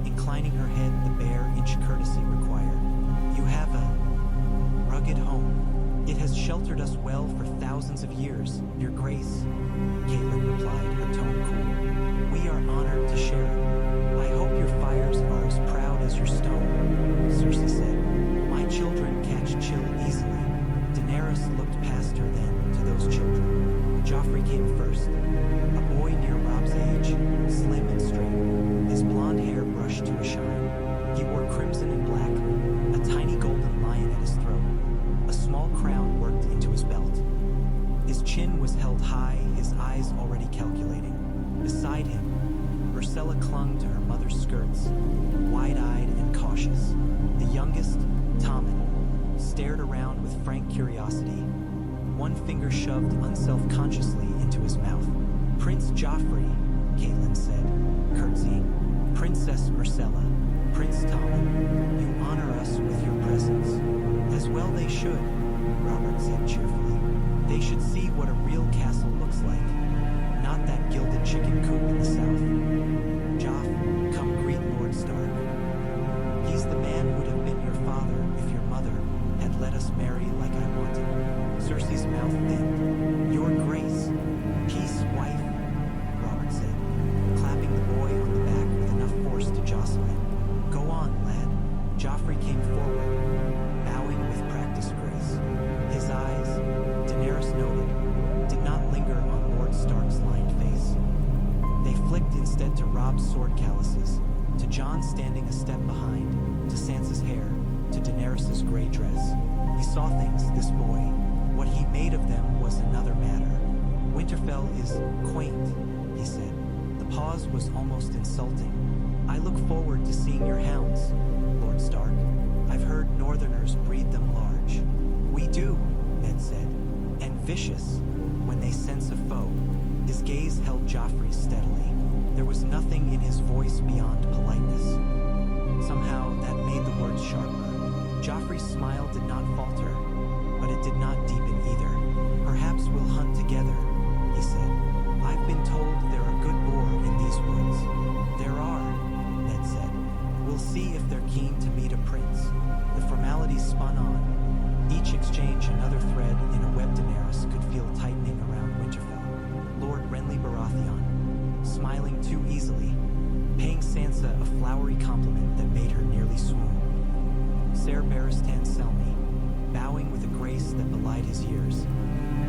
inclining her head the bare inch courtesy required. "You have a rugged home. It has sheltered us well for thousands of years, Your Grace," Caitlin replied, her tone cool. "We are honored to share it. I hope your fires are as proud as your stone," Cersei said. "My children catch chill easily." Daenerys looked past her then to those children. Joffrey came first, a boy near Rob's age, slim and straight, his blonde hair brushed to a shine. He wore crimson and black, a tiny golden lion at his throat. A small crown worked into his belt. His chin was held high, his eyes already calculating. Beside him, Myrcella clung to her mother's skirts, wide-eyed and cautious. The youngest, Tommen, stared around with frank curiosity, one finger shoved unself-consciously into his mouth. "Prince Joffrey," Caitlin said, curtsying. "Princess Myrcella, Prince Tommen, you honor us with your presence." "As well they should," Robert said cheerfully. "They should see what a real castle looks like, not that gilded chicken coop in the south. Joff, come greet Lord Stark. He's the man who'd have been your father if your mother had let us marry like I wanted." Cersei's mouth thinned. "Your Grace, peace, wife," Robert said, clapping the boy on the back with enough force to jostle him. "Go on, lad." Joffrey came forward, bowing with practiced grace. His eyes, Daenerys noted, did not linger on Lord Stark's lined face. They flicked instead to Rob's sword calluses, to Jon standing a step behind, to Sansa's hair, to Daenerys' gray dress. He saw things, this boy. What he made of them was another matter. "Winterfell is quaint," he said. The pause was almost insulting. "I look forward to seeing your hounds, Lord Stark. I've heard Northerners breed them large." "We do," Ned said, "and vicious when they sense a foe." His gaze held Joffrey's steadily. There was nothing in his voice beyond politeness. Somehow that made the words sharp. spun on, each exchange another thread in a web Daenerys could feel tightening around Winterfell. Lord Renly Baratheon, smiling too easily, paying Sansa a flowery compliment that made her nearly swoon. Ser Barristan Selmy, bowing with a grace that belied his years,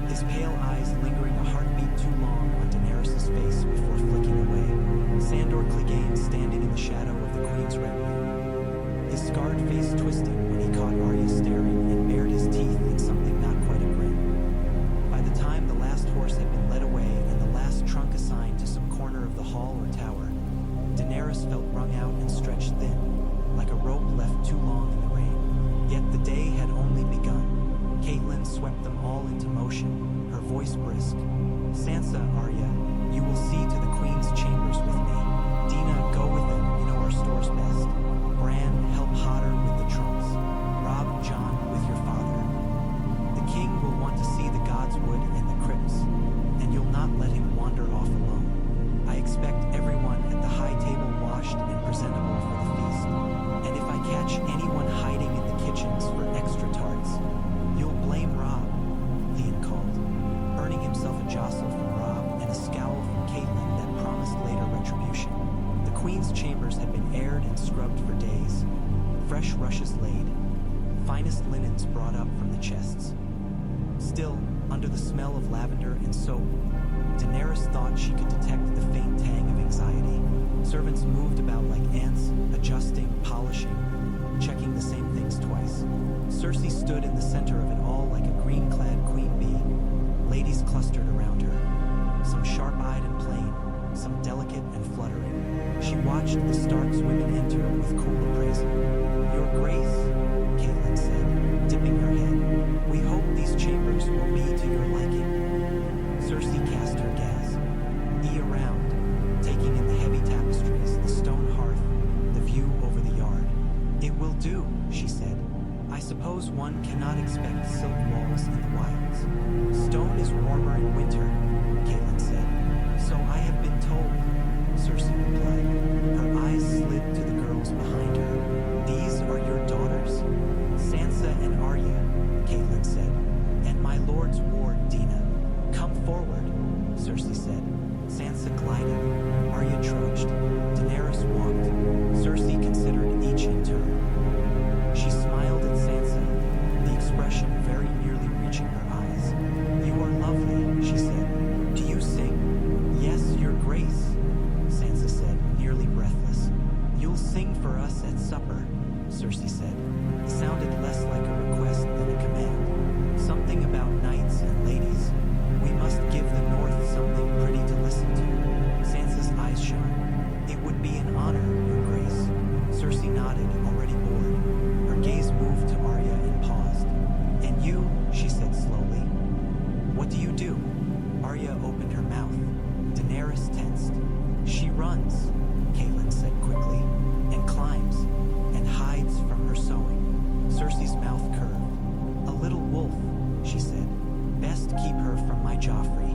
his pale eyes lingering a heartbeat too long on Daenerys' face before flicking away. Sandor Clegane standing in the shadow of the Queen's retinue, his scarred face twisting when he caught Arya staring and bared his teeth in something not quite a grin. By the time the last horse had been led away and the last trunk assigned to some corner of the hall or tower, Daenerys felt wrung out and stretched thin, like a rope left too long in the rain. Yet the day had only begun. Catelyn swept them all into motion, her voice brisk. Sansa, Arya, you will see to the Queen's chambers with me. Dina, go with them, you know our stores best. Bran, help Hodder with the trunks. Robb, Jon, with your father. The king will want to see the God's Wood and the crypts, and you'll not let him wander off alone. I expect everyone at the high table washed and presentable for the feast. And if I catch anyone hiding in the kitchens for extra tarts, you'll blame Robb, Theon called, earning himself a jostle from Robb and a scowl from Catelyn that promised later retribution. The Queen's chambers had been aired and scrubbed for days, fresh rushes laid, finest linens brought up from the chests. Still, under the smell of lavender and soap, Daenerys thought she could detect the faint tang of anxiety. Servants moved about like ants, adjusting, polishing, checking the same things twice. Cersei stood in the center of it all like a green-clad queen bee. Ladies clustered around her, some sharp-eyed and plain, some delicate and fluttering. She watched the Stark's women enter with cool appraisal. Your Grace, Catelyn said, dipping her head, we hope these chambers will be to your liking. Cersei cast her gaze, around, taking in the heavy tapestries, the stone hearth, the view over the yard. It will do, she said. I suppose one cannot expect silk walls in the wilds. Stone is warmer in winter, Catelyn said. So I have been told, Cersei replied. Her eyes slid to the girls behind her. These are your daughters? Sansa and Arya, Catelyn said. And my lord's ward, Dina. Come forward, Cersei said. Sansa glided. Arya trudged. Daenerys walked. Cersei considered each in turn. She smiled at Sansa, the expression very nearly reaching her eyes. You are lovely, she said. Do you sing? Yes, your grace, Sansa said, nearly breathless. You'll sing for us at supper, Cersei said. It sounded less like a request than a command. Something about knights and ladies. We must give the North something pretty to listen to. Sansa's eyes shone. It would be an honor, your grace. Cersei nodded, already bored. Her gaze moved to Arya and paused. And you, she said slowly. What do you do? Arya opened her mouth. Daenerys tensed. She runs, Catelyn said quickly, and climbs, and hides from her sewing. Cersei's mouth curved. A little wolf, she said. Best keep her from my Joffrey.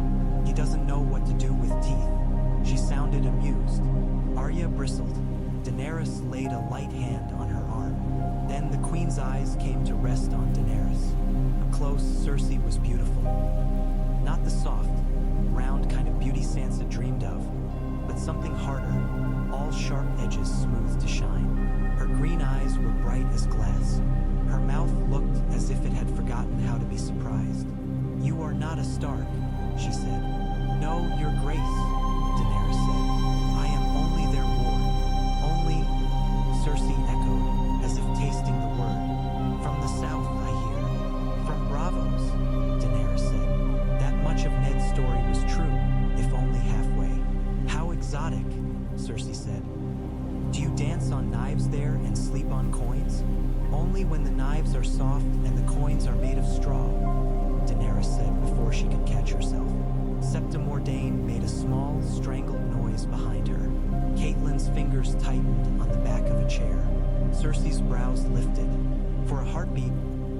He doesn't know what to do with teeth. She sounded amused. Arya bristled. Daenerys laid a light hand on her arm. Then the Queen's eyes came to rest on Daenerys. Up close, Cersei was beautiful. Not the soft, round kind of beauty Sansa dreamed of, but something harder, all sharp edges smooth to shine. Her green eyes were bright as glass. Her mouth looked as if it had forgotten how to be surprised. You are not a Stark, she said. No, your grace, Daenerys said. I am only their ward. Only, Cersei echoed, as if tasting the word. From the south, I hear. From Bravos, Daenerys said. That much of Ned's story was true, if only halfway. How exotic, Cersei said. Do you dance on knives there and sleep on coins? Only when the knives are soft and the coins are made of straw, Daenerys said before she could catch herself. Septa Mordane made a small, strangled noise behind her. Catelyn's fingers tightened on the back of a chair. Cersei's brows lifted. For a heartbeat,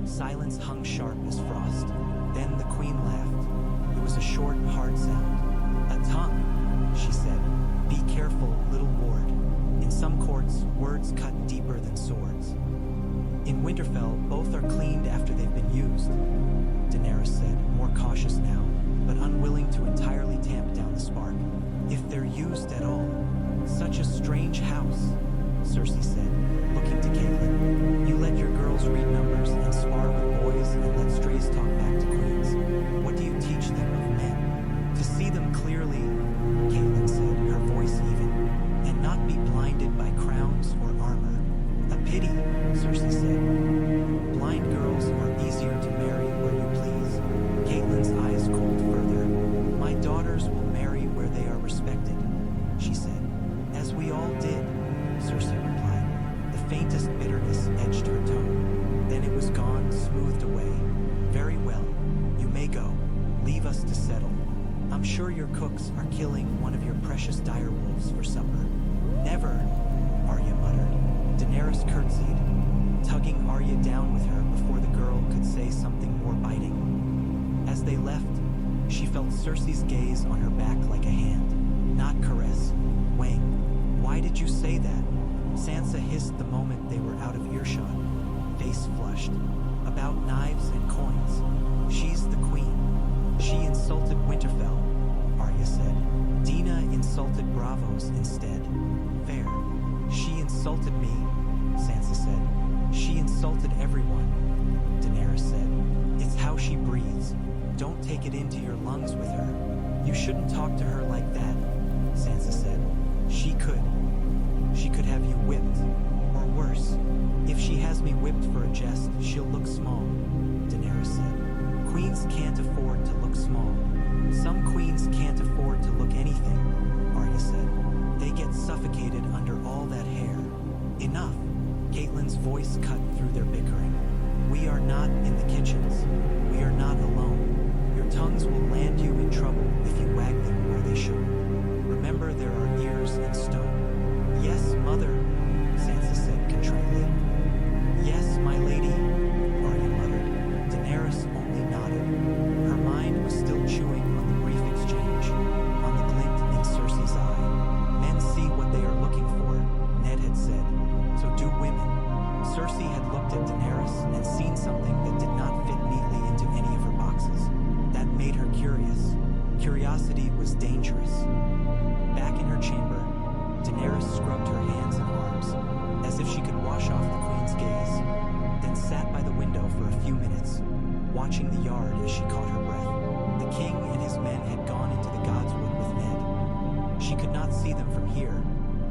silence hung sharp as frost. Then the Queen laughed. It was a short, hard sound. A tongue, she said. Be careful, little ward. In some courts, words cut deeper than swords. In Winterfell, both are cleaned after they've been used, Daenerys said, more cautious now, but unwilling to entirely tamp down the spark. If they're used at all. Such a strange house, Cersei said, looking to Catelyn. You let your girls read numbers and spar with boys and let strays talk back to queens. What do you teach them of men? To see them clearly, Catelyn said, her voice even, and not be blinded by crowns or armor. A pity, Cersei said. Blind girls are easier to marry where you please. Catelyn's eyes cooled further. My daughters will marry where they are respected, she said. As we all did, Cersei replied. The faintest bitterness edged her tone. Then it was gone, smoothed away. Very well. You may go. Leave us to settle. I'm sure your cooks are killing one of your precious direwolves for supper. Never, Arya muttered. Daenerys curtsied, tugging Arya down with her before the girl could say something more biting. As they left, she felt Cersei's gaze on her back like a hand, not caress. Wang, why did you say that? Sansa hissed the moment they were out of earshot, face flushed. About knives and coins. She's the queen. She insulted Winterfell, Arya said. Dina insulted Bravos instead. Fair. She insulted me, Sansa said. She insulted everyone, Daenerys said. It's how she breathes. Don't take it into your lungs with her. You shouldn't talk to her like that, Sansa said. She could. She could have you whipped. Or worse. If she has me whipped for a jest, she'll look small, Daenerys said. Queens can't afford to look small. Some queens can't afford to look anything, Arya said. They get suffocated under all that hair. Enough. Catelyn's voice cut through their bickering. We are not in the kitchens. We are not alone. Your tongues will land you in trouble if you wag them where they should. Remember, there are ears in stone. Yes, mother, Sansa said contritely. Yes, my lady, Arya muttered. Daenerys only nodded. Her mind was still chewing on the brief exchange, on the glint in Cersei's eye. Men see what they are looking for, Ned had said. So do women. Cersei had looked at Daenerys and seen something that did not fit neatly into any of her boxes. That made her curious. Curiosity was dangerous. Back in her chamber, Daenerys scrubbed her hands and arms, as if she could wash off the queen's gaze, then sat by the window for a few minutes, watching the yard as she caught her breath. The king and his men had gone into the Godswood with Ned. She could not see them from here,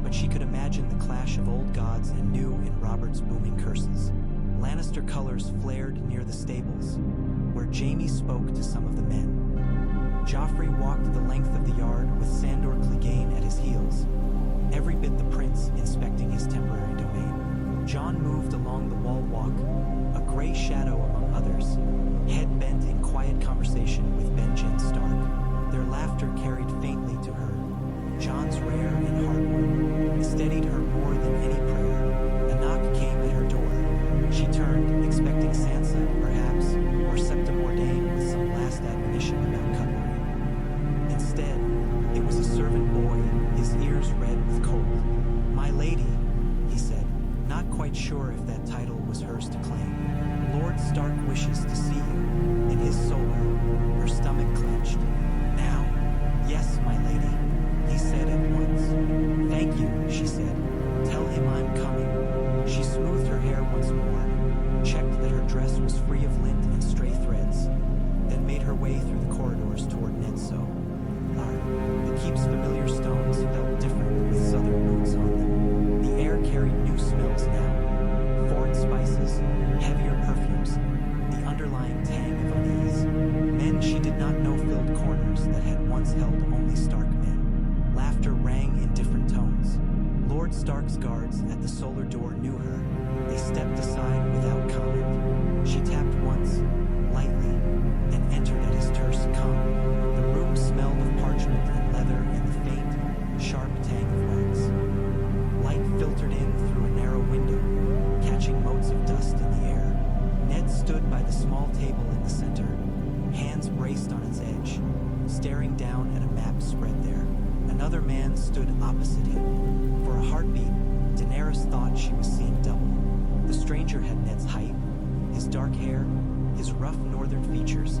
but she could imagine the clash of old gods and new in Robert's booming curses. Lannister colors flared near the stables, where Jaime spoke to some of the men. Joffrey walked the length of the yard with Sandor Clegane at his heels, every bit the prince inspecting his temporary domain. Jon moved along the wall walk, a gray shadow among others, head bent in quiet conversation with Benjen Stark. Their laughter carried faintly to her. Jon's rare and hard work steadied her more than any prayer. A knock came at her door. She turned, expecting Sansa, perhaps, or Septa Mordain with some last admonition about cutlery. Instead, it was a servant boy, his ears red with cold. My lady, he said, not quite sure if that title was hers to claim. Lord Stark wishes to see you, in his solar. Her stomach clenched. Now? Yes, my lady, he said at once. Thank you, she said. Tell him I'm coming. She smoothed her hair once more, checked that her dress was free of lint and stray threads, then made her way through the corridors toward Nedso. The keep's familiar stones felt different with southern boots on them. The air carried new smells now. Foreign spices, heavier perfumes, the underlying tang of unease. Men she did not know filled corners that had once held only Stark men. Laughter rang in different tones. Lord Stark's guards at the solar door knew her. They stepped aside without comment. She tapped once, lightly, and entered at his terse come. The room smelled of parchment and leather and the faint, sharp tang of wax. Light filtered in through a narrow window, catching motes of dust in the air. Ned stood by the small table in the center, hands braced on its edge, staring down at a map spread there. Another man stood opposite him. For a heartbeat, stranger had Ned's height, his dark hair, his rough northern features,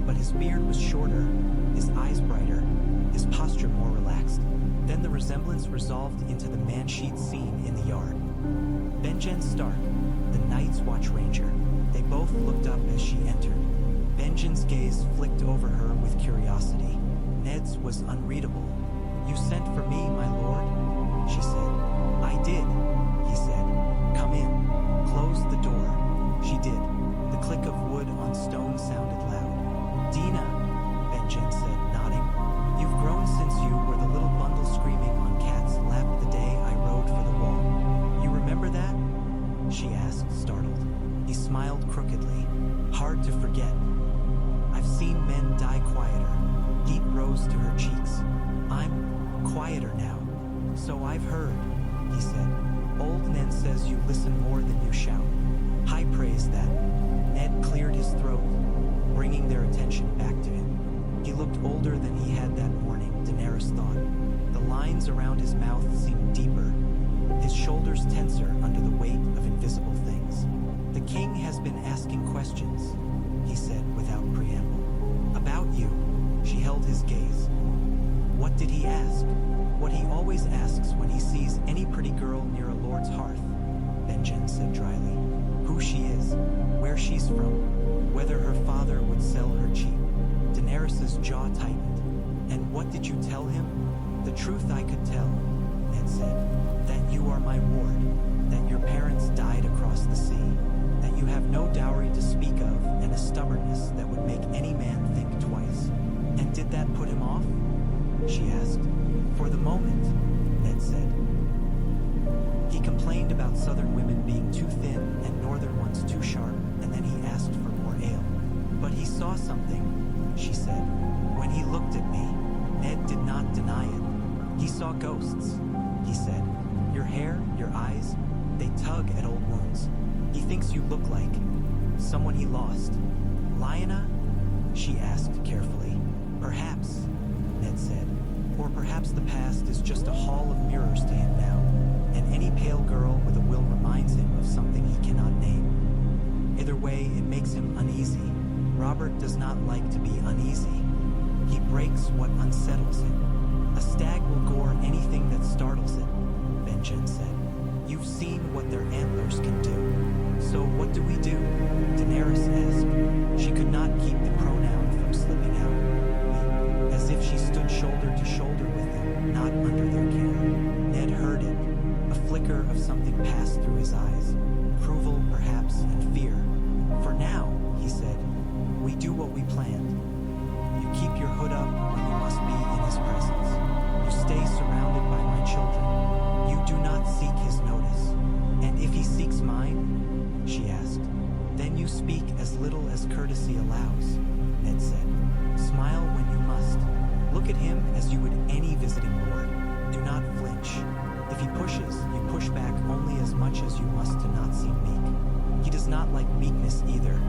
but his beard was shorter, his eyes brighter, his posture more relaxed. Then the resemblance resolved into the man-sheet scene in the yard. Benjen Stark, the Night's Watch Ranger. They both looked up as she entered. Benjen's gaze flicked over her with curiosity. Ned's was unreadable. "You sent for me, my lord?" she said. "I did," he said. "Come in. Close the door." She did. The click of wood on stone sounded loud. "Dina," Benjen said, nodding. "You've grown since you were the little bundle screaming on Cat's lap the day I rode for the wall. You remember that?" she asked, startled. He smiled crookedly. "Hard to forget. I've seen men die quieter." Heat rose to her cheeks. "I'm quieter now. So I've heard," he said. "Old Ned says you listen more than you shout. High praise that." Ned cleared his throat, bringing their attention back to him. He looked older than he had that morning, Daenerys thought. The lines around his mouth seemed deeper, his shoulders tenser under the weight of invisible things. "The king has been asking questions," he said without preamble. "About you." She held his gaze. "What did he ask?" "What he always asks when he sees any pretty girl near a lord's hearth," Benjen said dryly. "Who she is, where she's from, whether her father would sell her cheap." Daenerys's jaw tightened. "And what did you tell him?" "The truth I could tell," Ned said. "That you are my ward, that your parents died across the sea, that you have no dowry to speak of, and a stubbornness that would make any man think twice." "And did that put him off?" she asked. "For the moment," Ned said. "He complained about southern women being too thin and northern ones too sharp, and then he asked for more ale. But he saw something," she said. "When he looked at me." Ned did not deny it. "He saw ghosts," he said. "Your hair, your eyes, they tug at old wounds. He thinks you look like someone he lost." "Lyanna?" she asked carefully. "Perhaps," Ned said. "Or perhaps the past is just a hall of mirrors to him now, and any pale girl with a will reminds him of something he cannot name. Either way, it makes him uneasy. Robert does not like to be uneasy. He breaks what unsettles him. A stag will gore anything that startles it," Benjen said. "You've seen what their antlers can do. So what do we do?" Daenerys asked. She could not keep the pronoun from slipping out. "We," as if she stood shoulder to shoulder with them, not under their care. Ned heard it. A flicker of something passed through his eyes. Approval, perhaps, and fear. "For now," he said, "we do what we planned. You keep your hood up when you must be in his presence. You stay surrounded by my children. You do not seek his notice. And if he seeks mine," she asked, "then you speak as little as courtesy allows," Ned said. "Smile when you must. Look at him as you would any visiting lord. Do not flinch. If he pushes, you push back only as much as you must to not seem meek. He does not like meekness either.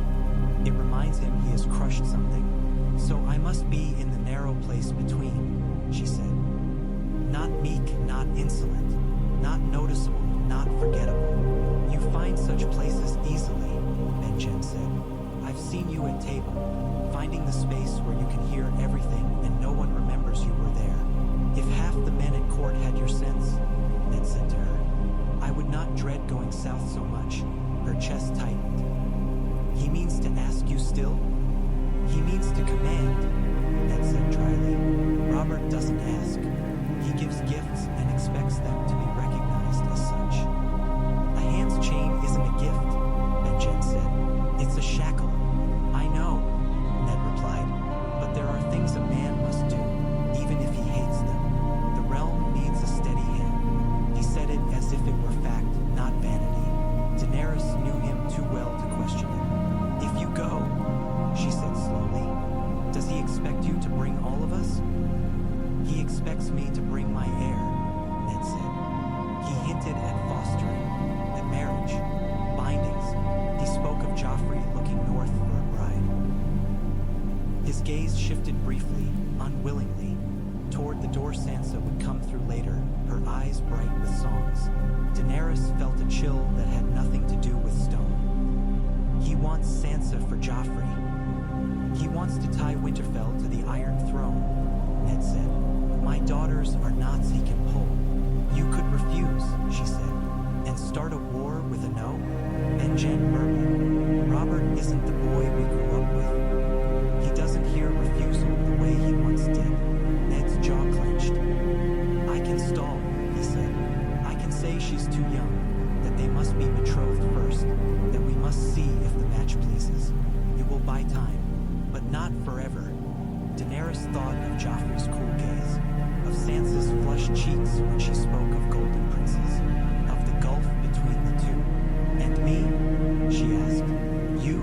It reminds him he has crushed something. So I must be in the narrow place between," she said. "Not meek, not insolent, not noticeable, not forgettable. You find such places easily," Benjen said. "I've seen you at table, finding the space where you can hear everything and no one remembers you were there. If half the men at court had your sense," Ned said to her, "I would not dread going south so much." Her chest tightened. "He means to ask you still?" "He means to command," Ned said dryly. "Robert doesn't ask. He gives gifts and expects them to be recognized as such." "A hand's chain isn't a gift," Benjen said. "It's a shackle." "I know," Ned replied, "but there are things a man must do, even if he hates them. The realm needs a steady hand." He said it as if it were fact, not vanity. Daenerys knew him too well to question it. "If you go," she said slowly, "does he expect you to bring all of us?" "He expects me to bring my heir," Ned said. He hinted at fostering, at marriage, bindings. He spoke of Joffrey looking north for a bride. His gaze shifted briefly, unwillingly. Toward the door Sansa would come through later, her eyes bright with songs. Daenerys felt a chill that had nothing to do with stone. He wants Sansa for Joffrey. He wants to tie Winterfell to the Iron Throne, Ned said. My daughters are knots he can pull. You could refuse, she said, and start a war with a no? Benjen murmured. Robert isn't the boy we grew up with. He doesn't hear refusal the way he once did. Ned's jaw clenched. I can stall, he said. I can say she's too young, that they must be betrothed first, that we must see if the match pleases. It will buy time, but not forever. Daenerys thought of Joffrey's cool gaze, of Sansa's flushed cheeks when she spoke of golden princes, of the gulf between the two. And me? She asked. You?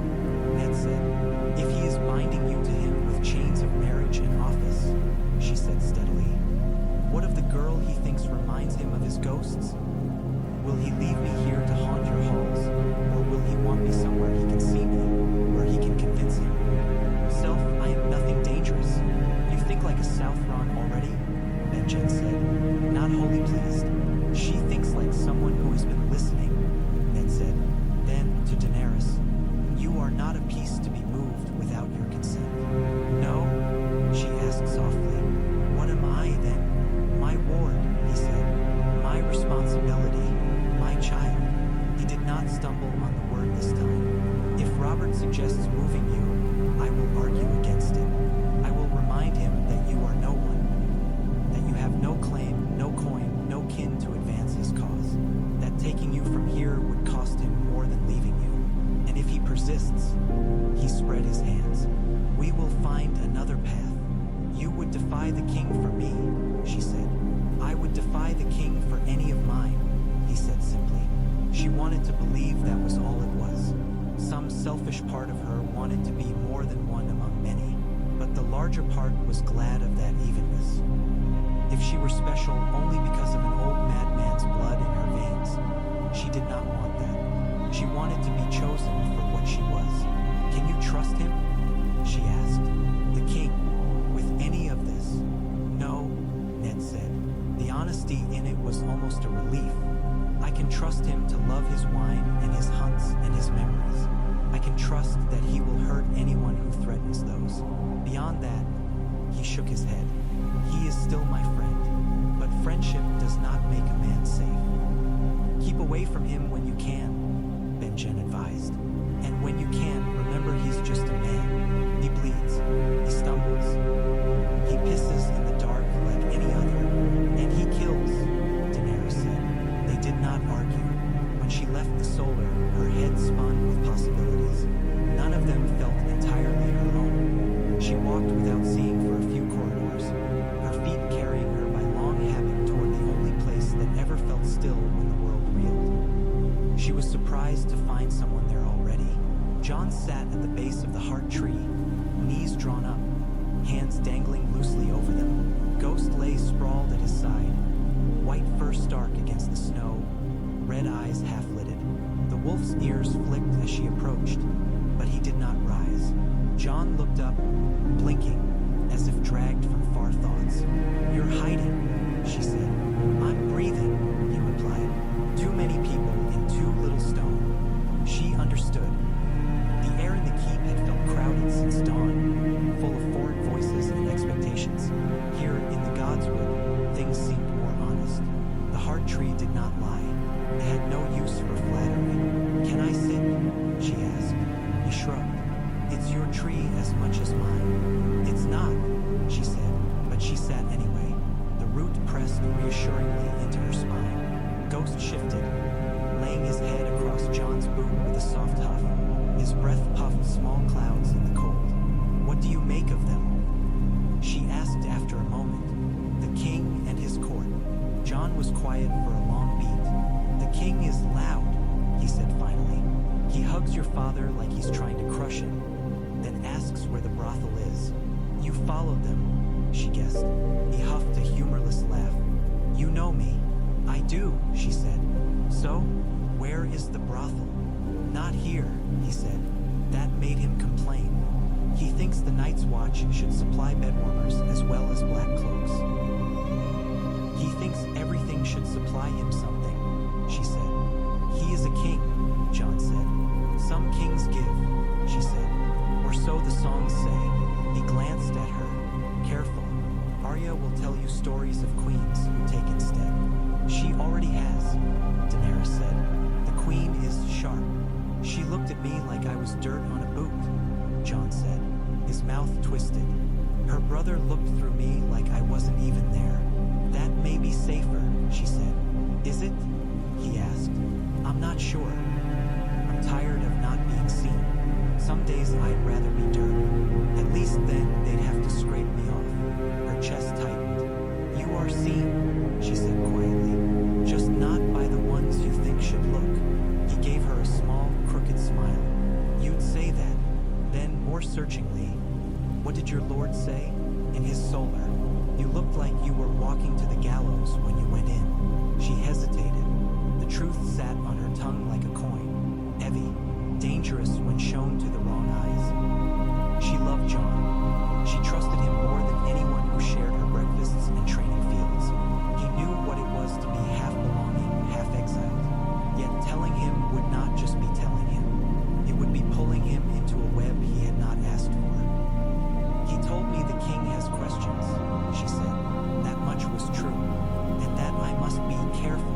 Ned said. If he is binding you to him with chains of marriage and office, she said steadily. What of the girl he thinks reminds him of his ghosts? Will he leave me here to haunt your halls, or will he want me somewhere he can see me, where he can convince him? Self, I am nothing dangerous. You think like a Southron already? Benjen said, not wholly pleased. She thinks like someone who has been listening, Ned said. Then, to Daenerys, you are not a piece to be moved without your consent. No? She asked softly. What am I, then? My ward, he said. My responsibility. My child. He did not stumble on the word this time. If Robert suggests moving you, I will argue against it. I will remind him that you are no one, that you have no claim, no coin, no kin to advance his cause, that taking you from here would cost him more than leaving you. And if he persists, he spread his hands. We will find another path. You would defy the king for me, she said. I would defy the king for any of mine, he said simply. She wanted to believe that was all it was. Some selfish part of her wanted to be more than one among many, but the larger part was glad of that evenness. If she were special only because of an old madman's blood in her veins, she did not want that. She wanted to be chosen for what she was. Can you trust him? She asked. The king, with any of this? No, Ned said. The honesty in it was almost a relief. I can trust him to love his wine and his hunts and his memories. I can trust that he will hurt anyone who threatens those. Beyond that, he shook his head. He is still my friend, but friendship does not make a man safe. Keep away from him when you can, Benjen advised. And when you can, remember he's just a man. He bleeds. He stumbles. He pisses in the dark like any other. And he kills, Daenerys said. They did not argue. When she left the solar, her head spun with possibilities. None of them felt entirely her own. She walked without seeing for a few corridors, her feet carrying her by long habit toward the only place that ever felt still when the world reeled. She was surprised to find someone there already. Jon sat at the base of the heart tree, knees drawn up, hands dangling loosely over them. Ghost lay sprawled at his side, white fur stark against the snow, red eyes half-lidded. The wolf's ears flicked as she approached, but he did not rise. Jon looked up, blinking, as if dragged from far thoughts. You're hiding, she said. I'm breathing, he replied. Too many people in too little stone. She understood. The air in the keep had felt crowded since dawn, full of foreign voices and expectations. Here, in the Godswood, things seemed more honest. The heart tree did not lie. It had no use for flattery. Can I sit? She asked. He shrugged. It's your tree as much as mine. It's not, she said, but she sat anyway. The root pressed reassuringly into her spine. Ghost shifted, laying his head across Jon's boot with a soft huff. His breath puffed small clouds in the cold. What do you make of them? She asked after a moment. The king and his court. Jon was quiet for a long beat. The king is loud, he said finally. He hugs your father like he's trying to crush him, then asks where the brothel is. You followed them, she guessed. He huffed a humorless laugh. You know me. I do, she said. So, where is the brothel? Not here, he said. That made him complain. He thinks the Night's Watch should supply bedwarmers as well as black cloaks. He thinks everything should supply him something, she said. He is a king, Jon said. Some kings give, she said. Or so the songs say. He glanced at her. Careful. Arya will tell you stories of queens who take instead. She already has, Daenerys said. The queen is sharp. She looked at me like I was dirt on a boot, Jon said. His mouth twisted. Her brother looked through me like I wasn't even there. That may be safer, she said. Is it? He asked. I'm not sure. I'm tired of not being seen. Some days I'd rather be dirt. At least then they'd have to scrape me off. Her chest tightened. You are seen, she said quietly. Just not by the ones you think should look. He gave her a small, crooked smile. You'd say that. Then, more searchingly, what did your lord say? In his solar, you looked like you were walking to the gallows when you went in. She hesitated. The truth sat on her tongue like a coin. Heavy, dangerous when shown to the wrong eyes. She loved Jon. She trusted him more than anyone who shared her breakfasts and training fields. He knew what it was to be half belonging, half exiled. Yet telling him would not just be telling him. It would be pulling him into a web he had not asked for. He told me the king has questions, she said. That much was true, and that I must be careful.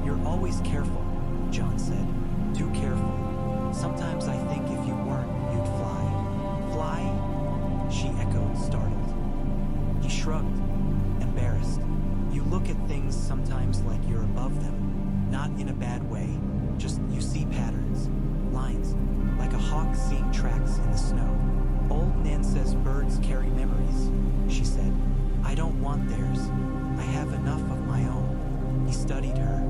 You're always careful, Jon said. Too careful. Sometimes I think if you weren't, you'd fly. Fly? She echoed, startled. He shrugged, embarrassed. You look at things sometimes like you're above them. Not in a bad way, just you see patterns, lines, like a hawk seeing tracks in the snow. Old Nan says birds carry memories, she said. I don't want theirs. I have enough of my own. He studied her.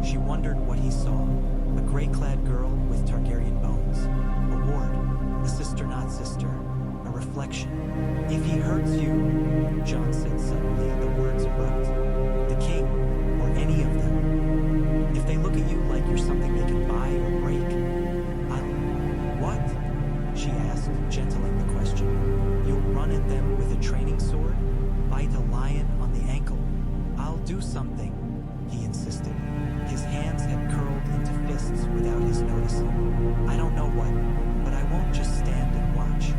She wondered what he saw. A gray-clad girl with Targaryen bones. A ward. A sister not sister. A reflection. If he hurts you, Jon said suddenly, the words abrupt. The king, or any of them. If they look at you like you're something they can buy or break, What? She asked, gentling the question. You'll run at them with a training sword? Bite a lion on the ankle? I'll do something, he insisted. His hands had curled into fists without his noticing. I don't know what, but I won't just stand and watch.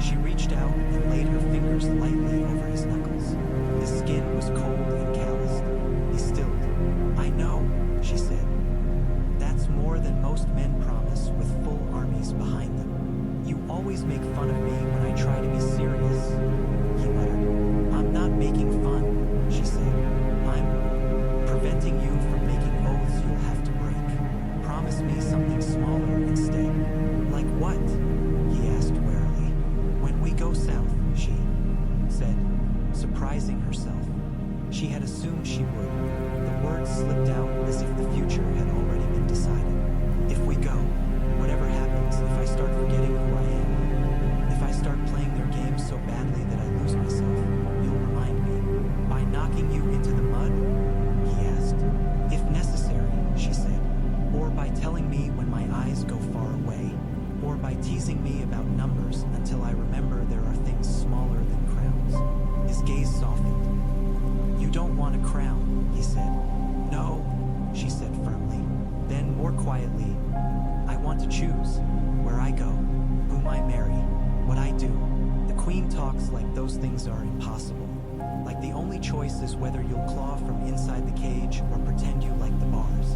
She reached out and laid her fingers lightly over his knuckles. His skin was cold and calloused. He stilled. I know, she said. That's more than most men promise with full armies behind them. You always make fun of me when I try to be serious, he muttered. I'm not making fun, she said. I'm preventing you from making oaths you'll have to break. Promise me something smaller instead. Like what? He asked warily. When we go south, she said, surprising herself. She had assumed she would. The words slipped out as if the future had already been decided. If we go, whatever happens, if I start forgetting who I am, if I start playing their game so badly that I lose myself, you'll remind me. By knocking you into the mud? He asked. If necessary, she said. Or by telling me when my eyes go far away. Or by teasing me about numbers until I remember there are things smaller than crowns. His gaze softened. You don't want a crown, he said. No, she said firmly. Then, more quietly, I want to choose where I go, whom I marry, what I do. The queen talks like those things are impossible. Like the only choice is whether you'll claw from inside the cage or pretend you like the bars.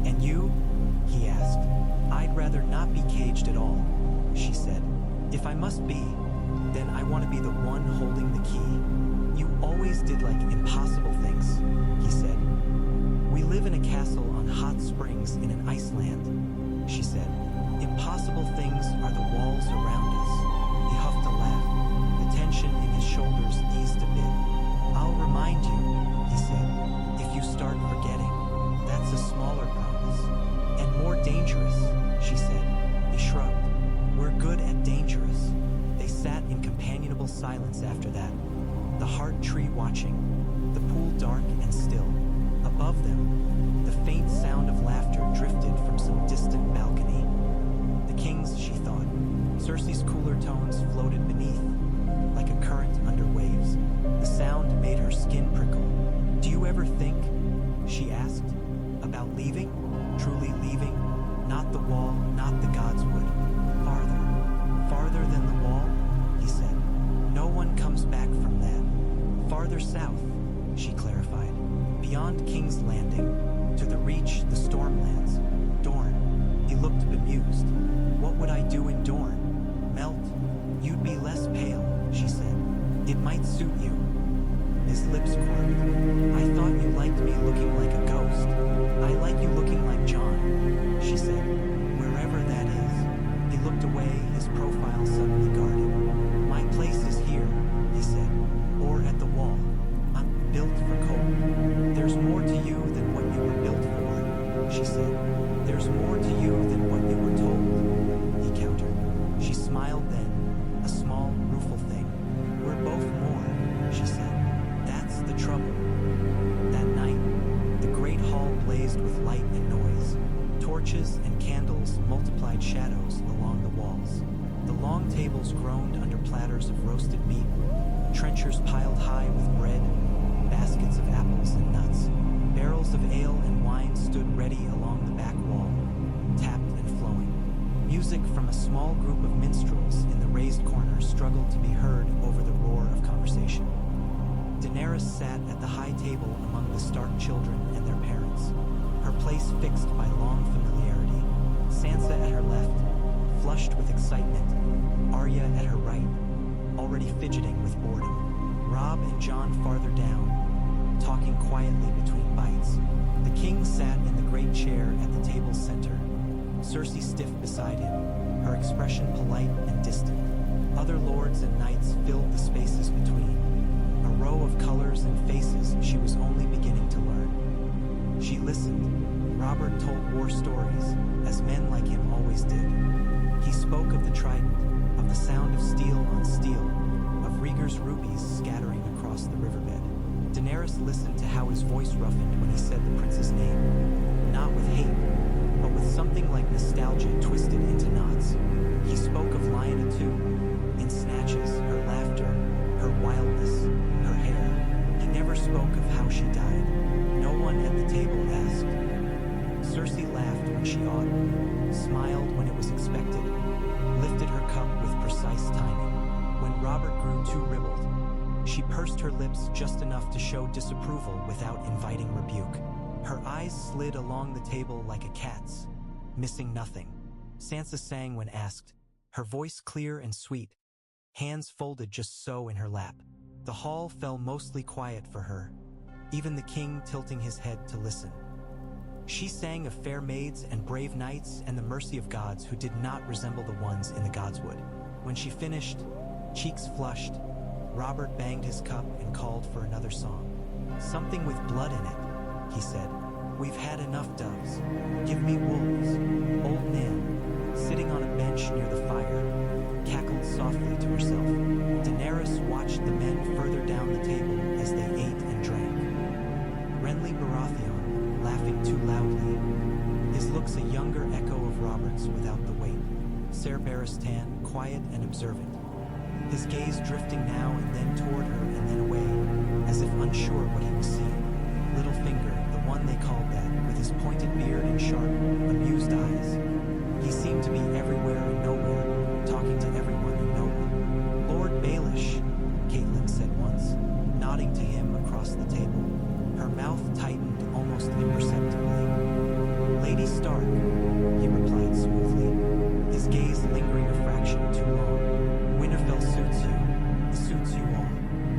And you? He asked. I'd rather not be caged at all, she said. If I must be, then I want to be the one holding the key. You always did like impossible things, he said. We live in a castle on hot springs in an ice land, she said. Impossible things are the walls around us. He huffed a laugh. The tension in his shoulders eased a bit. I'll remind you, he said, if you start forgetting. That's a smaller promise. And more dangerous, she said. He shrugged. We're good at dangerous. They sat in companionable silence after that. The heart tree watching, the pool dark and still. Above them, the faint sound of laughter drifted from some distant balcony. The kings, she thought. Cersei's cooler tones floated beneath Farther south, she clarified. Beyond King's Landing, to the Reach, the Stormlands. Dorne. He looked bemused. What would I do in Dorne? Melt? You'd be less pale, she said. It might suit you. His lips quirked. I thought you liked me looking like a ghost. I like you looking like John, she said. Wherever that is. He looked away, his profile suddenly guarded. My place is here, he said. Or at the wall. I'm built for cold. There's more to you than what you were built for, she said. There's more to you than what you were told, he countered. She smiled then, a small, rueful thing. We're both more, she said. That's the trouble. That night, the great hall blazed with light and noise. Torches and candles multiplied shadows along the walls. The long tables groaned under platters of roasted meat, trenchers piled high with bread, baskets of apples and nuts. Barrels of ale and wine stood ready along the back wall, tapped and flowing. Music from a small group of minstrels in the raised corner struggled to be heard over the roar of conversation. Daenerys sat at the high table among the Stark children and their parents, her place fixed by long familiarity. Sansa at her left, flushed with excitement, Arya at her right, already fidgeting with boredom. Robb and Jon farther down, talking quietly between bites. The king sat in the great chair at the table's center, Cersei stiff beside him, her expression polite and distant. Other lords and knights filled the spaces between, a row of colors and faces she was only beginning to learn. She listened. Robert told war stories, as men like him always did. He spoke of the trident, of the sound of steel on steel, of Rhaegar's rubies scattering across the riverbed. Daenerys listened to how his voice roughened when he said the prince's name, not with hate, but with something like nostalgia twisted into knots. He spoke of Lyanna too, in snatches, her laughter, her wildness, her hair. He never spoke of how she died. No one at the table asked. Cersei laughed when she ought, smiled when it was expected, lifted her cup with precise timing. When Robert grew too ribald, she pursed her lips just enough to show disapproval without inviting rebuke. Her eyes slid along the table like a cat's, missing nothing. Sansa sang when asked, her voice clear and sweet, hands folded just so in her lap. The hall fell mostly quiet for her, even the king tilting his head to listen. She sang of fair maids and brave knights and the mercy of gods who did not resemble the ones in the Godswood. When she finished, cheeks flushed, Robert banged his cup and called for another song. Something with blood in it, he said. We've had enough doves. Give me wolves. Old Nan, sitting on a bench near the fire, cackled softly to herself. Daenerys watched the men further down the table as they ate and drank. Renly Baratheon, laughing too loudly, his looks a younger echo of Robert's without the weight. Ser Barristan, quiet and observant, his gaze drifting now and then toward her and then away, as if unsure what he was seeing. Littlefinger, the one they called that, with his pointed beard and sharp, amused eyes. He seemed to be everywhere and nowhere, talking to everyone and no one. Lord Baelish, Catelyn said once, nodding to him across the table. Her mouth tightened almost imperceptibly. Lady Stark, he replied smoothly, his gaze lingering a fraction too long. Winterfell suits you. It suits you all.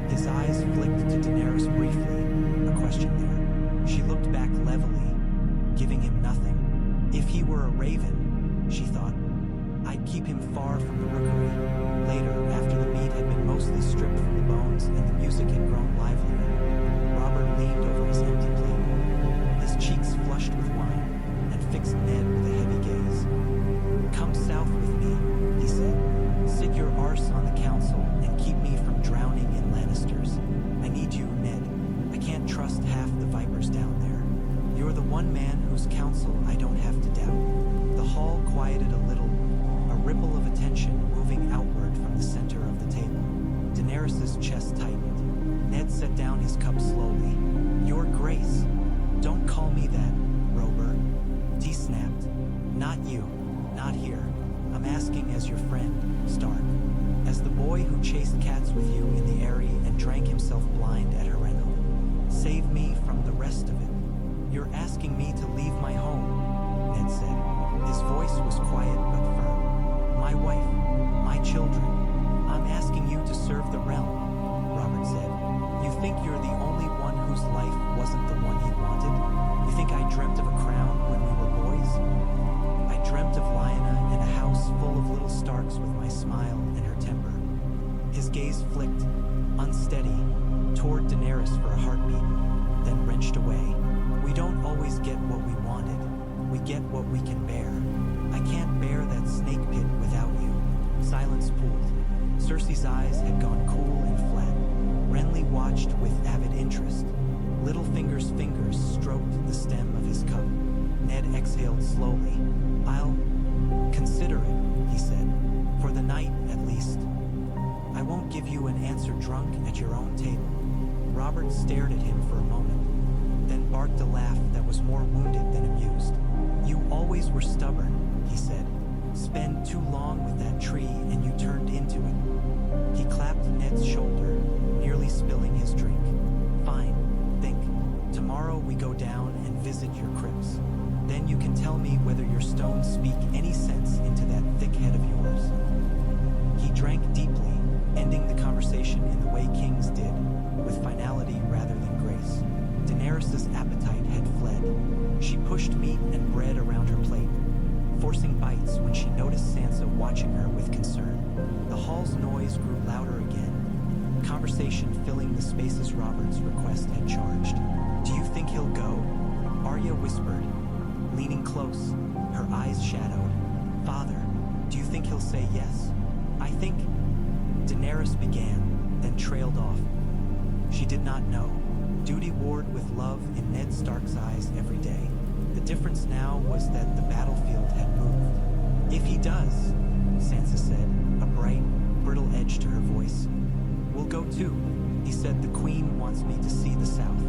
His eyes flicked to Daenerys briefly, a question there. She looked back levelly, giving him nothing. If he were a raven, she thought, I'd keep him far from the rookery. Later, after the meat had been mostly stripped from the bones and the music had grown livelier, Robert leaned over his empty plate, his cheeks flushed with wine, and fixed Ned with a heavy gaze. Come south with me, he said. Sit your arse on the council and keep me from drowning in Lannisters. I need you, Ned. I can't trust half the vipers down there. You're the one man whose counsel I don't have to doubt. The hall quieted a little, a ripple of attention moving outward from the center of the table. Daenerys' chest tightened. Ned set down his cup slowly. Your Grace. Don't call me that, Rober. He snapped. Not you. Not here. I'm asking as your friend, Stark. as the boy who chased cats with you in the Eyrie and drank himself blind at Harrenhal. Save me from the rest of it. You're asking me to leave my home, Ned said. His voice was quiet but firm. My wife, my children. I'm asking you to serve the realm, Robert said. You think you're the only one whose life wasn't the one he wanted? You think I dreamt of a crown when we were boys? I dreamt of Lyanna and a house full of little Starks with my smile and her temper. His gaze flicked, unsteady, toward Daenerys for a heartbeat, then wrenched away. We don't always get what we wanted. We get what we can bear. I can't bear that snake pit without you. Silence pooled. Cersei's eyes had gone cool and flat. Renly watched with avid interest. Littlefinger's fingers stroked the stem of his cup. Ned exhaled slowly. I'll consider it, he said. For the night, at least. I won't give you an answer drunk at your own table. Robert stared at him for a moment, then barked a laugh that was more wounded than amused. You always were stubborn, he said. Spend too long with that tree and you turned into it. He clapped Ned's shoulder, nearly spilling his drink. Fine, think. Tomorrow we go down and visit your crypts. Then you can tell me whether your stones speak any sense into that thick head of yours. He drank deeply, ending the conversation in the way kings did, with finality rather than grace. Daenerys' appetite had fled. She pushed meat and bread around her plate, forcing bites when she noticed Sansa watching her with concern. The hall's noise grew louder again, conversation filling the spaces Robert's request had charged. Do you think he'll go? Arya whispered, leaning close, her eyes shadowed. Father, do you think he'll say yes? I think... Daenerys began, then trailed off. She did not know. Duty warred with love in Ned Stark's eyes every day. The difference now was that the battlefield had moved. If he does, Sansa said, a bright, brittle edge to her voice. We'll go too. He said the Queen wants me to see the South.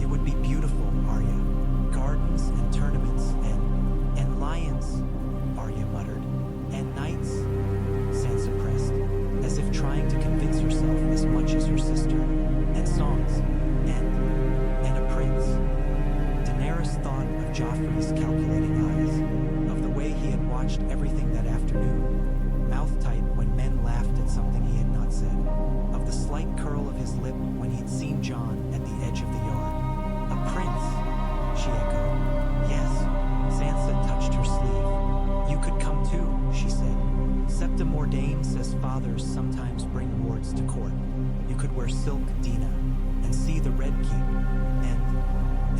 It would be beautiful, Arya. Gardens and tournaments and lions, Arya muttered. And knights, Sansa pressed, as if trying to convince herself as much as her sister. And songs, and a prince. Daenerys thought of Joffrey's calculating eyes, of the way he had watched everything that afternoon, mouth tight when men laughed at something he had not said, of the slight curl of his lip when he'd seen Jon at the edge of the yard. A prince, she echoed. Yes, Sansa touched her sleeve. You could come too, she said. Septa Mordain says fathers sometimes bring wards to court. You could wear silk, Dina, and see the Red Keep,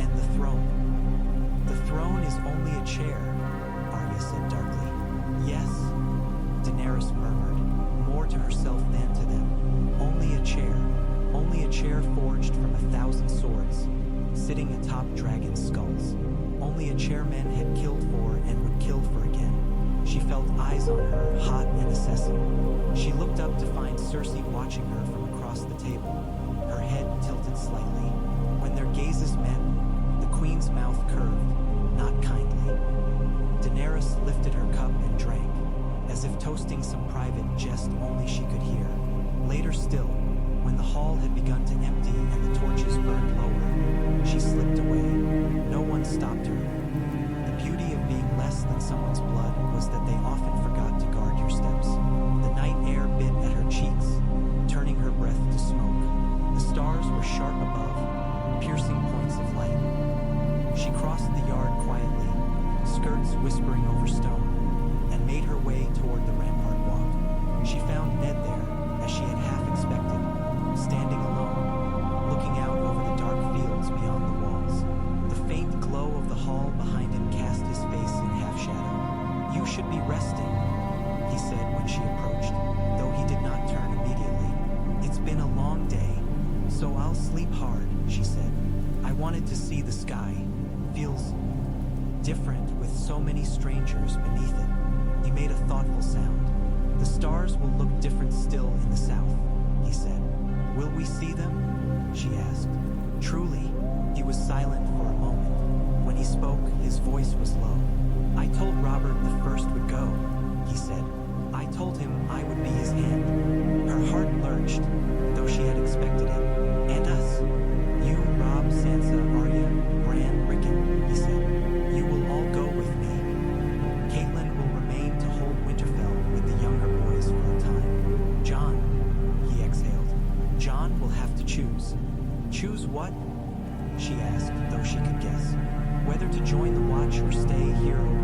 and the throne. The throne is only a chair, Arya said darkly. Yes, Daenerys murmured, more to herself than to them. Only a chair forged from 1,000 swords, sitting atop dragon skulls. Only a chair men had killed for and would kill for again. She felt eyes on her, hot and assessing. She looked up to find Cersei watching her from across the table, her head tilted slightly. When their gazes met, the Queen's mouth curved, not kindly. Daenerys lifted her cup and drank, as if toasting some private jest only she could hear. Later still, when the hall had begun to empty and the torches burned lower, she slipped away. No one stopped her. The beauty of being less than someone's blood was that they often forgot to guard your steps. The night air bit at her cheeks, turning her breath to smoke. The stars were sharp above, piercing points of light. She crossed the yard quietly, skirts whispering over stone, and made her way toward the rampart walk. She found Ned there, as she had half expected, standing alone, looking out over the dark fields beyond the walls. The faint glow of the hall behind him cast his face in half-shadow. You should be resting, he said when she approached, though he did not turn immediately. It's been a long day, so I'll sleep hard, she said. I wanted to see the sky. Feels different with so many strangers beneath it. He made a thoughtful sound. The stars will look different still in the south, he said. Will we see them? She asked. Truly, he was silent for a moment. When he spoke, his voice was low. I told Robert the first would go, he said. I told him I would be his hand. Choose what? She asked, though she could guess. Whether to join the watch or stay here a